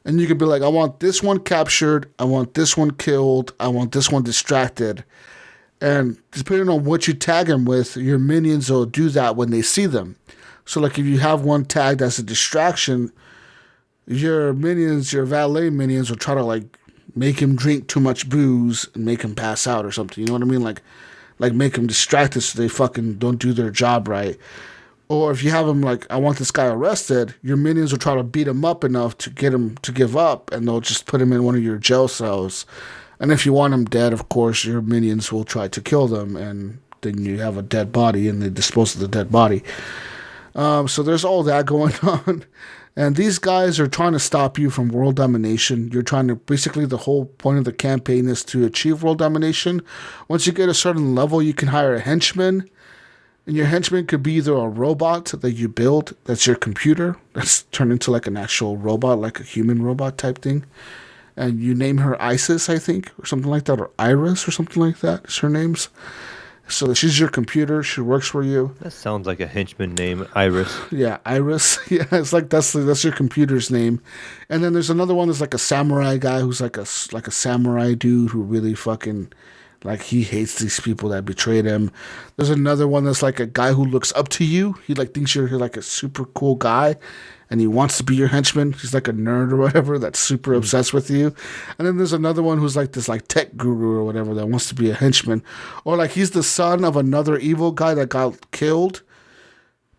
and you can be like, I want this one captured. I want this one killed. I want this one distracted. And depending on what you tag them with, your minions will do that when they see them. So, like, if you have one tagged as a distraction, your minions, your valet minions, will try to, like, make him drink too much booze and make him pass out or something. You know what I mean? Like make him distracted so they fucking don't do their job right. Or if you have him, like, I want this guy arrested, your minions will try to beat him up enough to get him to give up, and they'll just put him in one of your jail cells. And if you want him dead, of course, your minions will try to kill them, and then you have a dead body, and they dispose of the dead body. So there's all that going on. And these guys are trying to stop you from world domination. You're trying to... Basically, the whole point of the campaign is to achieve world domination. Once you get a certain level, you can hire a henchman. And your henchman could be either a robot that you build, that's your computer, that's turned into like an actual robot, like a human robot type thing. and you name her Isis, I think, or something like that, or Iris, or something like that. Is her name's. So she's your computer. She works for you. That sounds like a henchman name, Iris. Yeah, Iris. Yeah, it's like that's your computer's name. And then there's another one that's like a samurai guy who's like a samurai dude who really fucking like he hates these people that betrayed him. There's another one that's like a guy who looks up to you. He like thinks you're like a super cool guy, and he wants to be your henchman. He's like a nerd or whatever that's super obsessed with you. And then there's another one who's like this like tech guru or whatever that wants to be a henchman, or like he's the son of another evil guy that got killed,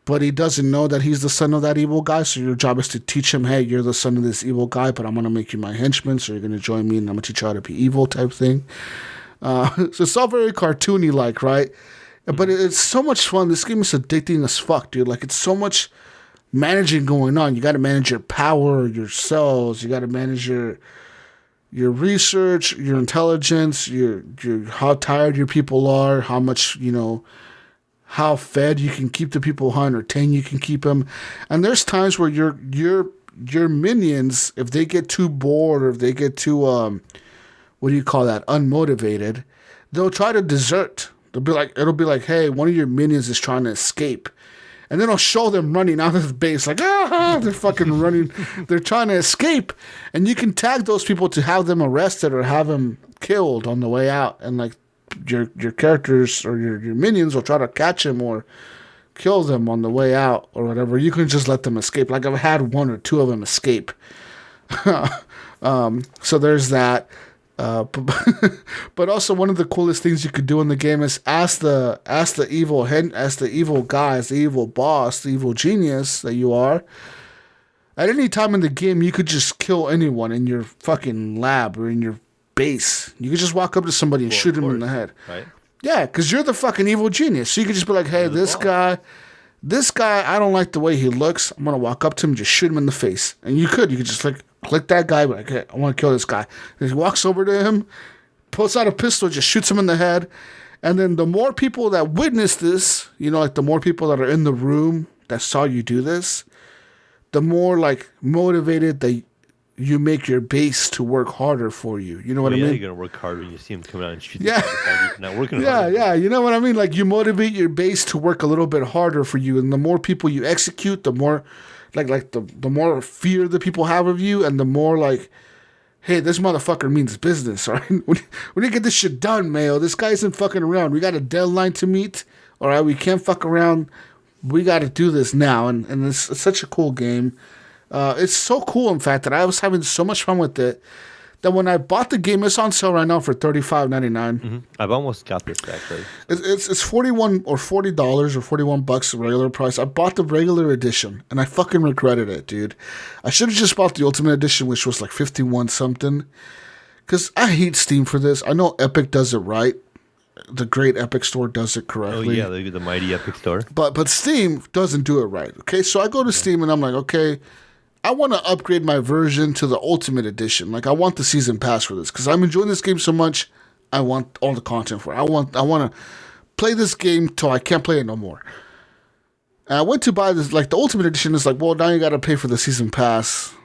but he doesn't know that he's the son of that evil guy. So your job is to teach him, hey, you're the son of this evil guy, but I'm gonna make you my henchman, so you're gonna join me, and I'm gonna teach you how to be evil type thing. So it's all very cartoony like, right? But it's so much fun. This game is addicting as fuck, dude. Like, it's so much managing going on. You got to manage your power, your cells. You got to manage your research, your intelligence, your how tired your people are, how much, how fed you can keep the people, how entertained you can keep them. And there's times where your minions, if they get too bored or if they get too what do you call that? Unmotivated. They'll try to desert. It'll be like, hey, one of your minions is trying to escape. And then I'll show them running out of the base like, they're fucking running. They're trying to escape. And you can tag those people to have them arrested or have them killed on the way out. And like your characters or your minions will try to catch them or kill them on the way out or whatever. You can just let them escape. Like I've had one or two of them escape. So there's that. But also one of the coolest things you could do in the game is ask the evil guy, as the evil boss, the evil genius that you are. At any time in the game, you could just kill anyone in your fucking lab or in your base. You could just walk up to somebody and shoot him in the head. Right? Yeah, because you're the fucking evil genius. So you could just be like, hey, this guy, I don't like the way he looks. I'm going to walk up to him and just shoot him in the face. And you could just like, click that guy, be like, hey, I want to kill this guy. And he walks over to him, pulls out a pistol, just shoots him in the head. And then the more people that witness this, like the more people that are in the room that saw you do this, the more like motivated that you make your base to work harder for you. You know what I mean? You're going to work harder when you see him coming out and shoot the guy. You're not working harder. Yeah, you know what I mean? Like you motivate your base to work a little bit harder for you. And the more people you execute, the more the more fear the people have of you, and the more like, hey, this motherfucker means business, all right? We need to get this shit done, Mayo. This guy isn't fucking around. We got a deadline to meet, all right? We can't fuck around. We got to do this now, and it's such a cool game. It's so cool, in fact, that I was having so much fun with it, that when I bought the game, it's on sale right now for $35.99. Mm-hmm. I've almost got this actually. It's $41 or $40 or $41 the regular price. I bought the regular edition and I fucking regretted it, dude. I should have just bought the Ultimate Edition, which was like 51 something. Because I hate Steam for this. I know Epic does it right. The great Epic Store does it correctly. Oh yeah, the mighty Epic Store. But Steam doesn't do it right. Okay, so I go to Steam and I'm like, okay, I want to upgrade my version to the Ultimate Edition. Like, I want the season pass for this because I'm enjoying this game so much. I want all the content for it. I want to play this game till I can't play it no more. And I went to buy this. Like, the Ultimate Edition is like, well, now you got to pay for the season pass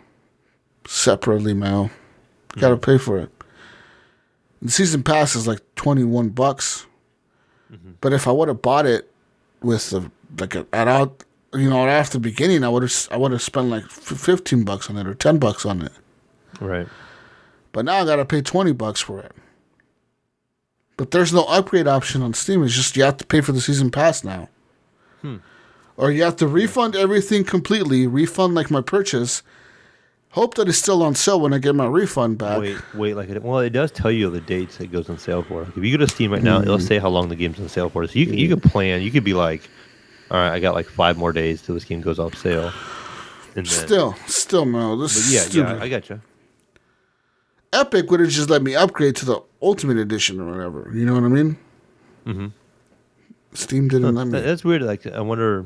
separately, Mal. You got to pay for it. The season pass is like $21. Mm-hmm. But if I would have bought it with after the beginning, I would have spent like $15 on it or $10 on it. Right. But now I gotta pay $20 for it. But there's no upgrade option on Steam. It's just you have to pay for the season pass now. Or you have to refund everything completely, refund like my purchase. Hope that it's still on sale when I get my refund back. Wait, it does tell you the dates it goes on sale for. Like if you go to Steam right now, it'll say how long the game's on sale for. So you can plan. You could be like, all right, I got like 5 more days till this game goes off sale. And then, still, no. Yeah, I got you. Epic would have just let me upgrade to the Ultimate Edition or whatever. You know what I mean? Mm-hmm. Steam didn't let me. That's weird. Like, I wonder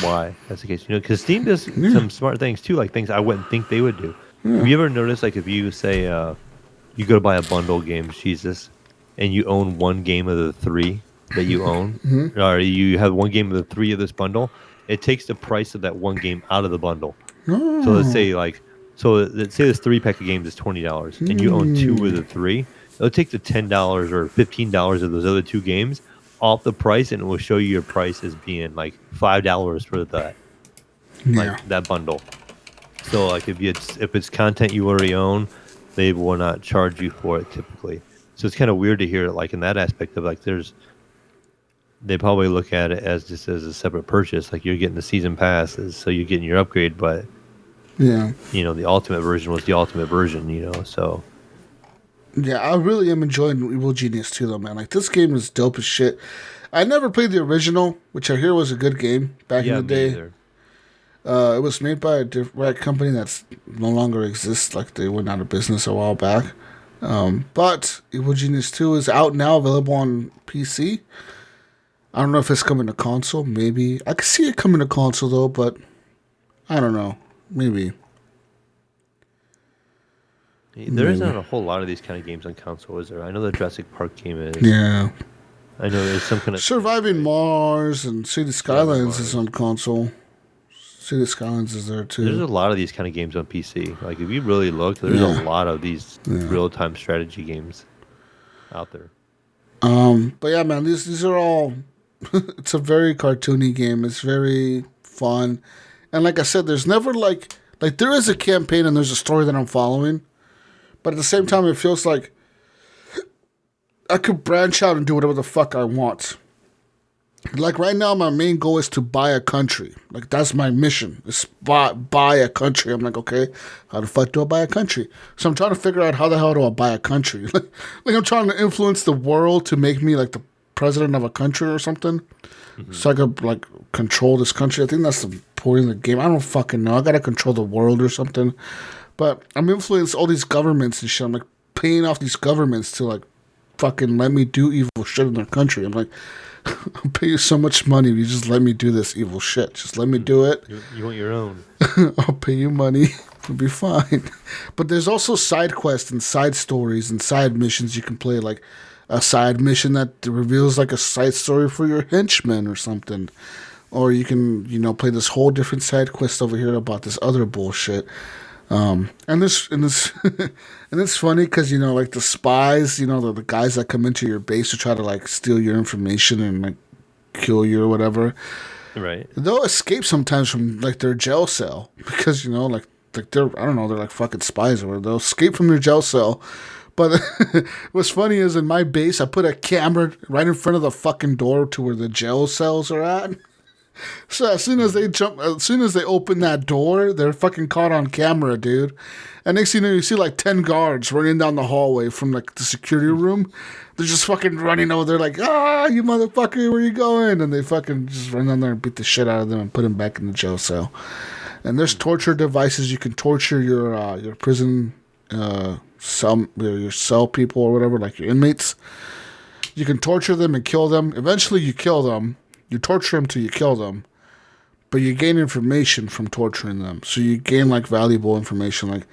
why that's the case. Because Steam does some smart things too, like things I wouldn't think they would do. Yeah. Have you ever noticed, like, if you say you go to buy a bundle of games, Jesus, and you own one game of the 3 that you own, or you have one game of the 3 of this bundle, it takes the price of that one game out of the bundle. So let's say like So let's say this 3-pack of games is $20, and you own 2 of the 3. It'll take the $10 or $15 of those other 2 games off the price, and it will show you your price as being like $5 for that, Yeah. that bundle. So like if it's content you already own, they will not charge you for it typically. So it's kind of weird to hear it like in that aspect of like they probably look at it as just as a separate purchase, like you're getting the season passes, so you're getting your upgrade, but Yeah. the ultimate version was the ultimate version, so. Yeah, I really am enjoying Evil Genius 2, though, man. Like, this game is dope as shit. I never played the original, which I hear was a good game back in the day. Either. It was made by a company that's no longer exists. Like, they went out of business a while back. But Evil Genius 2 is out now, available on PC. I don't know if it's coming to console. Maybe. I could see it coming to console, though, but I don't know. Maybe. There isn't a whole lot of these kind of games on console, is there? I know the Jurassic Park game is. Yeah. I know there's some kind of... Surviving Mars and City Skylines is on console. City Skylines is there, too. There's a lot of these kind of games on PC. Like, if you really look, there's a lot of these real-time strategy games out there. But yeah, man, these are all... It's a very cartoony game. It's very fun. And like I said, there's never, like there is a campaign and there's a story that I'm following. But at the same time, it feels like I could branch out and do whatever the fuck I want. Like right now, my main goal is to buy a country. Like that's my mission. Is buy a country. I'm like, okay, how the fuck do I buy a country? So I'm trying to figure out how the hell do I buy a country. Like I'm trying to influence the world to make me like the president of a country or something. Mm-hmm. So I could like control this country. I think that's the point of the game. I don't fucking know. I gotta control the world or something. But I'm influencing all these governments and shit. I'm like paying off these governments to like fucking let me do evil shit in their country. I'm like, I'll pay you so much money if you just let me do this evil shit. Just let me do it. You want your own. I'll pay you money. It'll be fine. But there's also side quests and side stories and side missions you can play. Like a side mission that reveals like a side story for your henchmen or something. Or you can, play this whole different side quest over here about this other bullshit. And it's funny because like the spies, the guys that come into your base to try to like steal your information and like kill you or whatever. Right. They'll escape sometimes from like their jail cell because like they're they're like fucking spies or whatever. They'll escape from their jail cell. But what's funny is in my base, I put a camera right in front of the fucking door to where the jail cells are at. So as soon as they open that door, they're fucking caught on camera, dude. And next thing you know, you see like 10 guards running down the hallway from like the security room. They're just fucking running over there like, you motherfucker, where you going? And they fucking just run down there and beat the shit out of them and put them back in the jail cell. And there's torture devices. You can torture your prison your cell people or whatever, like your inmates. You can torture them and kill them. Eventually you kill them. You torture them till you kill them, but you gain information from torturing them. So you gain like valuable information,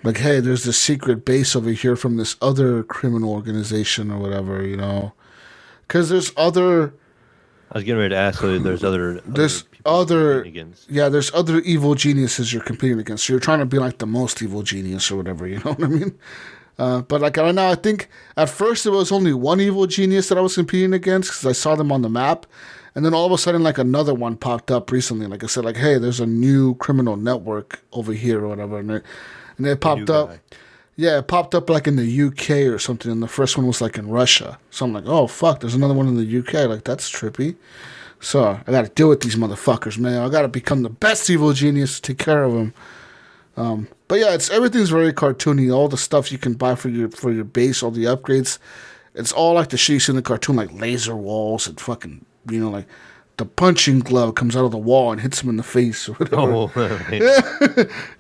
like hey, there's this secret base over here from this other criminal organization or whatever, because there's other. I was getting ready to ask whether there's other there's other evil geniuses you're competing against. So you're trying to be like the most evil genius or whatever. You know what I mean? But like right now, I think at first it was only one evil genius that I was competing against because I saw them on the map, and then all of a sudden like another one popped up recently. Like I said, like hey, there's a new criminal network over here or whatever, and it popped up. Yeah, it popped up like in the UK or something, and the first one was like in Russia. So I'm like, oh fuck, there's another one in the UK. Like that's trippy. So I got to deal with these motherfuckers, man. I got to become the best evil genius to take care of them. But yeah, everything's very cartoony. All the stuff you can buy for your base, all the upgrades, it's all like the shit you see in the cartoon, like laser walls and fucking, like the punching glove comes out of the wall and hits him in the face or whatever.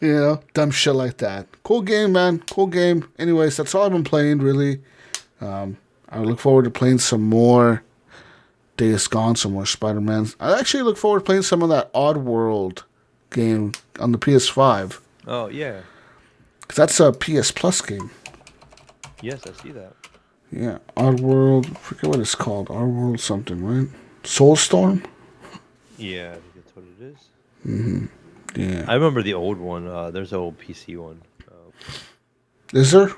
Oh, dumb shit like that. Cool game, man. Cool game. Anyways, that's all I've been playing, really. I look forward to playing some more Days Gone, some more Spider-Man. I actually look forward to playing some of that Oddworld game on the PS5. Oh, yeah. Because that's a PS Plus game. Yes, I see that. Yeah, Oddworld. I forget what it's called. Oddworld something, right? Soulstorm? Yeah, I think that's what it is. Mm-hmm. Yeah. I remember the old one. There's an old PC one. Is there?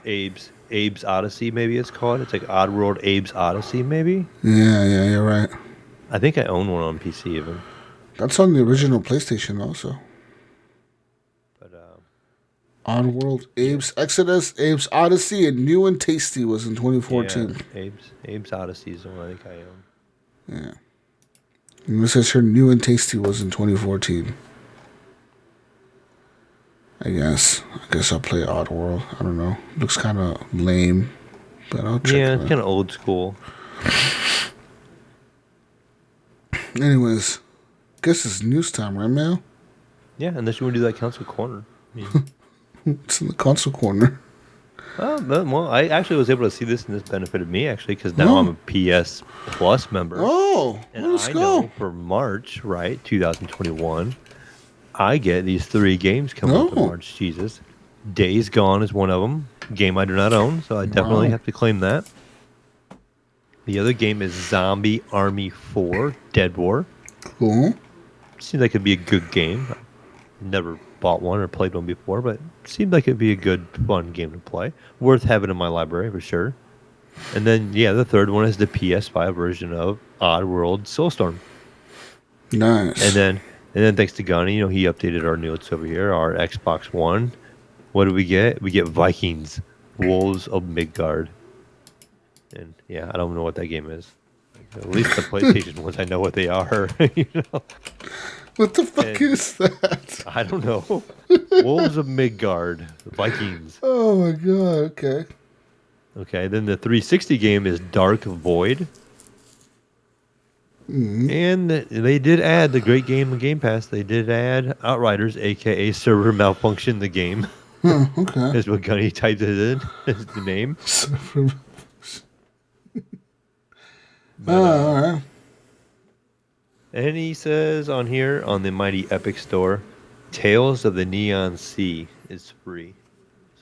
Abe's Odyssey, maybe it's called. It's like Oddworld Abe's Odyssey, maybe. Yeah, you're right. I think I own one on PC even. That's on the original PlayStation also. But Oddworld, Abe's Exodus, Abe's Odyssey, and New and Tasty was in 2014. Yeah, Abe's Odyssey is the one I think I own. Yeah. And this says here New and Tasty was in 2014. I guess I'll play Oddworld. I don't know. Looks kind of lame, but I'll check. Yeah, it's kind of old school. Anyways, guess it's news time, right, Mayo? Yeah, unless you want to do that console corner. It's in the console corner. Well, I actually was able to see this, and this benefited me actually because now I'm a PS Plus member. Oh, and let's I go. know for March, right, 2021, I get these 3 games coming up in March. Jesus, Days Gone is one of them. Game I do not own, so I definitely have to claim that. The other game is Zombie Army 4 Dead War. Cool. Seems like it'd be a good game. Never bought one or played one before, but seemed like it'd be a good, fun game to play. Worth having in my library for sure. And then, the third one is the PS5 version of Oddworld Soulstorm. Nice. And then thanks to Gunny, he updated our notes over here. Our Xbox One. What do we get? We get Vikings, Wolves of Midgard. And I don't know what that game is. At least the PlayStation ones, I know what they are. What the fuck is that? I don't know. Wolves of Midgard, Vikings. Oh my god. Okay. Okay, then the 360 game is Dark Void. Mm-hmm. And they did add the great game of Game Pass. They did add Outriders, a.k.a. Server Malfunction, the game. Oh, okay. That's what Gunny typed it in as the name. Server all right. And he says on here, on the mighty Epic Store, Tales of the Neon Sea is free.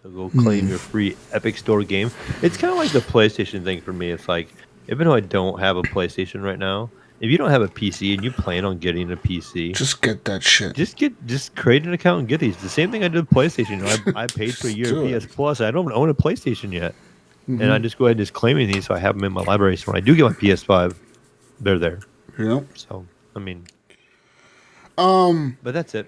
So go claim your free Epic Store game. It's kind of like the PlayStation thing for me. It's like, even though I don't have a PlayStation right now, if you don't have a PC and you plan on getting a PC, just get that shit. Just create an account and get these. The same thing I did with PlayStation. I paid for a year of PS Plus. I don't own a PlayStation yet. Mm-hmm. And I just go ahead and just claiming these so I have them in my library. So when I do get my PS5, they're there. Yep. So, I mean, but that's it.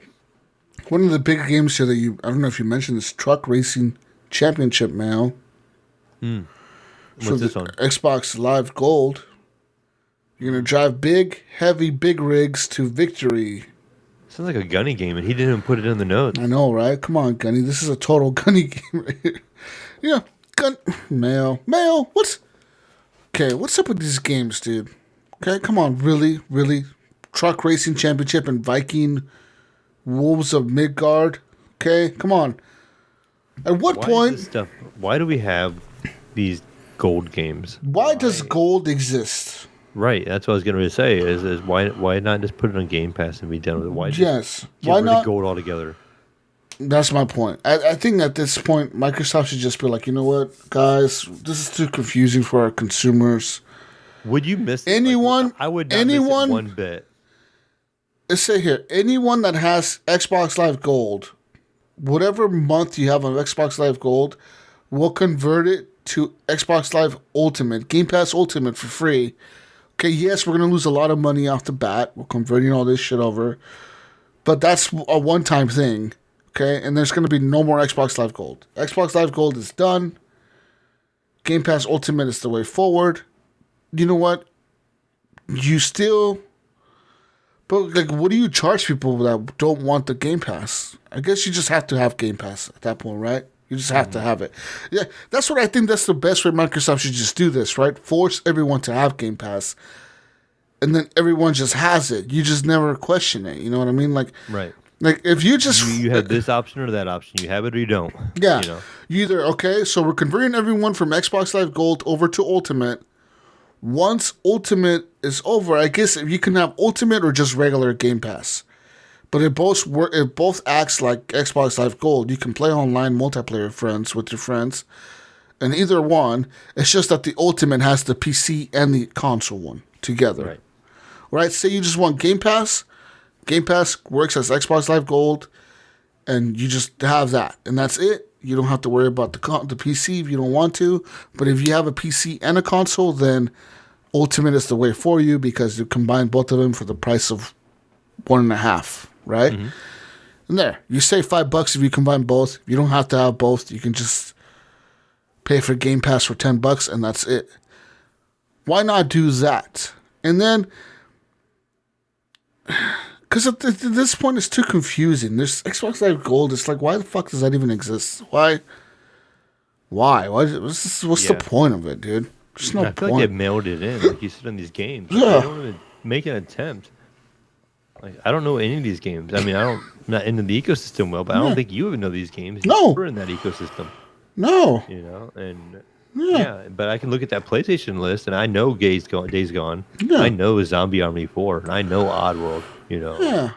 One of the big games here that I don't know if you mentioned this, Truck Racing Championship, Mal. What's this on? Xbox Live Gold. You're going to drive big, heavy, big rigs to victory. Sounds like a Gunny game, and he didn't even put it in the notes. I know, right? Come on, Gunny. This is a total Gunny game right here. Yeah, Mayo, what's up with these games, dude? Okay, come on, really? Truck Racing Championship and Viking Wolves of Midgard. Okay, come on. At what point? Why do we have these gold games? Why does gold exist? Right, that's what I was going to say. Is why not just put it on Game Pass and be done with it? Why get rid not of gold altogether? That's my point. I think at this point, Microsoft should just be like, you know what, guys, this is too confusing for our consumers. Would you miss anyone? Like, I would not miss it one bit. Let's say here, anyone that has Xbox Live Gold, whatever month you have on Xbox Live Gold, we'll convert it to Xbox Live Ultimate, Game Pass Ultimate for free. Okay, yes, we're going to lose a lot of money off the bat. We're converting all this shit over. But that's a one-time thing. Okay, and there's going to be no more Xbox Live Gold. Xbox Live Gold is done. Game Pass Ultimate is the way forward. You know what? You still... But, like, what do you charge people that don't want the Game Pass? I guess you just have to have Game Pass at that point, right? You just have to have it. Yeah, that's what I think that's the best way Microsoft should just do this, right? Force everyone to have Game Pass. And then everyone just has it. You just never question it. You know what I mean? Like, right. Like, if you just... You have this option or that option. You have it or you don't. Yeah. You either, okay, so we're converting everyone from Xbox Live Gold over to Ultimate. Once Ultimate is over, I guess you can have Ultimate or just regular Game Pass. But it both acts like Xbox Live Gold. You can play online multiplayer with your friends. And either one, it's just that the Ultimate has the PC and the console one together. Right? Say you just want Game Pass, Game Pass works as Xbox Live Gold, and you just have that, and that's it. You don't have to worry about the PC if you don't want to. But if you have a PC and a console, then Ultimate is the way for you because you combine both of them for the price of 1.5, right? Mm-hmm. And there, you save $5 if you combine both. You don't have to have both. You can just pay for Game Pass for $10, and that's it. Why not do that? And then, because at this point it's too confusing. There's Xbox Live Gold. It's like, why the fuck does that even exist? Why? What's the point of it, dude? There's no I feel point. like they mailed it in, like you said in these games. Yeah. They don't even make an attempt. Like, I don't know any of these games. I mean, I'm not into the ecosystem well, but I don't think you even know these games. No. You're in that ecosystem. No. You know, and but I can look at that PlayStation list, and I know Days Gone. Yeah. I know Zombie Army 4, and I know Oddworld. You know. Yeah.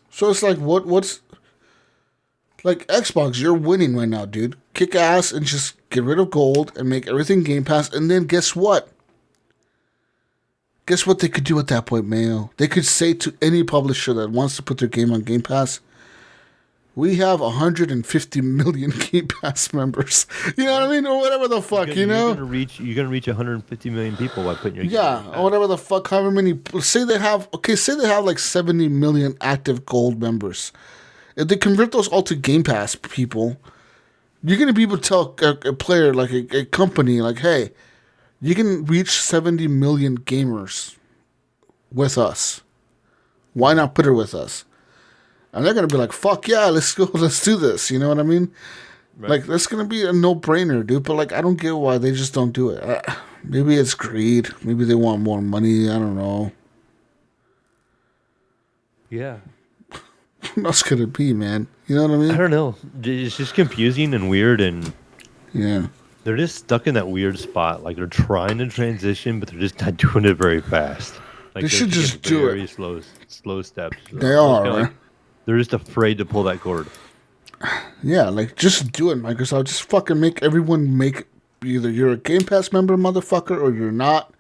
So it's like, what's like Xbox? You're winning right now, dude. Kick ass and just get rid of gold and make everything Game Pass, and then guess what? Guess what they could do at that point, Mayo? They could say to any publisher that wants to put their game on Game Pass, we have 150 million Game Pass members. You know what I mean? Or whatever the fuck, you know? You're gonna reach 150 million people by putting your game yeah, on Game or whatever the fuck, however many. Say they have like 70 million active gold members. If they convert those all to Game Pass people, you're going to be able to tell a player, like a company, like, hey, you can reach 70 million gamers with us. Why not put it with us? And they're going to be like, fuck yeah, let's go, let's do this. You know what I mean? Right. Like, that's going to be a no-brainer, dude. But, like, I don't get why they just don't do it. Maybe it's greed. Maybe they want more money. I don't know. Yeah. What else could it be, man? You know what I mean? I don't know. It's just confusing and weird, and yeah, they're just stuck in that weird spot. Like, they're trying to transition, but they're just not doing it very fast. Like, they should just do very it. Slow steps. They are, right? Like, they're just afraid to pull that cord. Yeah, like, just do it, Microsoft. Just fucking make everyone make either you're a Game Pass member, motherfucker, or you're not.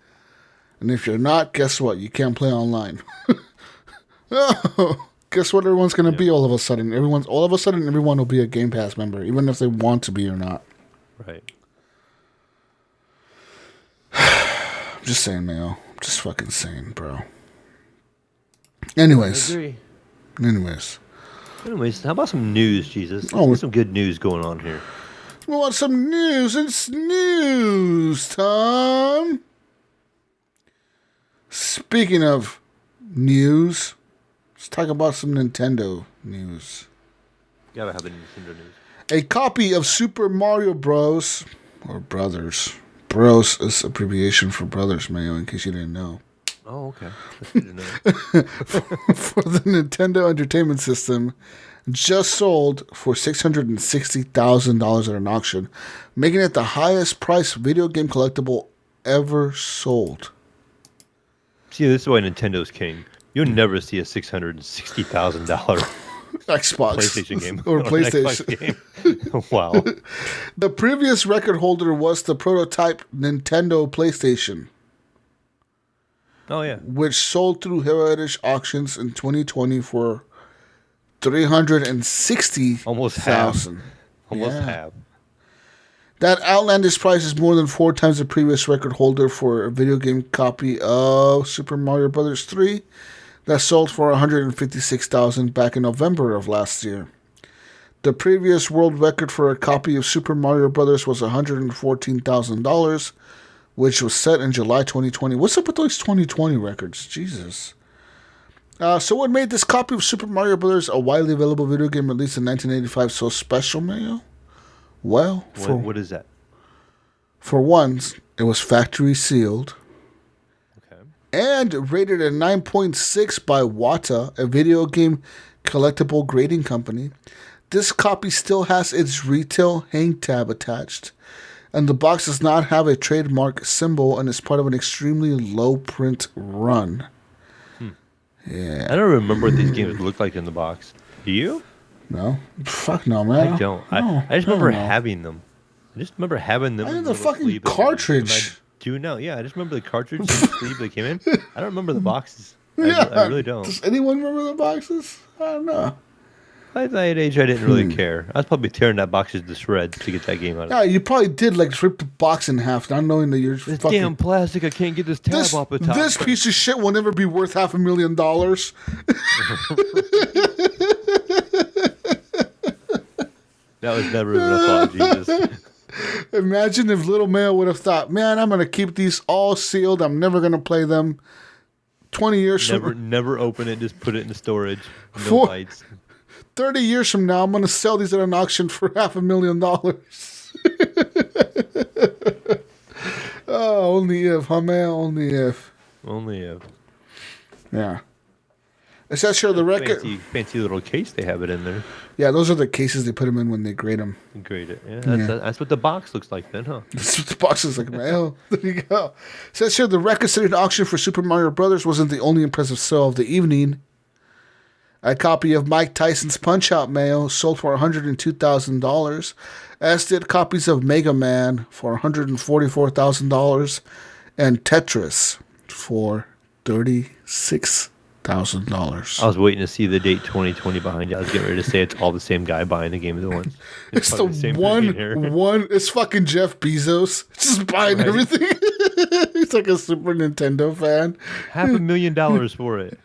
And if you're not, guess what? You can't play online. Oh. Guess what everyone's going to be all of a sudden? Everyone will be a Game Pass member, even if they want to be or not. Right. I'm just saying, Mayo. I'm just fucking saying, bro. Anyways. I agree. Anyways, how about some news, Jesus? Let's get some good news going on here. We want some news. It's news time. Speaking of news, let's talk about some Nintendo news. Gotta have the Nintendo news. A copy of Super Mario Bros. Or Brothers. Bros is abbreviation for Brothers, Mayo, in case you didn't know. Oh, okay. That's good to know. for the Nintendo Entertainment System just sold for $660,000 at an auction, making it the highest priced video game collectible ever sold. See, this is why Nintendo's king. You'll never see a $660,000 Xbox PlayStation game or PlayStation game. Wow. The previous record holder was the prototype Nintendo PlayStation. Oh yeah, which sold through Heritage Auctions in 2020 for $360,000. Almost half. That outlandish price is more than 4 times the previous record holder for a video game copy of Super Mario Bros. 3 that sold for $156,000 back in November of last year. The previous world record for a copy of Super Mario Bros. Was $114,000, which was set in July 2020. What's up with those 2020 records? Jesus. So what made this copy of Super Mario Bros. A widely available video game released in 1985 so special, Mayo? Well, what is that? For once, it was factory sealed. Okay. And rated a 9.6 by Wata, a video game collectible grading company. This copy still has its retail hang tab attached. And the box does not have a trademark symbol and is part of an extremely low print run. Yeah. I don't remember what these games look like in the box. Do you? No. Fuck no, man. I don't. No, I just remember having them. I just remember having them. I had in the fucking sleeve cartridge. do now. Yeah, I just remember the cartridge and the sleeve they came in. I don't remember the boxes. I really don't. Does anyone remember the boxes? I don't know. At that age, I didn't really care. I was probably tearing that boxes to shreds to get that game out of Yeah, you probably did like just rip the box in half, not knowing that you're this fucking. damn plastic, I can't get this tab off the top. This piece of shit will never be worth $500,000. That was never even a thought, Jesus. Imagine if Little Mayo would have thought, man, I'm going to keep these all sealed. I'm never going to play them. 20 years from Never open it, just put it in the storage. No lights. 30 years from now, I'm going to sell these at an auction for $500,000. Oh, only if, huh, man? Only if. Only if. Yeah. It says here the record. Fancy little case they have it in there. Yeah, those are the cases they put them in when they grade them. Grade it. Yeah, that's what the box looks like then, huh? That's what the box is like, man. There you go. It says here the record-setting auction for Super Mario Brothers wasn't the only impressive sale of the evening. A copy of Mike Tyson's Punch-Out! Mayo sold for $102,000, as did copies of Mega Man for $144,000 and Tetris for $36,000. I was waiting to see the date 2020 behind you. I was getting ready to say it's all the same guy buying the game at once. It's the same one. It's fucking Jeff Bezos just buying everything. He's like a Super Nintendo fan. $500,000 for it.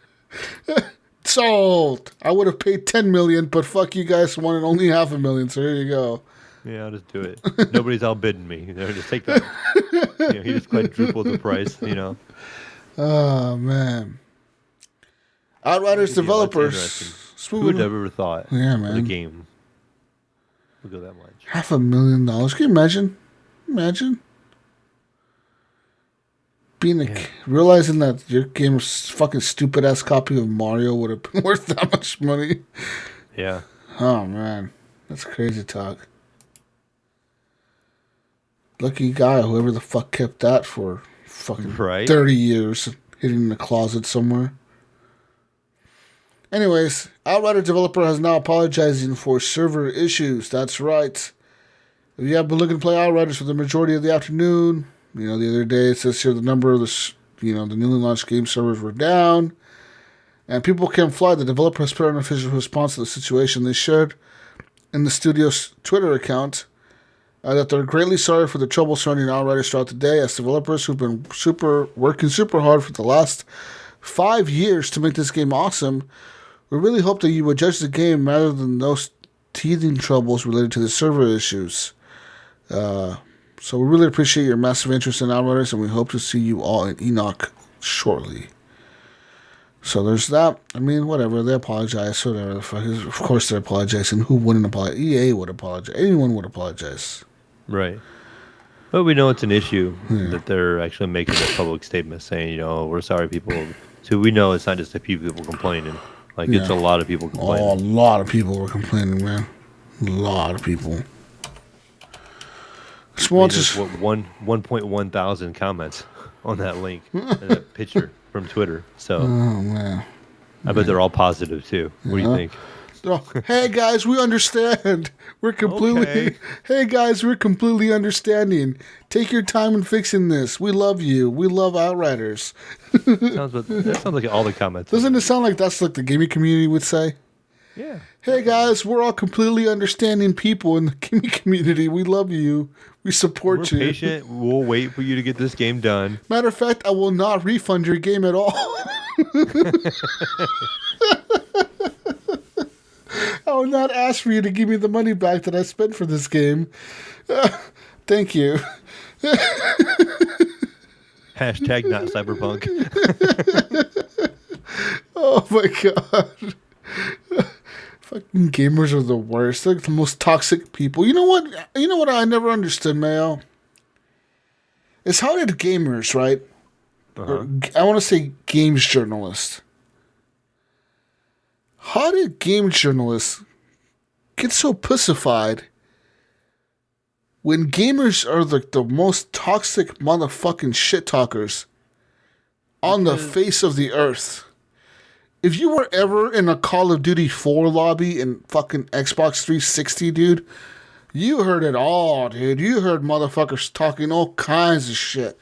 Sold. I would have paid $10 million, but fuck you guys wanted only $500,000. So here you go. Yeah, I'll just do it. Nobody's outbidding me. Just take that. He just quadrupled the price. Oh man. Outriders developers. Who would have ever thought? Yeah, man. The game would go that much. $500,000. Can you imagine? Realizing that your game's fucking stupid ass copy of Mario would have been worth that much money. Yeah. Oh man, that's crazy talk. Lucky guy, whoever the fuck kept that for fucking 30 years, hidden in a closet somewhere. Anyways, Outrider developer has now apologizing for server issues. That's right. If you have been looking to play Outriders for the majority of the afternoon, the other day it says here the number of the newly launched game servers were down, and people can't fly. The developer has put out an official response to the situation. They shared in the studio's Twitter account that they're greatly sorry for the trouble surrounding Outriders throughout the day, as developers who've been working super hard for the last 5 years to make this game awesome. We really hope that you would judge the game rather than those teething troubles related to the server issues. So we really appreciate your massive interest in Outriders, and we hope to see you all in Enoch shortly. So there's that. I mean, whatever. They apologize. Whatever the fuck. Of course they're apologizing. Who wouldn't apologize? EA would apologize. Anyone would apologize. Right. But we know it's an issue that they're actually making a public statement saying, we're sorry, people. So we know it's not just a few people complaining. It's a lot of people complaining. Oh, a lot of people were complaining, man. A lot of people. There's 1.1 thousand comments on that link and that picture from Twitter. So, oh man, I bet they're all positive too. What do you think? Hey guys, we understand. We're completely. Okay. Hey guys, we're completely understanding. Take your time in fixing this. We love you. We love Outriders. That sounds like all the comments. Doesn't it sound like that's like the gaming community would say? Yeah. Hey guys, we're all completely understanding people in the gaming community. We love you. We support you. We're patient. We'll wait for you to get this game done. Matter of fact, I will not refund your game at all. I will not ask for you to give me the money back that I spent for this game. Thank you. Hashtag not cyberpunk. Oh my god. Fucking gamers are the worst. They're like the most toxic people. You know what I never understood, Mayo? Is how did gamers, right? Or, I want to say games journalists. How did game journalists get so pussified when gamers are like the most toxic motherfucking shit talkers on the face of the earth? If you were ever in a Call of Duty 4 lobby in fucking Xbox 360, dude, you heard it all, dude. You heard motherfuckers talking all kinds of shit.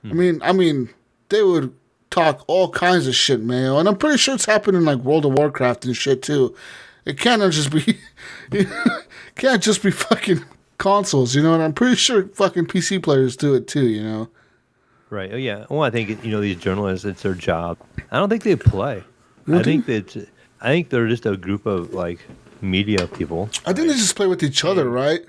I mean, they would talk all kinds of shit, Mayo. And I'm pretty sure it's happened in like World of Warcraft and shit too. It cannot just be, can't just be fucking consoles, you know. And I'm pretty sure fucking PC players do it too, you know. Right. Oh yeah. Well, I think these journalists, it's their job. I don't think they play. I think they're just a group of like media people. I think they just play with each other, right?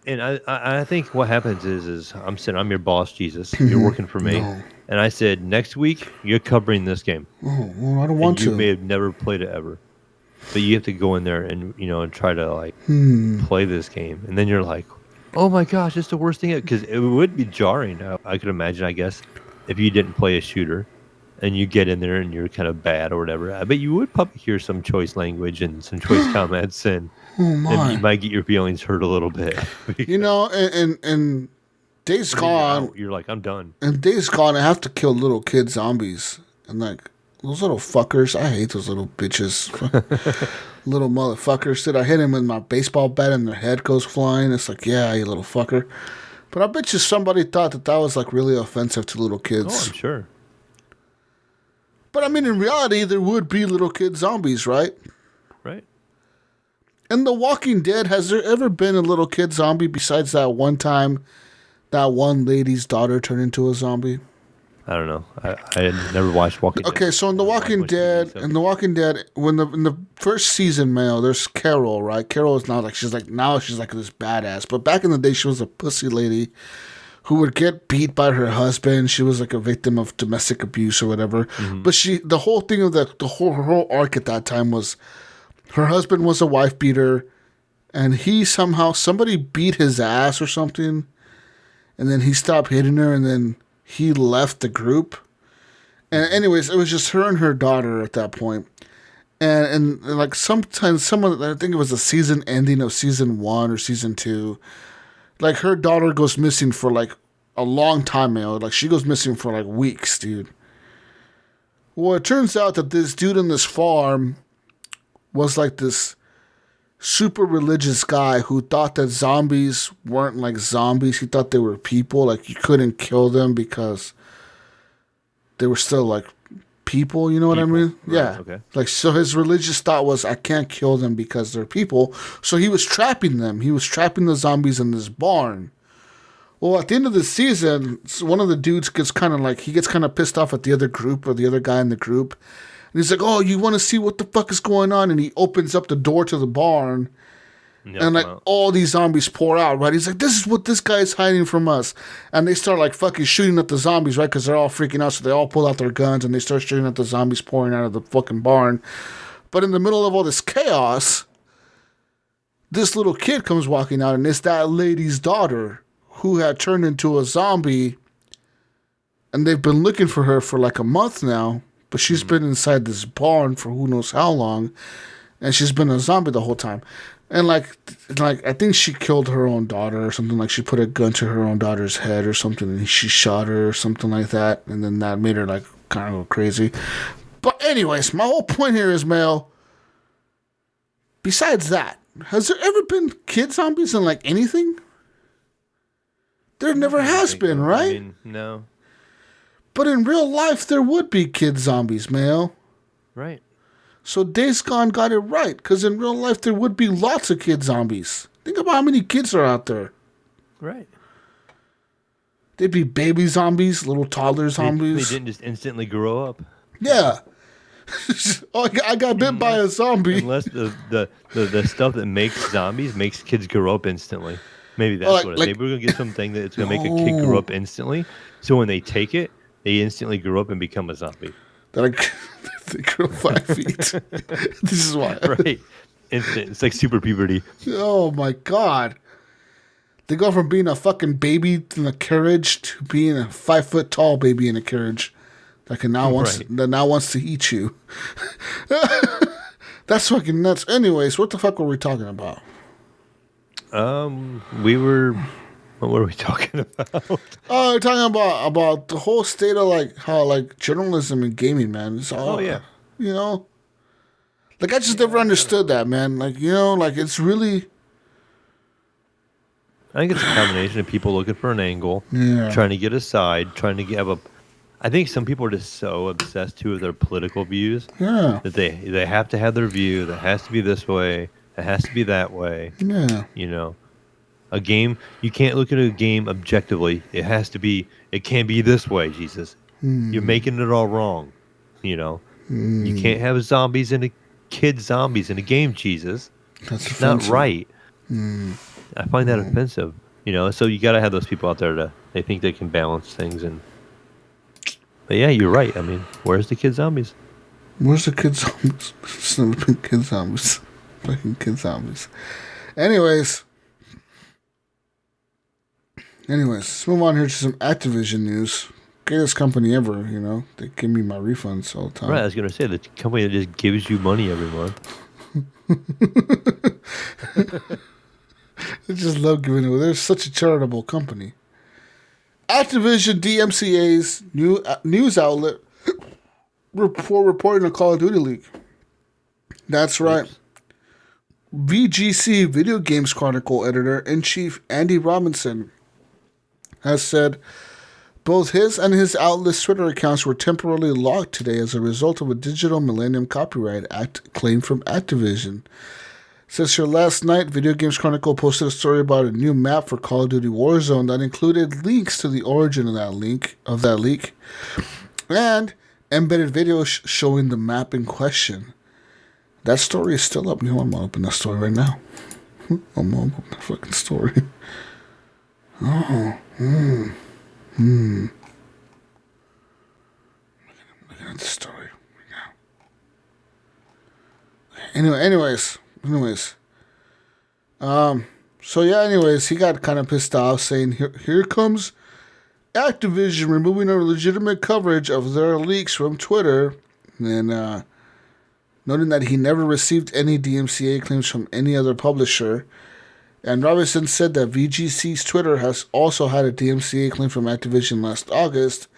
And I think what happens is I'm your boss, Jesus. You're working for me, and I said next week you're covering this game. Oh, well, I don't want to. You may have never played it ever, but you have to go in there and and try to like play this game, and then you're like, oh my gosh, it's the worst thing, because it would be jarring. I could imagine, I guess, if you didn't play a shooter and you get in there and you're kind of bad or whatever. I bet you would probably hear some choice language and some choice comments, and you might get your feelings hurt a little bit. You know, and Days Gone, you're like, I'm done. In Days Gone, I have to kill little kid zombies, and like those little fuckers, I hate those little bitches. Little motherfuckers. Did I hit him with my baseball bat and their head goes flying? It's like, yeah, you little fucker. But I bet you somebody thought that was like really offensive to little kids. Oh, I'm sure. But I mean, in reality, there would be little kid zombies, right? Right. In The Walking Dead, has there ever been a little kid zombie besides that one time that one lady's daughter turned into a zombie? I don't know. I had never watched Walking Dead. Okay, so in The Walking Dead, in the first season, Mayo, there's Carol, right? Carol is now like she's like this badass. But back in the day, she was a pussy lady who would get beat by her husband. She was like a victim of domestic abuse or whatever. Mm-hmm. But the whole thing of her whole arc at that time was her husband was a wife beater, and somebody beat his ass or something, and then he stopped hitting her, and then he left the group. And anyways, it was just her and her daughter at that point. And like sometimes I think it was a season ending of season 1 or season 2. Like her daughter goes missing for like a long time, man. Like she goes missing for like weeks, dude. Well, it turns out that this dude on this farm was like this super religious guy who thought that zombies weren't like zombies. He thought they were people. Like you couldn't kill them because they were still like people. You know what I mean? Right, yeah. Okay. Like, so his religious thought was, I can't kill them because they're people. So he was trapping them. He was trapping the zombies in this barn. Well, at the end of the season, one of the dudes gets kind of pissed off at the other group or the other guy in the group. And he's like, oh, you want to see what the fuck is going on? And he opens up the door to the barn. And like all these zombies pour out, right? He's like, this is what this guy is hiding from us. And they start like fucking shooting at the zombies, right? Because they're all freaking out. So they all pull out their guns and they start shooting at the zombies pouring out of the fucking barn. But in the middle of all this chaos, this little kid comes walking out, and it's that lady's daughter who had turned into a zombie. And they've been looking for her for like a month now. But she's been inside this barn for who knows how long. And she's been a zombie the whole time. And like I think she killed her own daughter or something. Like she put a gun to her own daughter's head or something, and she shot her or something like that. And then that made her like kind of go crazy. But anyways, my whole point here is, Mel, besides that, has there ever been kid zombies in like anything? There never has been, right? I mean, no. But in real life, there would be kid zombies, Mel. Right. So Days Gone got it right, because in real life there would be lots of kid zombies. Think about how many kids are out there. Right. They'd be baby zombies, little toddler zombies. They didn't just instantly grow up. Yeah. Oh, I got bit by a zombie. Unless the stuff that makes zombies makes kids grow up instantly. Maybe that's what it is. Maybe we're going to get something that's going to make a kid grow up instantly. So when they take it, they instantly grow up and become a zombie. They grow 5 feet. This is why. Right. Instant. It's like super puberty. Oh my God. They go from being a fucking baby in a carriage to being a 5 foot tall baby in a carriage that now wants to eat you. That's fucking nuts. Anyways, what the fuck were we talking about? What were we talking about? Oh, we're talking about the whole state of like how like journalism and gaming, man. It's all, yeah. You know, like I just never understood that, man. Like, you know, like it's really. I think it's a combination of people looking for an angle, trying to get a side, trying to have I think some people are just so obsessed too with their political views Yeah. that they have to have their view. That has to be this way. It has to be that way. Yeah. You know, a game, you can't look at a game objectively. It has to be, it can't be this way, Jesus. You're making it all wrong. You know, you can't have kids zombies in a game, Jesus. That's It's not offensive. right. I find that offensive. You know, so you got to have those people out there they think they can balance things. But yeah, you're right. I mean, where's the kid zombies? Where's the kid zombies? It's never been kid zombies. Fucking kid zombies. Anyways, let's move on here to some Activision news. Greatest company ever, you know. They give me my refunds all the time. Right, I was going to say, the company that just gives you money every month. I just love giving away. They're such a charitable company. Activision DMCA's new news outlet reporting a Call of Duty leak. That's right. VGC Video Games Chronicle editor-in-chief Andy Robinson has said both his and his outlet's Twitter accounts were temporarily locked today as a result of a Digital Millennium Copyright Act claim from Activision. Since here last night, Video Games Chronicle posted a story about a new map for Call of Duty Warzone that included links to the origin of that leak, and embedded videos showing the map in question. That story is still up. You know, I'm gonna open that story right now. I'm gonna open that fucking story. Looking at the story right now. Anyways. Anyways, he got kind of pissed off, saying, here comes Activision removing our legitimate coverage of their leaks from Twitter, and noting that he never received any DMCA claims from any other publisher. And Robinson said that VGC's Twitter has also had a DMCA claim from Activision last August,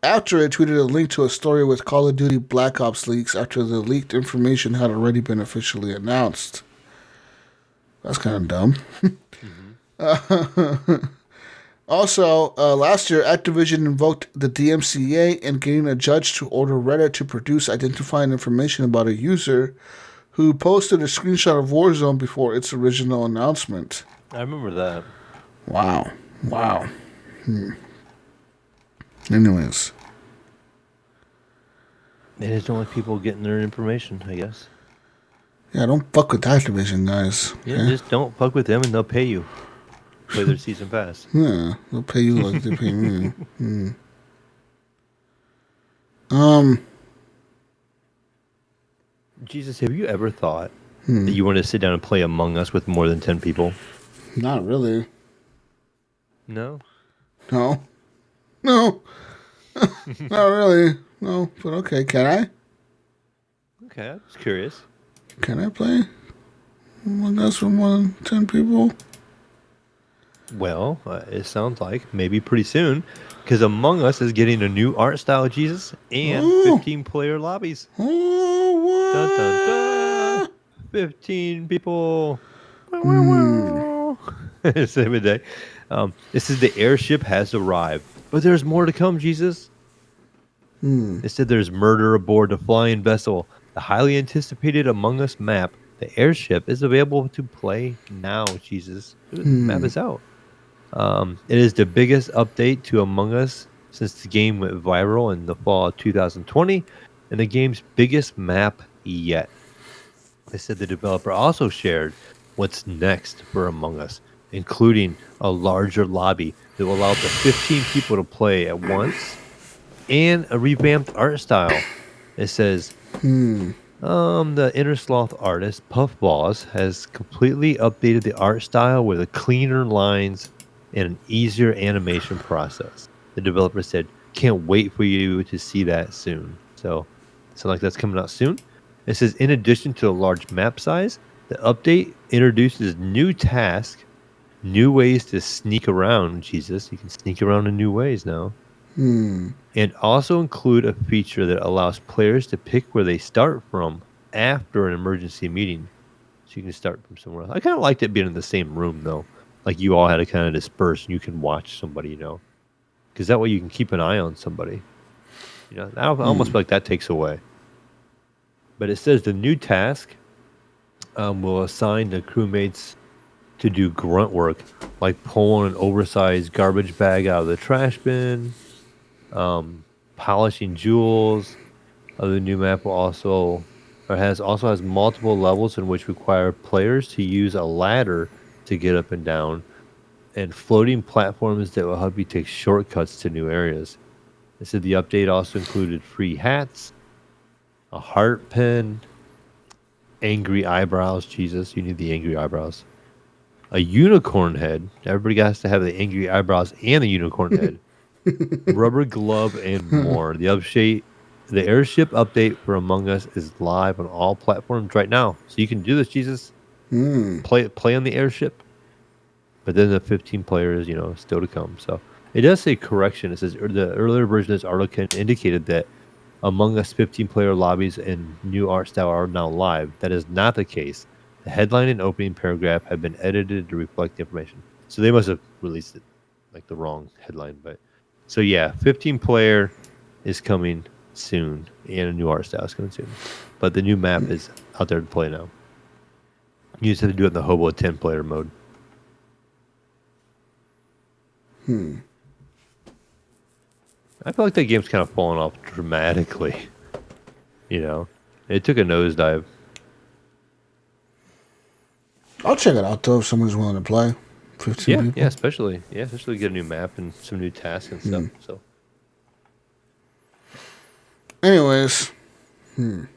after it tweeted a link to a story with Call of Duty Black Ops leaks after the leaked information had already been officially announced. That's kind of dumb. Also, last year, Activision invoked the DMCA in getting a judge to order Reddit to produce identifying information about a user who posted a screenshot of Warzone before its original announcement. I remember that. Wow. Anyways. They just don't like people getting their information, I guess. Yeah, don't fuck with Activision, guys. Okay? Yeah, just don't fuck with them and they'll pay you. Play their season pass. Yeah, they'll pay you like they pay me. Jesus, have you ever thought that you want to sit down and play Among Us with more than 10 people? Not really. No? No. Not really. No, but okay. Can I? Okay, I'm just curious. Can I play Among Us with more than 10 people? Well, it sounds like maybe pretty soon, because Among Us is getting a new art style, Jesus, and 15-player lobbies. Oh, what? Dun, dun, dun. 15 people. Same a day. This is the airship has arrived, but there's more to come, Jesus. They said there's murder aboard the flying vessel. The highly anticipated Among Us map, the airship, is available to play now, Jesus. The map is out. It is the biggest update to Among Us since the game went viral in the fall of 2020, and the game's biggest map yet. They said the developer also shared what's next for Among Us, including a larger lobby that will allow up to 15 people to play at once, and a revamped art style. It says, the Inner Sloth artist, Puffballs, has completely updated the art style with cleaner lines and an easier animation process. The developer said, can't wait for you to see that soon. So, sounds like that's coming out soon. It says, in addition to the large map size, the update introduces new tasks, new ways to sneak around. Jesus, you can sneak around in new ways now. And also include a feature that allows players to pick where they start from after an emergency meeting. So you can start from somewhere else. I kind of liked it being in the same room, though. Like you all had to kind of disperse and you can watch somebody, because that way you can keep an eye on somebody. I almost feel like that takes away. But it says the new task will assign the crewmates to do grunt work, like pulling an oversized garbage bag out of the trash bin, polishing jewels. The new map will also has multiple levels in which require players to use a ladder to get up and down, and floating platforms that will help you take shortcuts to new areas. They said the update also included free hats, a heart pin, angry eyebrows. Jesus, you need the angry eyebrows. A unicorn head. Everybody has to have the angry eyebrows and the unicorn head. Rubber glove and more. The airship update for Among Us is live on all platforms right now. So you can do this, Jesus. Play on the airship. But then the 15 players, still to come. So it does say correction. It says the earlier version of this article indicated that Among Us 15-player lobbies and new art style are now live. That is not the case. The headline and opening paragraph have been edited to reflect the information. So they must have released it like the wrong headline. But so yeah, 15-player is coming soon, and a new art style is coming soon. But the new map is out there to play now. You just have to do it in the Hobo 10-player mode. I feel like that game's kind of fallen off dramatically. It took a nosedive. I'll check it out though if someone's willing to play. 15 people. Yeah, especially get a new map and some new tasks and stuff. So, anyways, so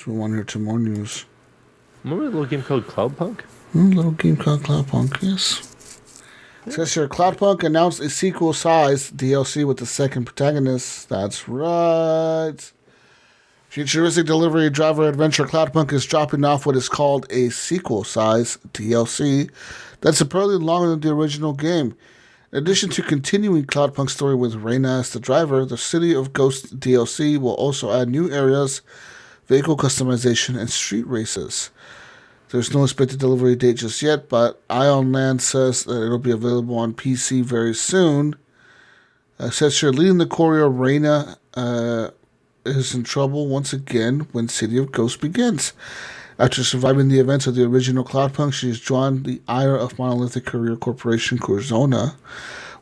we want to hear some more news. Remember a little game called Cloudpunk? A little game called Cloudpunk, yes. It says here, Cloudpunk announced a sequel-sized DLC with the second protagonist. That's right. Futuristic delivery driver adventure Cloudpunk is dropping off what is called a sequel-sized DLC that's apparently longer than the original game. In addition to continuing Cloudpunk's story with Reyna as the driver, the City of Ghosts DLC will also add new areas, vehicle customization, and street races. There's no expected delivery date just yet, but Ion Land says that it'll be available on PC very soon. Says here, leading the courier, Reyna is in trouble once again when City of Ghosts begins. After surviving the events of the original Cloudpunk, she has drawn the ire of monolithic courier corporation Curzona.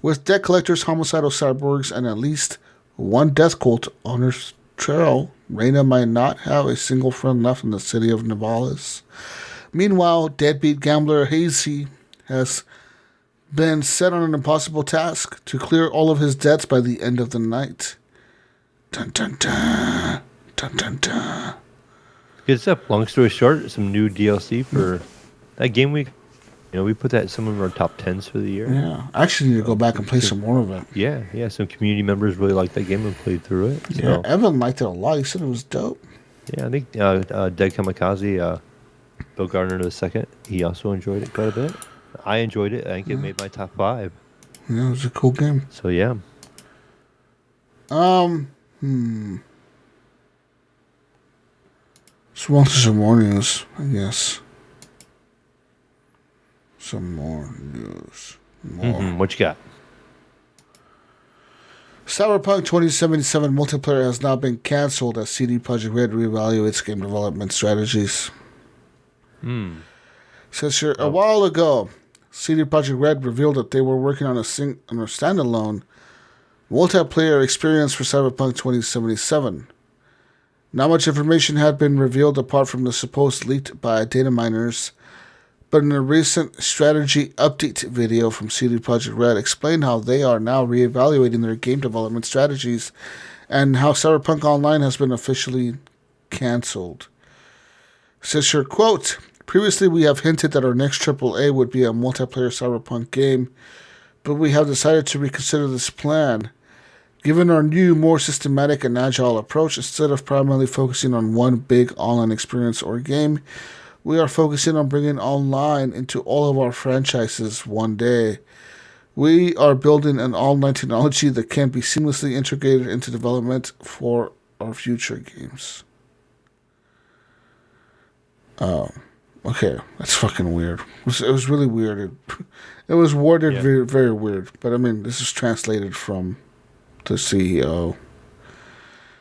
With debt collectors, homicidal cyborgs, and at least one death cult on her trail, Reyna might not have a single friend left in the city of Nivalis. Meanwhile, deadbeat gambler Hazy has been set on an impossible task to clear all of his debts by the end of the night. Dun dun dun. Dun dun dun. Good stuff. Long story short, some new DLC for that game week. We put that in some of our top 10s for the year. Yeah, I actually need to go back and play some more of it. Yeah. Some community members really liked that game and played through it. So. Yeah, Evan liked it a lot. He said it was dope. Yeah, I think Dead Kamikaze, Bill Gardner II, he also enjoyed it quite a bit. I enjoyed it. I think it made my top 5. Yeah, it was a cool game. So yeah. So on to some more news, I guess. Some more news. What you got? Cyberpunk 2077 multiplayer has now been cancelled as CD Projekt Red reevaluates game development strategies. Says here, a while ago, CD Projekt Red revealed that they were working on a standalone multiplayer experience for Cyberpunk 2077. Not much information had been revealed apart from the supposed leaked by data miners, but in a recent strategy update video from CD Projekt Red explained how they are now reevaluating their game development strategies and how Cyberpunk Online has been officially cancelled. Says here, quote, previously we have hinted that our next AAA would be a multiplayer Cyberpunk game, but we have decided to reconsider this plan. Given our new, more systematic and agile approach, instead of primarily focusing on one big online experience or game, we are focusing on bringing online into all of our franchises one day. We are building an online technology that can be seamlessly integrated into development for our future games. Oh, okay. That's fucking weird. It was really weird. It was worded very, very weird. But I mean, this is translated from the CEO.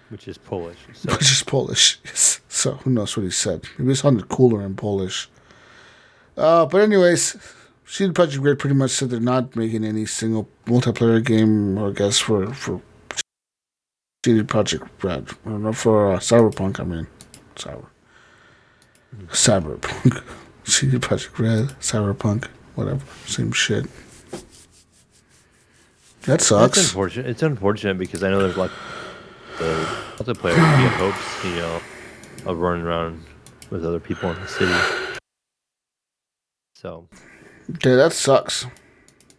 Which is Polish. So. Which is Polish. Yes. So who knows what he said? Maybe it sounded cooler in Polish. But anyways, CD Projekt Red pretty much said they're not making any single multiplayer game, I guess, for CD Projekt Red. For Cyberpunk, I mean. Cyberpunk. CD Projekt Red, Cyberpunk, whatever. Same shit. That sucks. It's unfortunate. It's unfortunate because I know there's like the multiplayer can get hopes, of running around with other people in the city. So. Yeah, that sucks.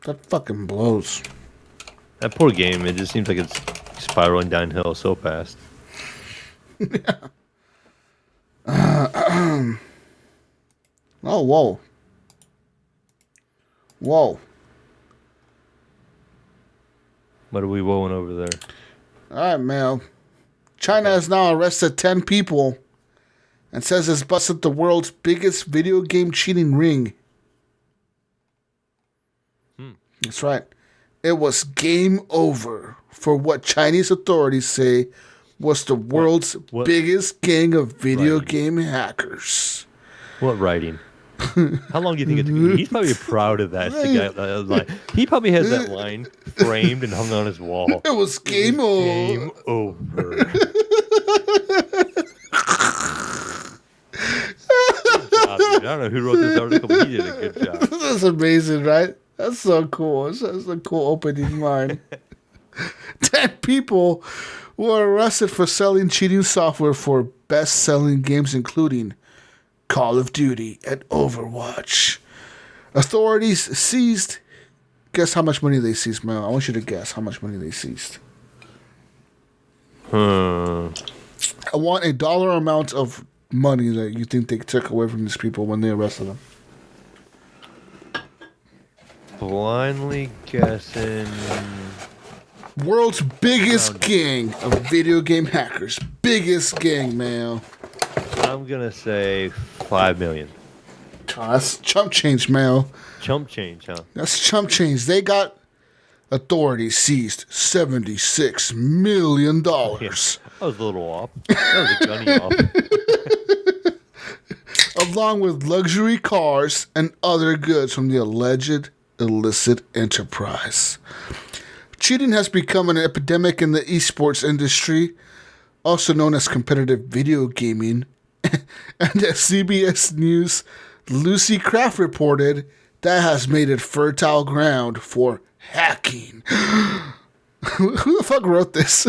That fucking blows. That poor game, it just seems like it's spiraling downhill so fast. Yeah. Oh, whoa. Whoa. What are we woeing over there? All right, Mayo. China has now arrested 10 people and says it's busted the world's biggest video game cheating ring. That's right. It was game over for what Chinese authorities say was the world's biggest gang of video game hackers. What writing? How long do you think it took? He's probably proud of that line. He probably has that line framed and hung on his wall. It was game over. Game over. Good job, dude. I don't know who wrote this article, but he did a good job. That's amazing, right? That's so cool. That's a cool opening line. 10 people were arrested for selling cheating software for best-selling games, including Call of Duty and Overwatch. Authorities seized. Guess how much money they seized, man. I want you to guess how much money they seized. I want a dollar amount of money that you think they took away from these people when they arrested them. Blindly guessing. World's biggest gang of video game hackers. Biggest gang, man. I'm going to say 5 million. Oh, that's chump change, man. Chump change, huh? That's chump change. They got authorities seized $76 million. Yeah, that was a little off. That was a gunny off. Along with luxury cars and other goods from the alleged illicit enterprise. Cheating has become an epidemic in the esports industry, also known as competitive video gaming. And as CBS News' Lucy Craft reported, that has made it fertile ground for hacking. Who the fuck wrote this?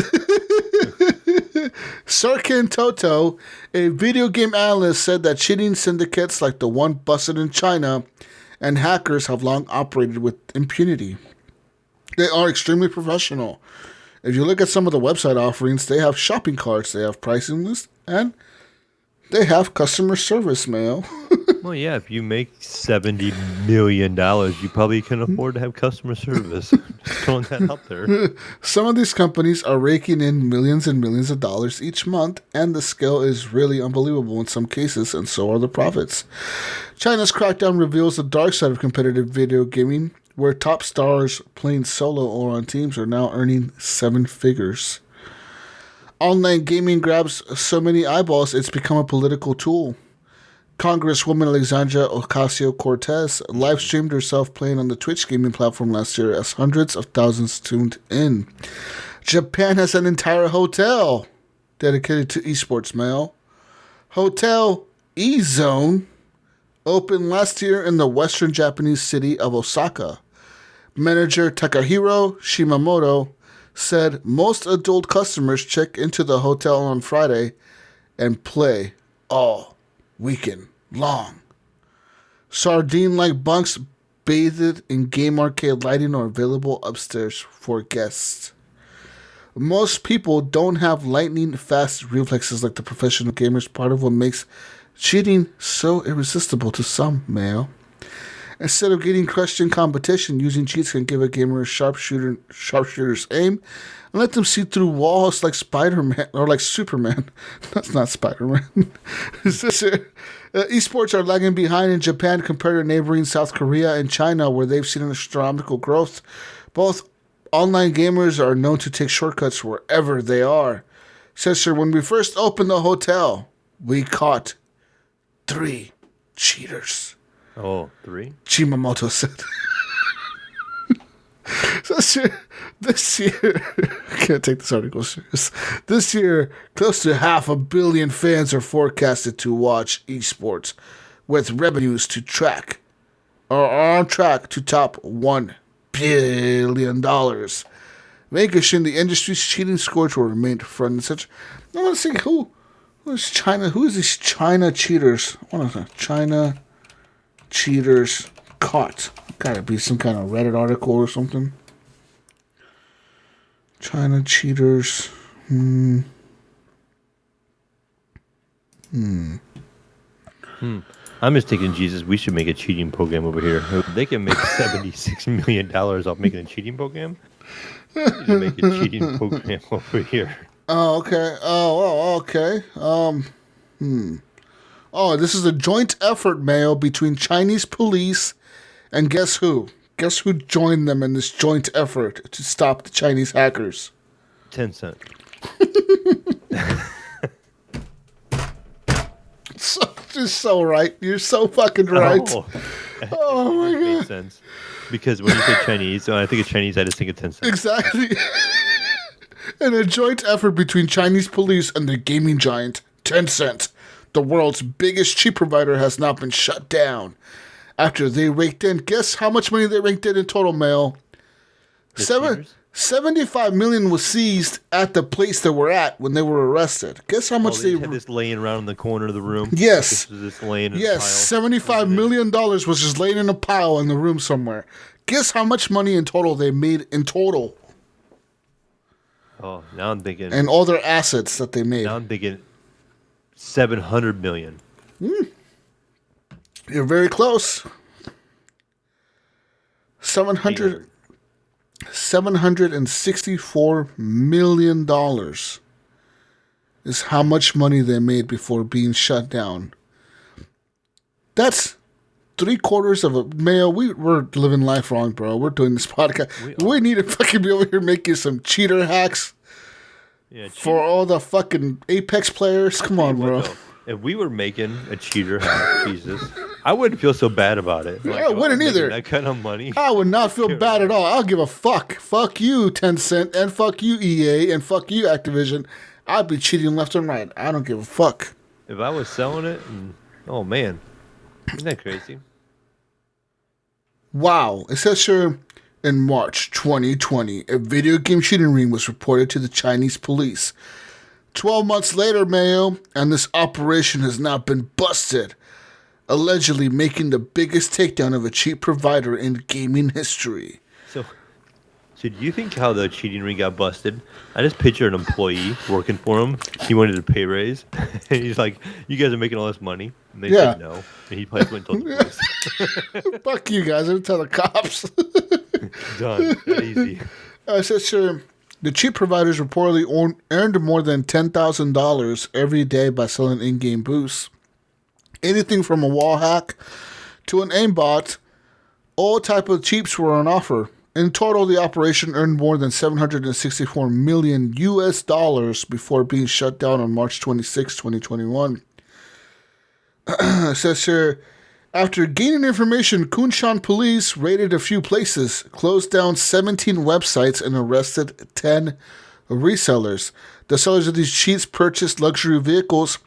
Sirkin Toto, a video game analyst, said that cheating syndicates like the one busted in China and hackers have long operated with impunity. They are extremely professional. If you look at some of the website offerings, they have shopping carts, they have pricing lists, and they have customer service, Mayo. Well, yeah, if you make $70 million, you probably can afford to have customer service. Just throwing that out there. Some of these companies are raking in millions and millions of dollars each month, and the scale is really unbelievable in some cases, and so are the profits. China's crackdown reveals the dark side of competitive video gaming, where top stars playing solo or on teams are now earning 7 figures. Online gaming grabs so many eyeballs, it's become a political tool. Congresswoman Alexandria Ocasio-Cortez live-streamed herself playing on the Twitch gaming platform last year as hundreds of thousands tuned in. Japan has an entire hotel dedicated to esports, Mail. Hotel E-Zone opened last year in the western Japanese city of Osaka. Manager Takahiro Shimamoto said most adult customers check into the hotel on Friday and play all weekend long. Sardine-like bunks bathed in game arcade lighting are available upstairs for guests. Most people don't have lightning-fast reflexes like the professional gamers, part of what makes cheating so irresistible to some, Mayo. Instead of getting crushed in competition, using cheats can give a gamer a sharpshooter's aim and let them see through walls like Spider-Man, or like Superman. That's not Spider-Man. Esports are lagging behind in Japan compared to neighboring South Korea and China, where they've seen an astronomical growth, both online gamers are known to take shortcuts wherever they are. Says here, when we first opened the hotel, we caught 3 cheaters. Oh, 3? Chimamoto said. This year, I can't take this article serious. This year, close to 500 million fans are forecasted to watch esports, with revenues to track, or are on track to top $1 billion. Making the industry's cheating scores will remain front and center. I want to see who is China. Who is these China cheaters? I want to say China cheaters caught. Gotta be some kind of Reddit article or something. China cheaters. I'm just thinking, Jesus, we should make a cheating program over here. They can make $76 million off making a cheating program. We need to make a cheating program over here. Oh, okay. Okay. Oh, this is a joint effort, Mayo, between Chinese police and guess who? Guess who joined them in this joint effort to stop the Chinese hackers? Tencent. You're so right. You're so fucking right. Oh my God. Makes sense. Because when you say Chinese, when I think of Chinese, I just think of Tencent. Exactly. In a joint effort between Chinese police and the gaming giant Tencent, the world's biggest chip provider has now been shut down. After they raked in, guess how much money they raked in total, Mail? 75 million was seized at the place they were at when they were arrested. Guess how much they had this laying around in the corner of the room? Yes. This was just laying in a pile. $75 million was just laying in a pile in the room somewhere. Guess how much money in total they made in total? Oh, now I'm thinking. And all their assets that they made. Now I'm thinking 700 million. You're very close. $764 million is how much money they made before being shut down. That's 3/4 of a Mayo. We're living life wrong, bro. We're doing this podcast. We need to fucking be over here making some cheater hacks for all the fucking Apex players. Come on, bro. If we were making a cheater hack, Jesus, I wouldn't feel so bad about it. Like, I wouldn't either. That kind of money. I would not feel bad at all. I'll give a fuck. Fuck you, Tencent, and fuck you, EA, and fuck you, Activision. I'd be cheating left and right. I don't give a fuck. If I was selling it, oh man, isn't that crazy? Wow. It says here in March 2020, a video game cheating ring was reported to the Chinese police. 12 months later, Mayo, and this operation has now been busted, allegedly making the biggest takedown of a cheat provider in gaming history. So do you think how the cheating ring got busted? I just picture an employee working for him. He wanted a pay raise. And he's like, you guys are making all this money. And they said no. And he probably went and told the police. Fuck you guys. I'm tell the cops. Done. That easy. It says here, the cheat providers reportedly earned more than $10,000 every day by selling in-game boosts. Anything from a wall hack to an aimbot, all type of cheats were on offer. In total, the operation earned more than $764 million before being shut down on March 26, 2021. It says here, after gaining information, Kunshan police raided a few places, closed down 17 websites, and arrested 10 resellers. The sellers of these cheats purchased luxury vehicles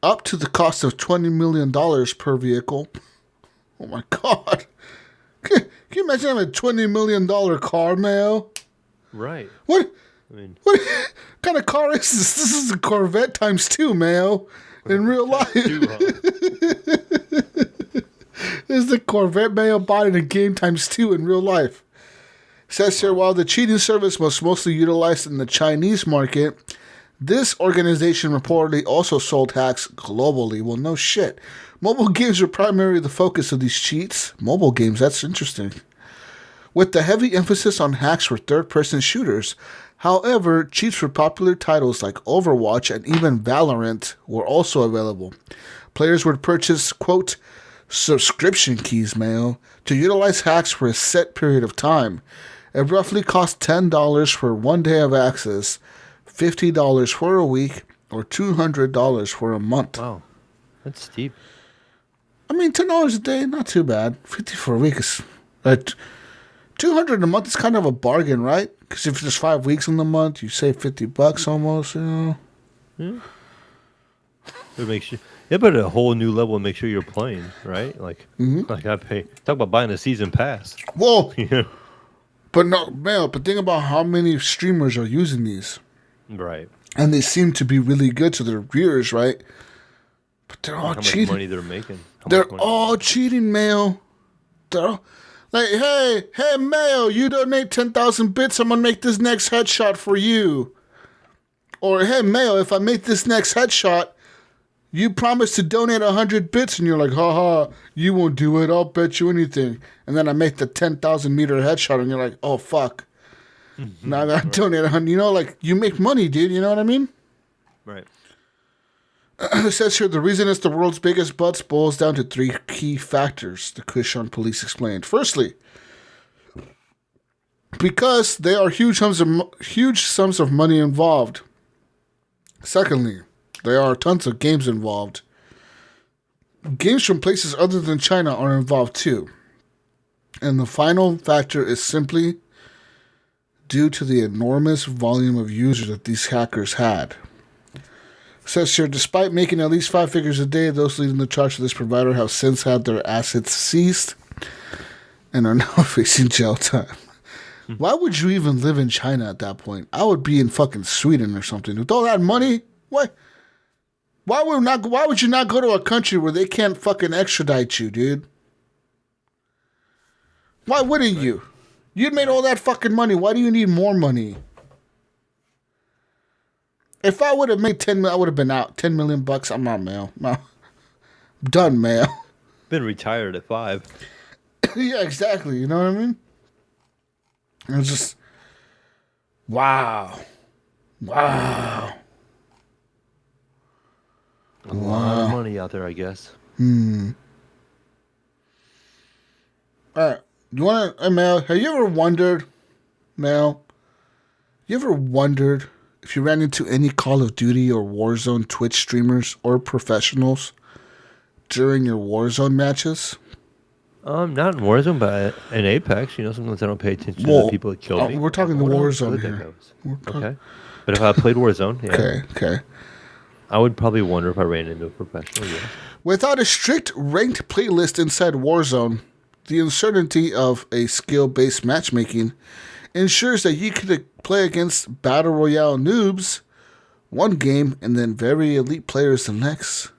up to the cost of $20 million per vehicle. Oh my God. Can you imagine having a $20 million car, Mayo? Right. What kind of car is this? This is a Corvette times 2, Mayo. In real life. This is the Corvette Mayo bought in a game times 2 in real life. Says here, while the cheating service was mostly utilized in the Chinese market, this organization reportedly also sold hacks globally. Well, no shit. Mobile games were primarily the focus of these cheats. Mobile games, that's interesting. With the heavy emphasis on hacks for third-person shooters. However, cheats for popular titles like Overwatch and even Valorant were also available. Players would purchase, quote, subscription keys, Mayo, to utilize hacks for a set period of time. It roughly costs $10 for 1 day of access, $50 for a week, or $200 for a month. Wow, that's steep. I mean, $10 a day, not too bad. 50 for a week is... $200 a month is kind of a bargain, right? Because if there's 5 weeks in the month, you save $50 almost, you know? Yeah. It makes you... Yeah, but at a whole new level and make sure you're playing, right? Like I pay... Talk about buying a season pass. Whoa! Yeah. But no, man, but think about how many streamers are using these. Right. And they seem to be really good to their viewers, right? But they're all cheating. How much money they're making. They're all cheating, Mayo. They're all... Like, hey, Mayo, you donate 10,000 bits, I'm going to make this next headshot for you. Or, hey, Mayo, if I make this next headshot, you promise to donate 100 bits. And you're like, haha, you won't do it. I'll bet you anything. And then I make the 10,000 meter headshot, and you're like, oh, fuck. Now I got to donate 100. You know, like, you make money, dude. You know what I mean? Right. It says here, the reason it's the world's biggest butts boils down to 3 key factors, the Kushan police explained. Firstly, because there are huge sums of money involved. Secondly, there are tons of games involved. Games from places other than China are involved too. And the final factor is simply due to the enormous volume of users that these hackers had. Says here, despite making at least 5 figures a day, those leading the charge for this provider have since had their assets seized and are now facing jail time. Why would you even live in China at that point? I would be in fucking Sweden or something. With all that money, what? Why would you not go to a country where they can't fucking extradite you, dude? Why wouldn't you? You'd made all that fucking money. Why do you need more money? If I would have made 10 million, I would have been out. 10 million bucks, I'm not, Mayo. No. Done, Mayo. Been retired at 5. Yeah, exactly. You know what I mean? And it's just, wow. Wow. A lot of money out there, I guess. All right. You want to, Mayo, have you ever wondered, Mayo, if you ran into any Call of Duty or Warzone Twitch streamers or professionals during your Warzone matches? Not in Warzone, but in Apex. You know, sometimes I don't pay attention to the people that killed me. We're talking the Warzone here. Okay. But if I played Warzone, yeah. Okay. I would probably wonder if I ran into a professional, yeah. Without a strict ranked playlist inside Warzone, the uncertainty of a skill-based matchmaking ensures that you could play against Battle Royale noobs one game and then very elite players the next.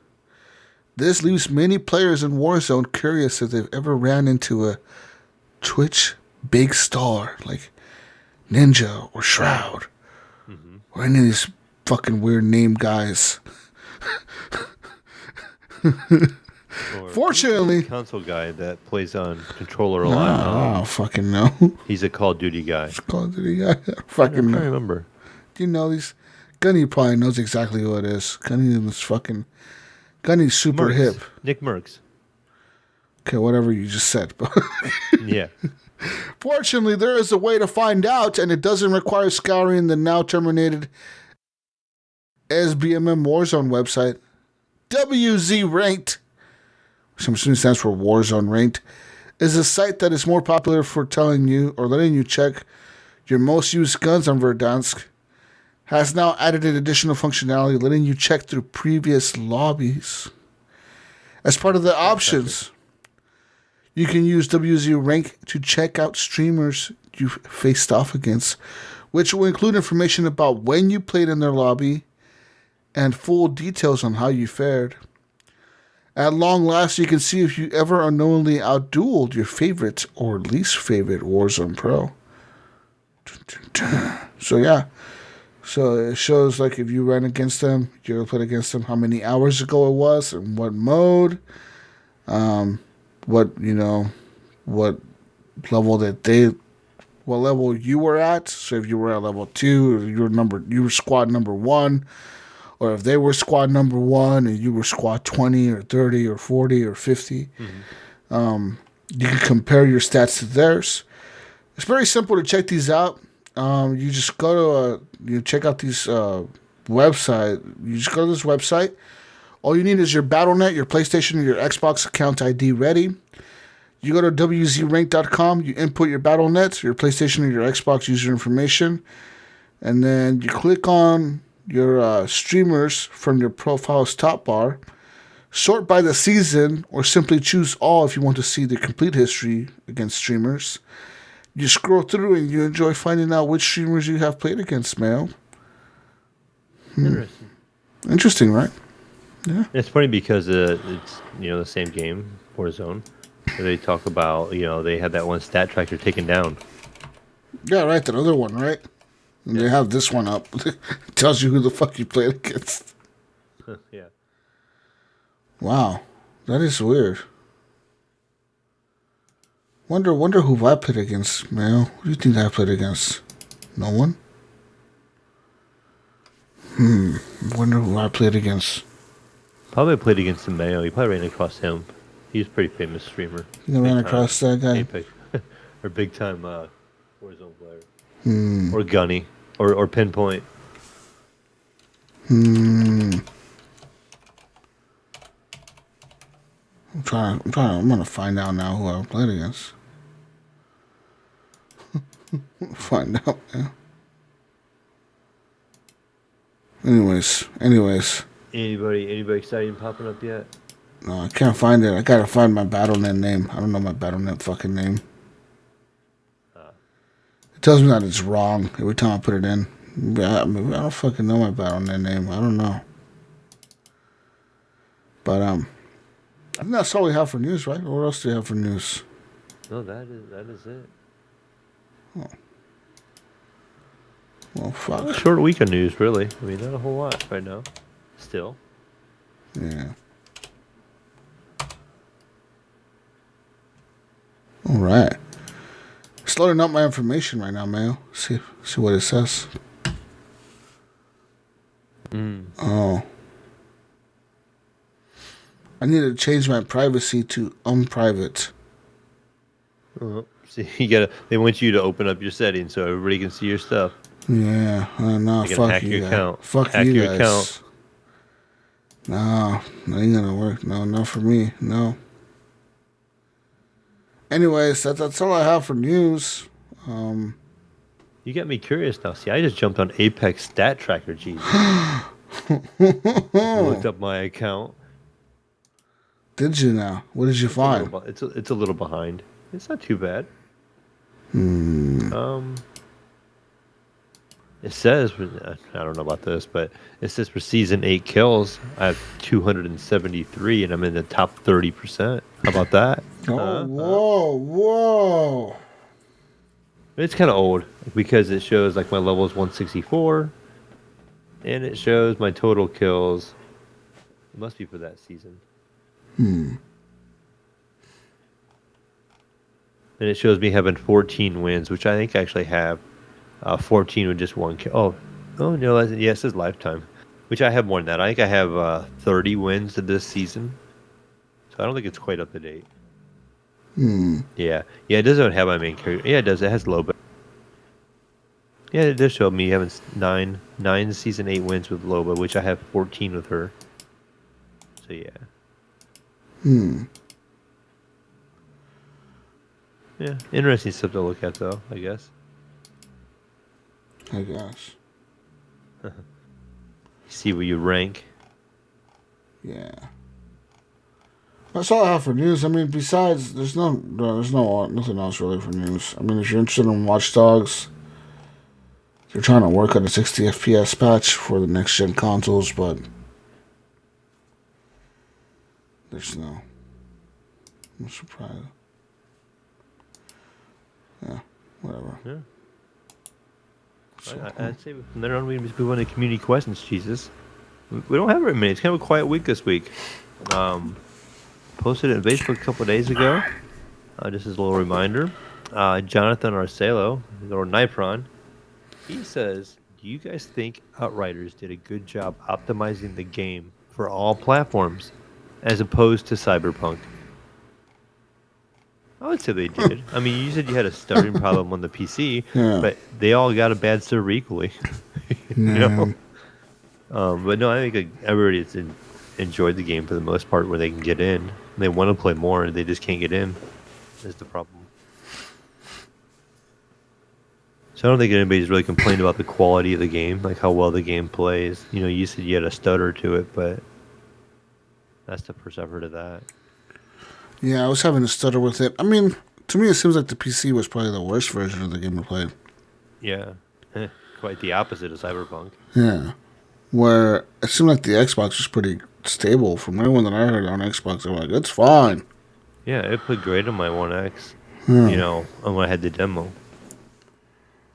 This leaves many players in Warzone curious if they've ever ran into a Twitch big star like Ninja or Shroud or any of these fucking weird name guys. Fortunately, console guy that plays on controller a lot. I don't fucking know. He's a Call of Duty guy. Call of Duty guy. I fucking know. I remember. Do you know these? Gunny probably knows exactly who it is. Gunny's super hip. Nick Merckx. Okay, whatever you just said. Yeah. Fortunately, there is a way to find out, and it doesn't require scouring the now terminated SBMM Warzone website. WZ Ranked, which I'm assuming stands for Warzone Ranked, is a site that is more popular for telling you or letting you check your most used guns on Verdansk. Has now added an additional functionality letting you check through previous lobbies. As part of the options, you can use WZ Rank to check out streamers you faced off against, which will include information about when you played in their lobby and full details on how you fared. At long last, you can see if you ever unknowingly outdueled your favorite or least favorite Warzone Pro. So yeah. So it shows like if you ran against them, you ever played against them, how many hours ago it was, and what mode, what level you were at. So if you were at level 2, or you were squad number 1, or if they were squad number 1 and you were squad 20 or 30 or 40 or 50, you can compare your stats to theirs. It's very simple to check these out. You just go to you check out these website. You just go to this website. All you need is your BattleNet, your PlayStation, and your Xbox account ID ready. You go to wzrank.com. You input your BattleNet, your PlayStation, and your Xbox user information, and then you click on your streamers from your profile's top bar. Sort by the season, or simply choose all if you want to see the complete history against streamers. You scroll through and you enjoy finding out which streamers you have played against, Mayo. Interesting. Interesting, right? Yeah. It's funny because it's the same game, Warzone. They talk about they had that one stat tracker taken down. Yeah, right. That other one, right? And they have this one up. It tells you who the fuck you played against. Yeah. Wow, that is weird. Wonder who I played against, Mayo. Who do you think I played against? No one? Wonder who I played against. Probably played against the Mayo. You probably ran across him. He's a pretty famous streamer. You ran across that guy? Apex. Or big time Warzone player. Or Gunny. Or Pinpoint. I'm gonna find out now who I played against. Find out, man. Anyways. Anybody exciting popping up yet? No, I can't find it. I gotta find my BattleNet name. I don't know my BattleNet fucking name. It tells me that it's wrong every time I put it in. Maybe I don't fucking know my BattleNet name. I don't know. But I think that's all we have for news, right? What else do you have for news? No, that is it. Oh. Well, fuck. A short week of news, really. I mean, not a whole lot right now. Still. Yeah. All right. Just loading up my information right now, Mayo. See what it says. Oh. I need to change my privacy to unprivate. See, they want you to open up your settings so everybody can see your stuff. Yeah, no, fuck hack you your guys. account. Fuck Hack you your guys. account. No, that ain't gonna work. No, not for me. No. Anyways, that's all I have for news. You got me curious now. See, I just jumped on Apex Stat Tracker, Jesus. Looked up my account. Did you now? What did you find? It's a little behind. It's not too bad. It says, I don't know about this, but it says for season 8 kills, I have 273, and I'm in the top 30%. How about that? Whoa. It's kind of old because it shows like my level is 164, and it shows my total kills. It must be for that season. And it shows me having 14 wins, which I think I actually have 14 with just one kill. Oh no, it says lifetime, which I have more than that. I think I have 30 wins to this season, so I don't think it's quite up to date. Yeah, it doesn't have my main character. Yeah, it does. It has Loba. Yeah, it does show me having nine season 8 wins with Loba, which I have 14 with her. So yeah. Yeah, interesting stuff to look at, though, I guess. See where you rank. Yeah. That's all I have for news. I mean, besides, there's nothing else really for news. I mean, if you're interested in Watch Dogs, they're trying to work on a 60 FPS patch for the next gen consoles, but there's no surprise. Yeah, whatever. Yeah. So, I'd say from there on we just move on to community questions, Jesus. We don't have very many. It's kind of a quiet week this week. Posted it on Facebook a couple of days ago. Just as a little reminder. Jonathan Arcelo, or Nipron, he says, do you guys think Outriders did a good job optimizing the game for all platforms as opposed to Cyberpunk? I would say they did. I mean, you said you had a stuttering problem on the PC, Yeah. but they all got a bad server equally. you know. Yeah. But no, I think everybody's enjoyed the game for the most part where they can get in. They want to play more, they just can't get in. Is the problem. So I don't think anybody's really complained about the quality of the game, like how well the game plays. You said you had a stutter to it, but that's the first I've heard of that. Yeah, I was having a stutter with it. I mean, to me, it seems like the PC was probably the worst version of the game I played. Yeah, quite the opposite of Cyberpunk. Yeah. Where it seemed like the Xbox was pretty stable. From everyone that I heard on Xbox, they were like, it's fine. Yeah, it played great on my One X, Yeah. and when I had the demo.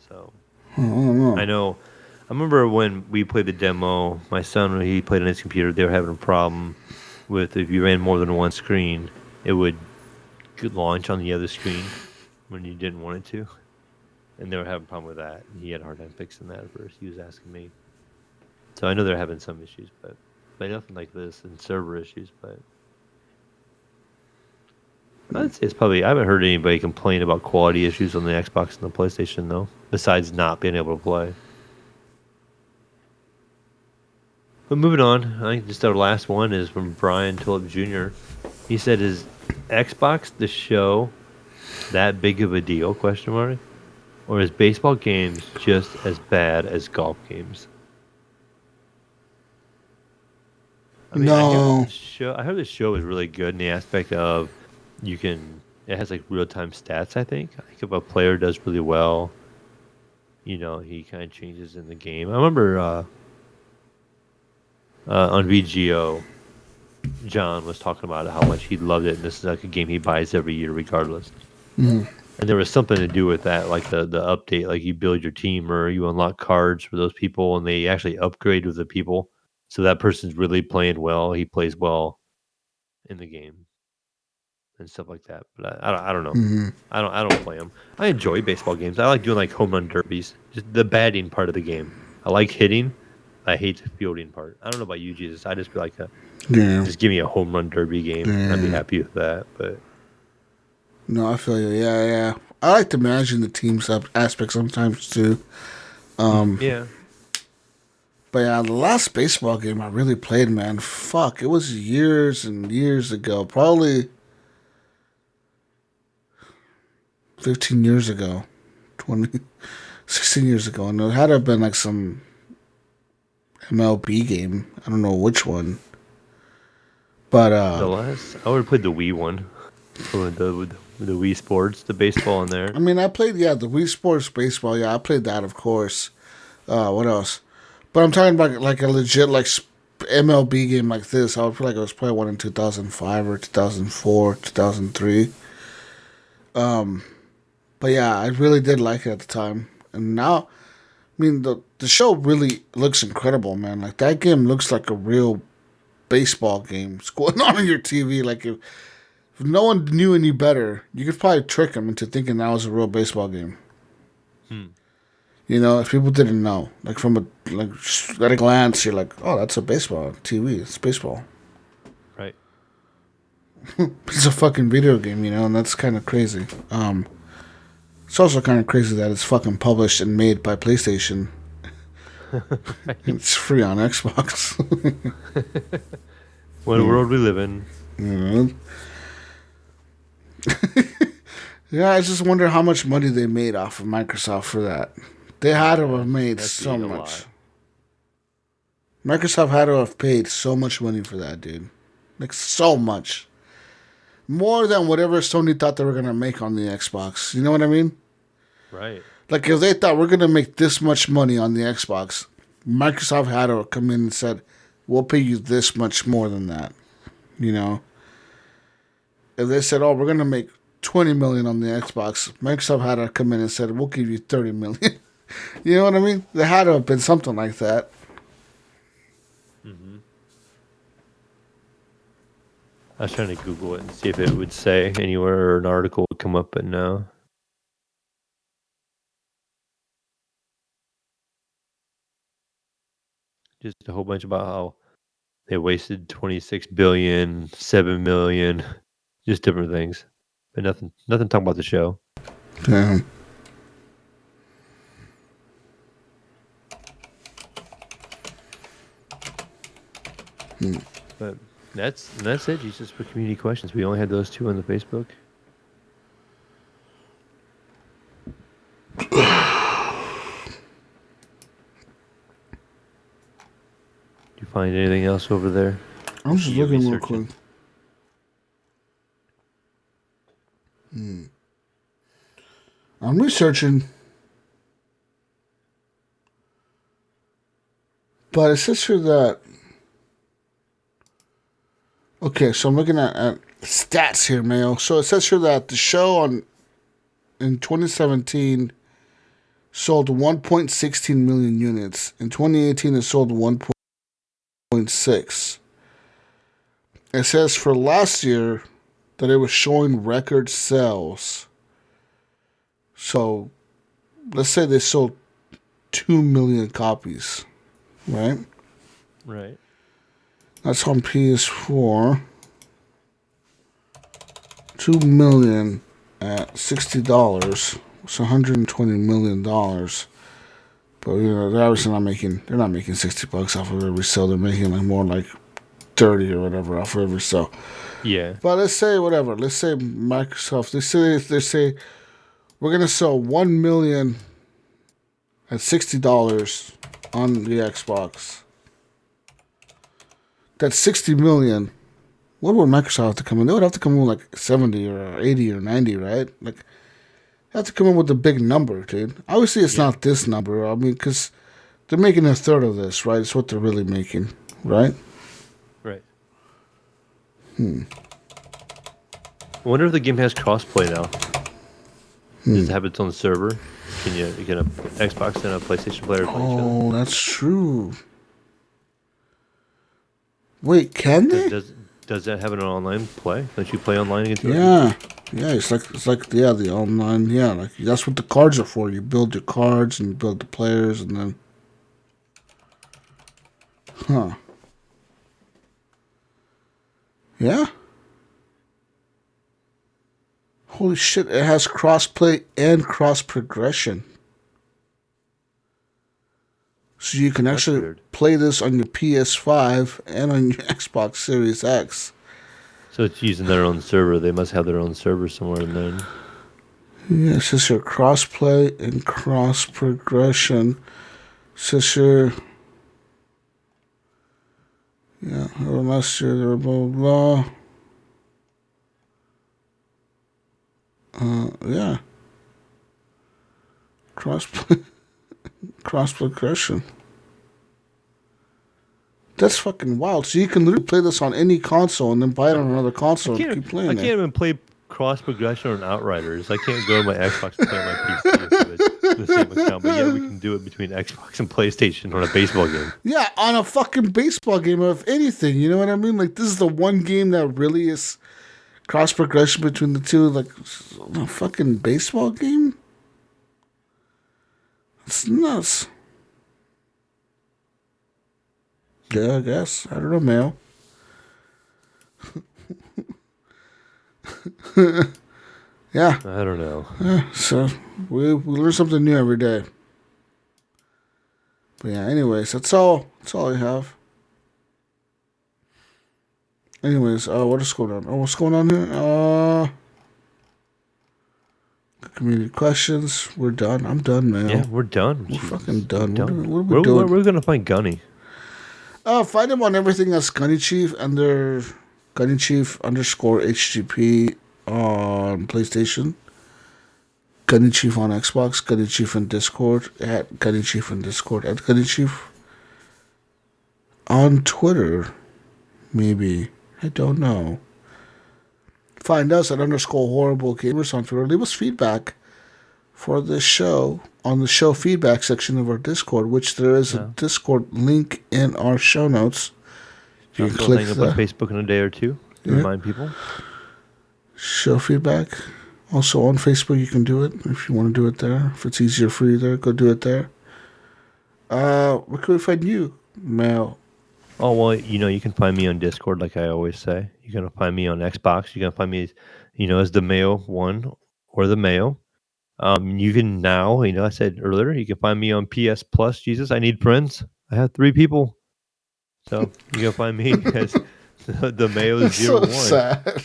So, I don't know. I know. I remember when we played the demo, my son, when he played on his computer, they were having a problem with if you ran more than one screen, it would launch on the other screen when you didn't want it to. And they were having a problem with that. And he had a hard time fixing that at first. He was asking me. So I know they're having some issues, but nothing like this and server issues. But I'd say it's probably, I haven't heard anybody complain about quality issues on the Xbox and the PlayStation, though, besides not being able to play. But moving on, I think just our last one is from Brian Tillip Jr. He said, "Is Xbox the show that big of a deal? Question mark. Or is baseball games just as bad as golf games?" I mean, No. I heard the show is really good in the aspect of it has like real time stats. I think if a player does really well, he kind of changes in the game. I remember on VGO, John was talking about how much he loved it, and this is like a game he buys every year, regardless. Mm. And there was something to do with that, like the update, like you build your team or you unlock cards for those people, and they actually upgrade with the people. So that person's really playing well. He plays well in the game and stuff like that. But I don't know. Mm-hmm. I don't play them. I enjoy baseball games. I like doing like home run derbies, just the batting part of the game. I like hitting. I hate the fielding part. I don't know about you, Jesus. I just feel like Yeah. just give me a home run derby game. Yeah. I'd be happy with that. But No, I feel you. Yeah, yeah. I like to imagine the team aspect sometimes too. yeah. But yeah, the last baseball game I really played, man, fuck, it was years and years ago. Probably 15 years ago. 20, 16 years ago. And it had to have been like some MLB game. I don't know which one. But, I would have played the Wii one. With the Wii Sports, the baseball in there. I mean, I played, the Wii Sports Baseball. Yeah, I played that, of course. What else? But I'm talking about like a legit like MLB game like this. I would feel like I was playing one in 2005 or 2004, 2003. But yeah, I really did like it at the time. And now, I mean, the show really looks incredible, man. Like that game looks like a real baseball game. It's going on your TV. Like if no one knew any better, you could probably trick them into thinking that was a real baseball game. If people didn't know, like just at a glance, you're like, oh, that's a baseball TV. It's baseball. Right. It's a fucking video game, and that's kind of crazy. It's also kind of crazy that it's fucking published and made by PlayStation. It's free on Xbox. What world we live in. Yeah, I just wonder how much money they made off of Microsoft for that. They had to have made so much. Microsoft had to have paid so much money for that, dude. Like, so much. More than whatever Sony thought they were going to make on the Xbox. You know what I mean? Right. Like, if they thought we're going to make this much money on the Xbox, Microsoft had to come in and said, we'll pay you this much more than that. If they said, oh, we're going to make 20 million on the Xbox, Microsoft had to come in and said, we'll give you 30 million. You know what I mean? There had to have been something like that. Mm-hmm. I was trying to Google it and see if it would say anywhere or an article would come up, but no. Just a whole bunch about how they wasted 26 billion, 7 million, just different things. but nothing talking about the show. Damn. But that's it, Jesus, for community questions. We only had those two on the Facebook. You find anything else over there? I'm just You're looking real researching. quick. I'm researching. But it says here that... Okay, so I'm looking at stats here, Mayo. So it says here that the show in 2017 sold 1.16 million units. In 2018, it sold 1.6. It says for last year that it was showing record sales. So let's say they sold 2 million copies, right? Right. That's on PS4. 2 million at $60. It's $120 million. But they're obviously not making $60 off of every sale. They're making like more like 30 or whatever off of every sale. Yeah. But let's say whatever. Let's say Microsoft. They say we're gonna sell 1 million at $60 on the Xbox. That's 60 million. What would Microsoft have to come in? They would have to come in with like 70 or 80 or 90, right? Like, they have to come in with a big number, dude. Obviously, it's not this number. I mean, because they're making a third of this, right? It's what they're really making, right? Right. I wonder if the game has crossplay now. Does it have its own server? Can a Xbox and a PlayStation player play each other? Oh, that's true. Wait, can they? Does that have an online play? Don't you play online against? Yeah, it's like the online. Yeah, like that's what the cards are for. You build your cards and you build the players, and then, yeah. Holy shit! It has crossplay and cross progression. So you can actually play this on your PS5 and on your Xbox Series X. So it's using their own server. They must have their own server somewhere in there. Yeah, it says here crossplay and cross progression. It says here, yeah, last year, blah, blah, blah. Yeah. Crossplay. Cross progression. That's fucking wild. So you can literally play this on any console and then buy it on another console and keep playing I it. can't even play cross progression on Outriders. I can't go to my Xbox and play on my PC with the same account. But yeah, we can do it between Xbox and PlayStation on a baseball game. Yeah, on a fucking baseball game, if anything. You know what I mean? Like, this is the one game that really is cross progression between the two. Like, a fucking baseball game? It's nuts. Yeah, I guess. I don't know, Mayo. Yeah. I don't know. Yeah, so we learn something new every day. But yeah, anyways, that's all I have. Anyways, what is going on? Oh, what's going on here? Community questions. We're done. I'm done, man. Yeah, we're done. We're fucking done. We're done. What are we doing? We're gonna find Gunny. Find him on everything as Gunny Chief under Gunny Chief _HGP on PlayStation. Gunny Chief on Xbox. Gunny Chief in Discord at Gunny Chief in Discord at Gunny Chief on Twitter. Maybe. I don't know. Find us at _HorribleGamers on Twitter. Leave us feedback for this show on the show feedback section of our Discord, which there is a Discord link in our show notes. You can click hang up on Facebook in a day or two. Remind people. Show feedback. Also on Facebook, you can do it if you want to do it there. If it's easier for you there, go do it there. Where can we find you, Mel? Oh, well, you can find me on Discord, like I always say. You're going to find me on Xbox. You're going to find me, as the Mayo one or the Mayo. You can now, I said earlier, you can find me on PS Plus. Jesus, I need friends. I have 3 people, so you can find me as the Mayo That's so 01. sad.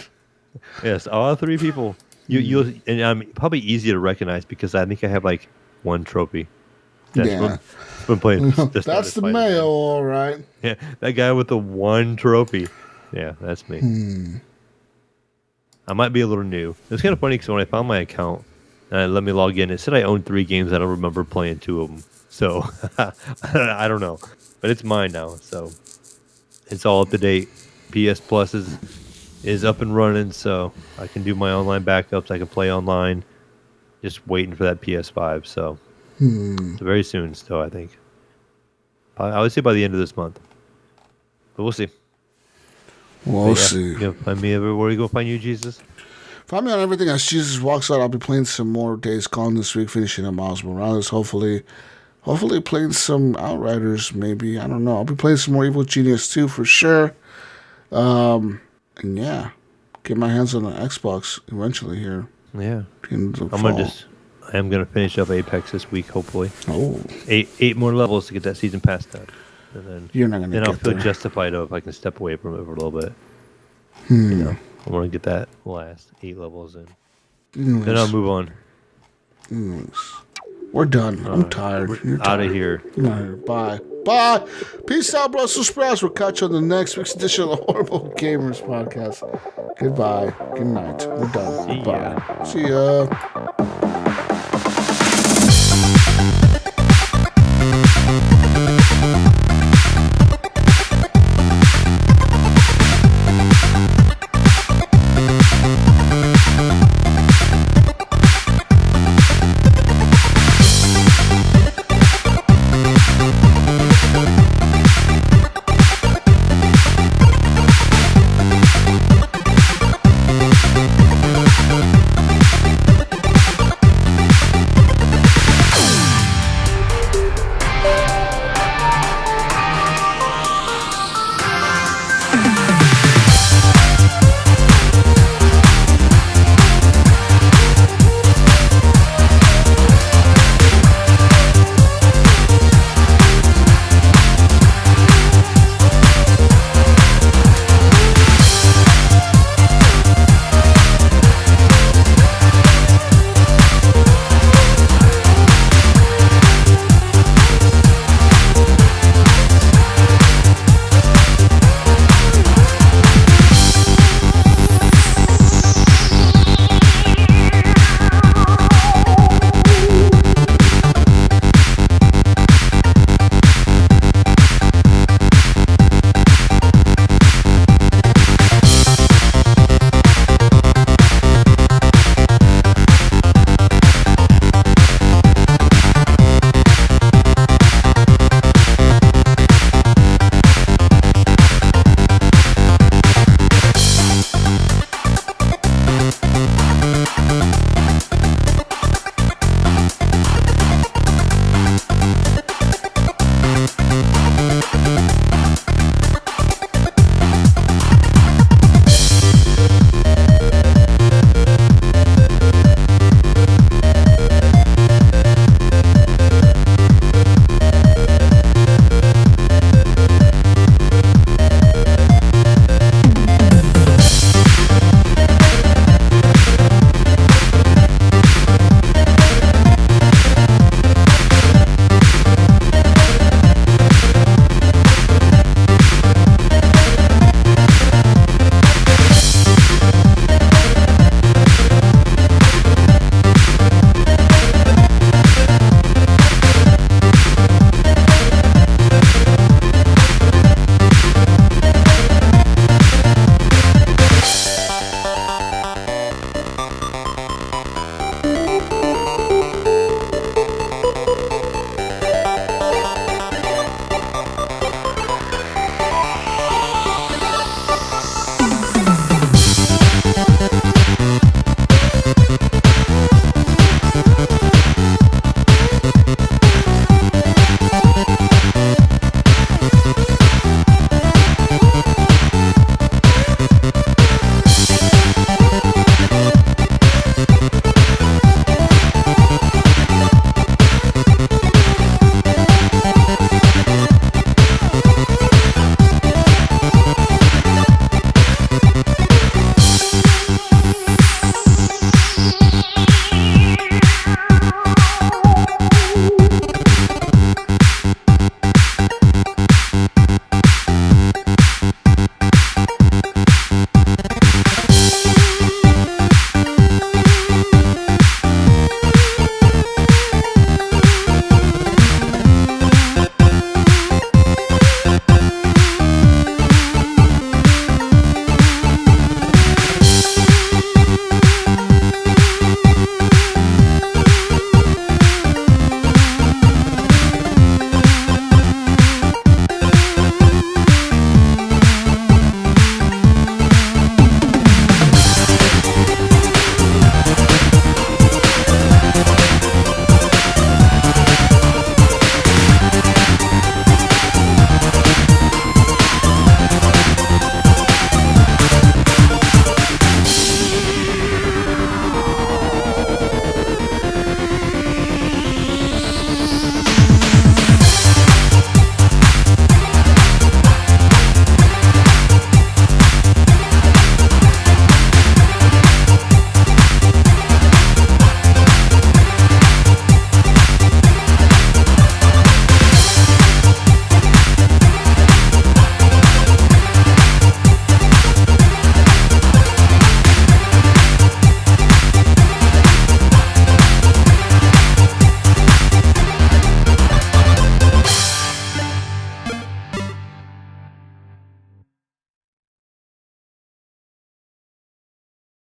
Yes, all 3 people. You'll, and I'm probably easy to recognize because I think I have like 1 trophy. That's Yeah. from playing. That's the Mayo, all right. Yeah, that guy with the 1 trophy. Yeah, that's me. I might be a little new. It's kind of funny because when I found my account, let me log in. It said I owned 3 games. I don't remember playing 2 of them. So I don't know, but it's mine now. So it's all up to date. PS Plus is up and running, so I can do my online backups. I can play online. Just waiting for that PS5. So very soon, still, I think. I would say by the end of this month, but we'll see. We'll see. You gonna find me everywhere. You gonna find you, Jesus? Find me on everything as Jesus Walks Out. I'll be playing some more Days Gone this week, finishing up Miles Morales. Hopefully playing some Outriders, maybe. I don't know. I'll be playing some more Evil Genius 2 for sure. And yeah, get my hands on the Xbox eventually here. Yeah. I am gonna finish up Apex this week, hopefully. Oh. 8 more levels to get that season pass done. And then you're not gonna. Then I'll feel justified if I can step away from it for a little bit. I want to get that last 8 levels in. Then I'll move on. We're done. I'm tired. You're out of here. Bye. Bye. Peace out, Brussels sprouts. We'll catch you on the next week's edition of the Horrible Gamers Podcast. Goodbye. Good night. We're done. See ya. See ya.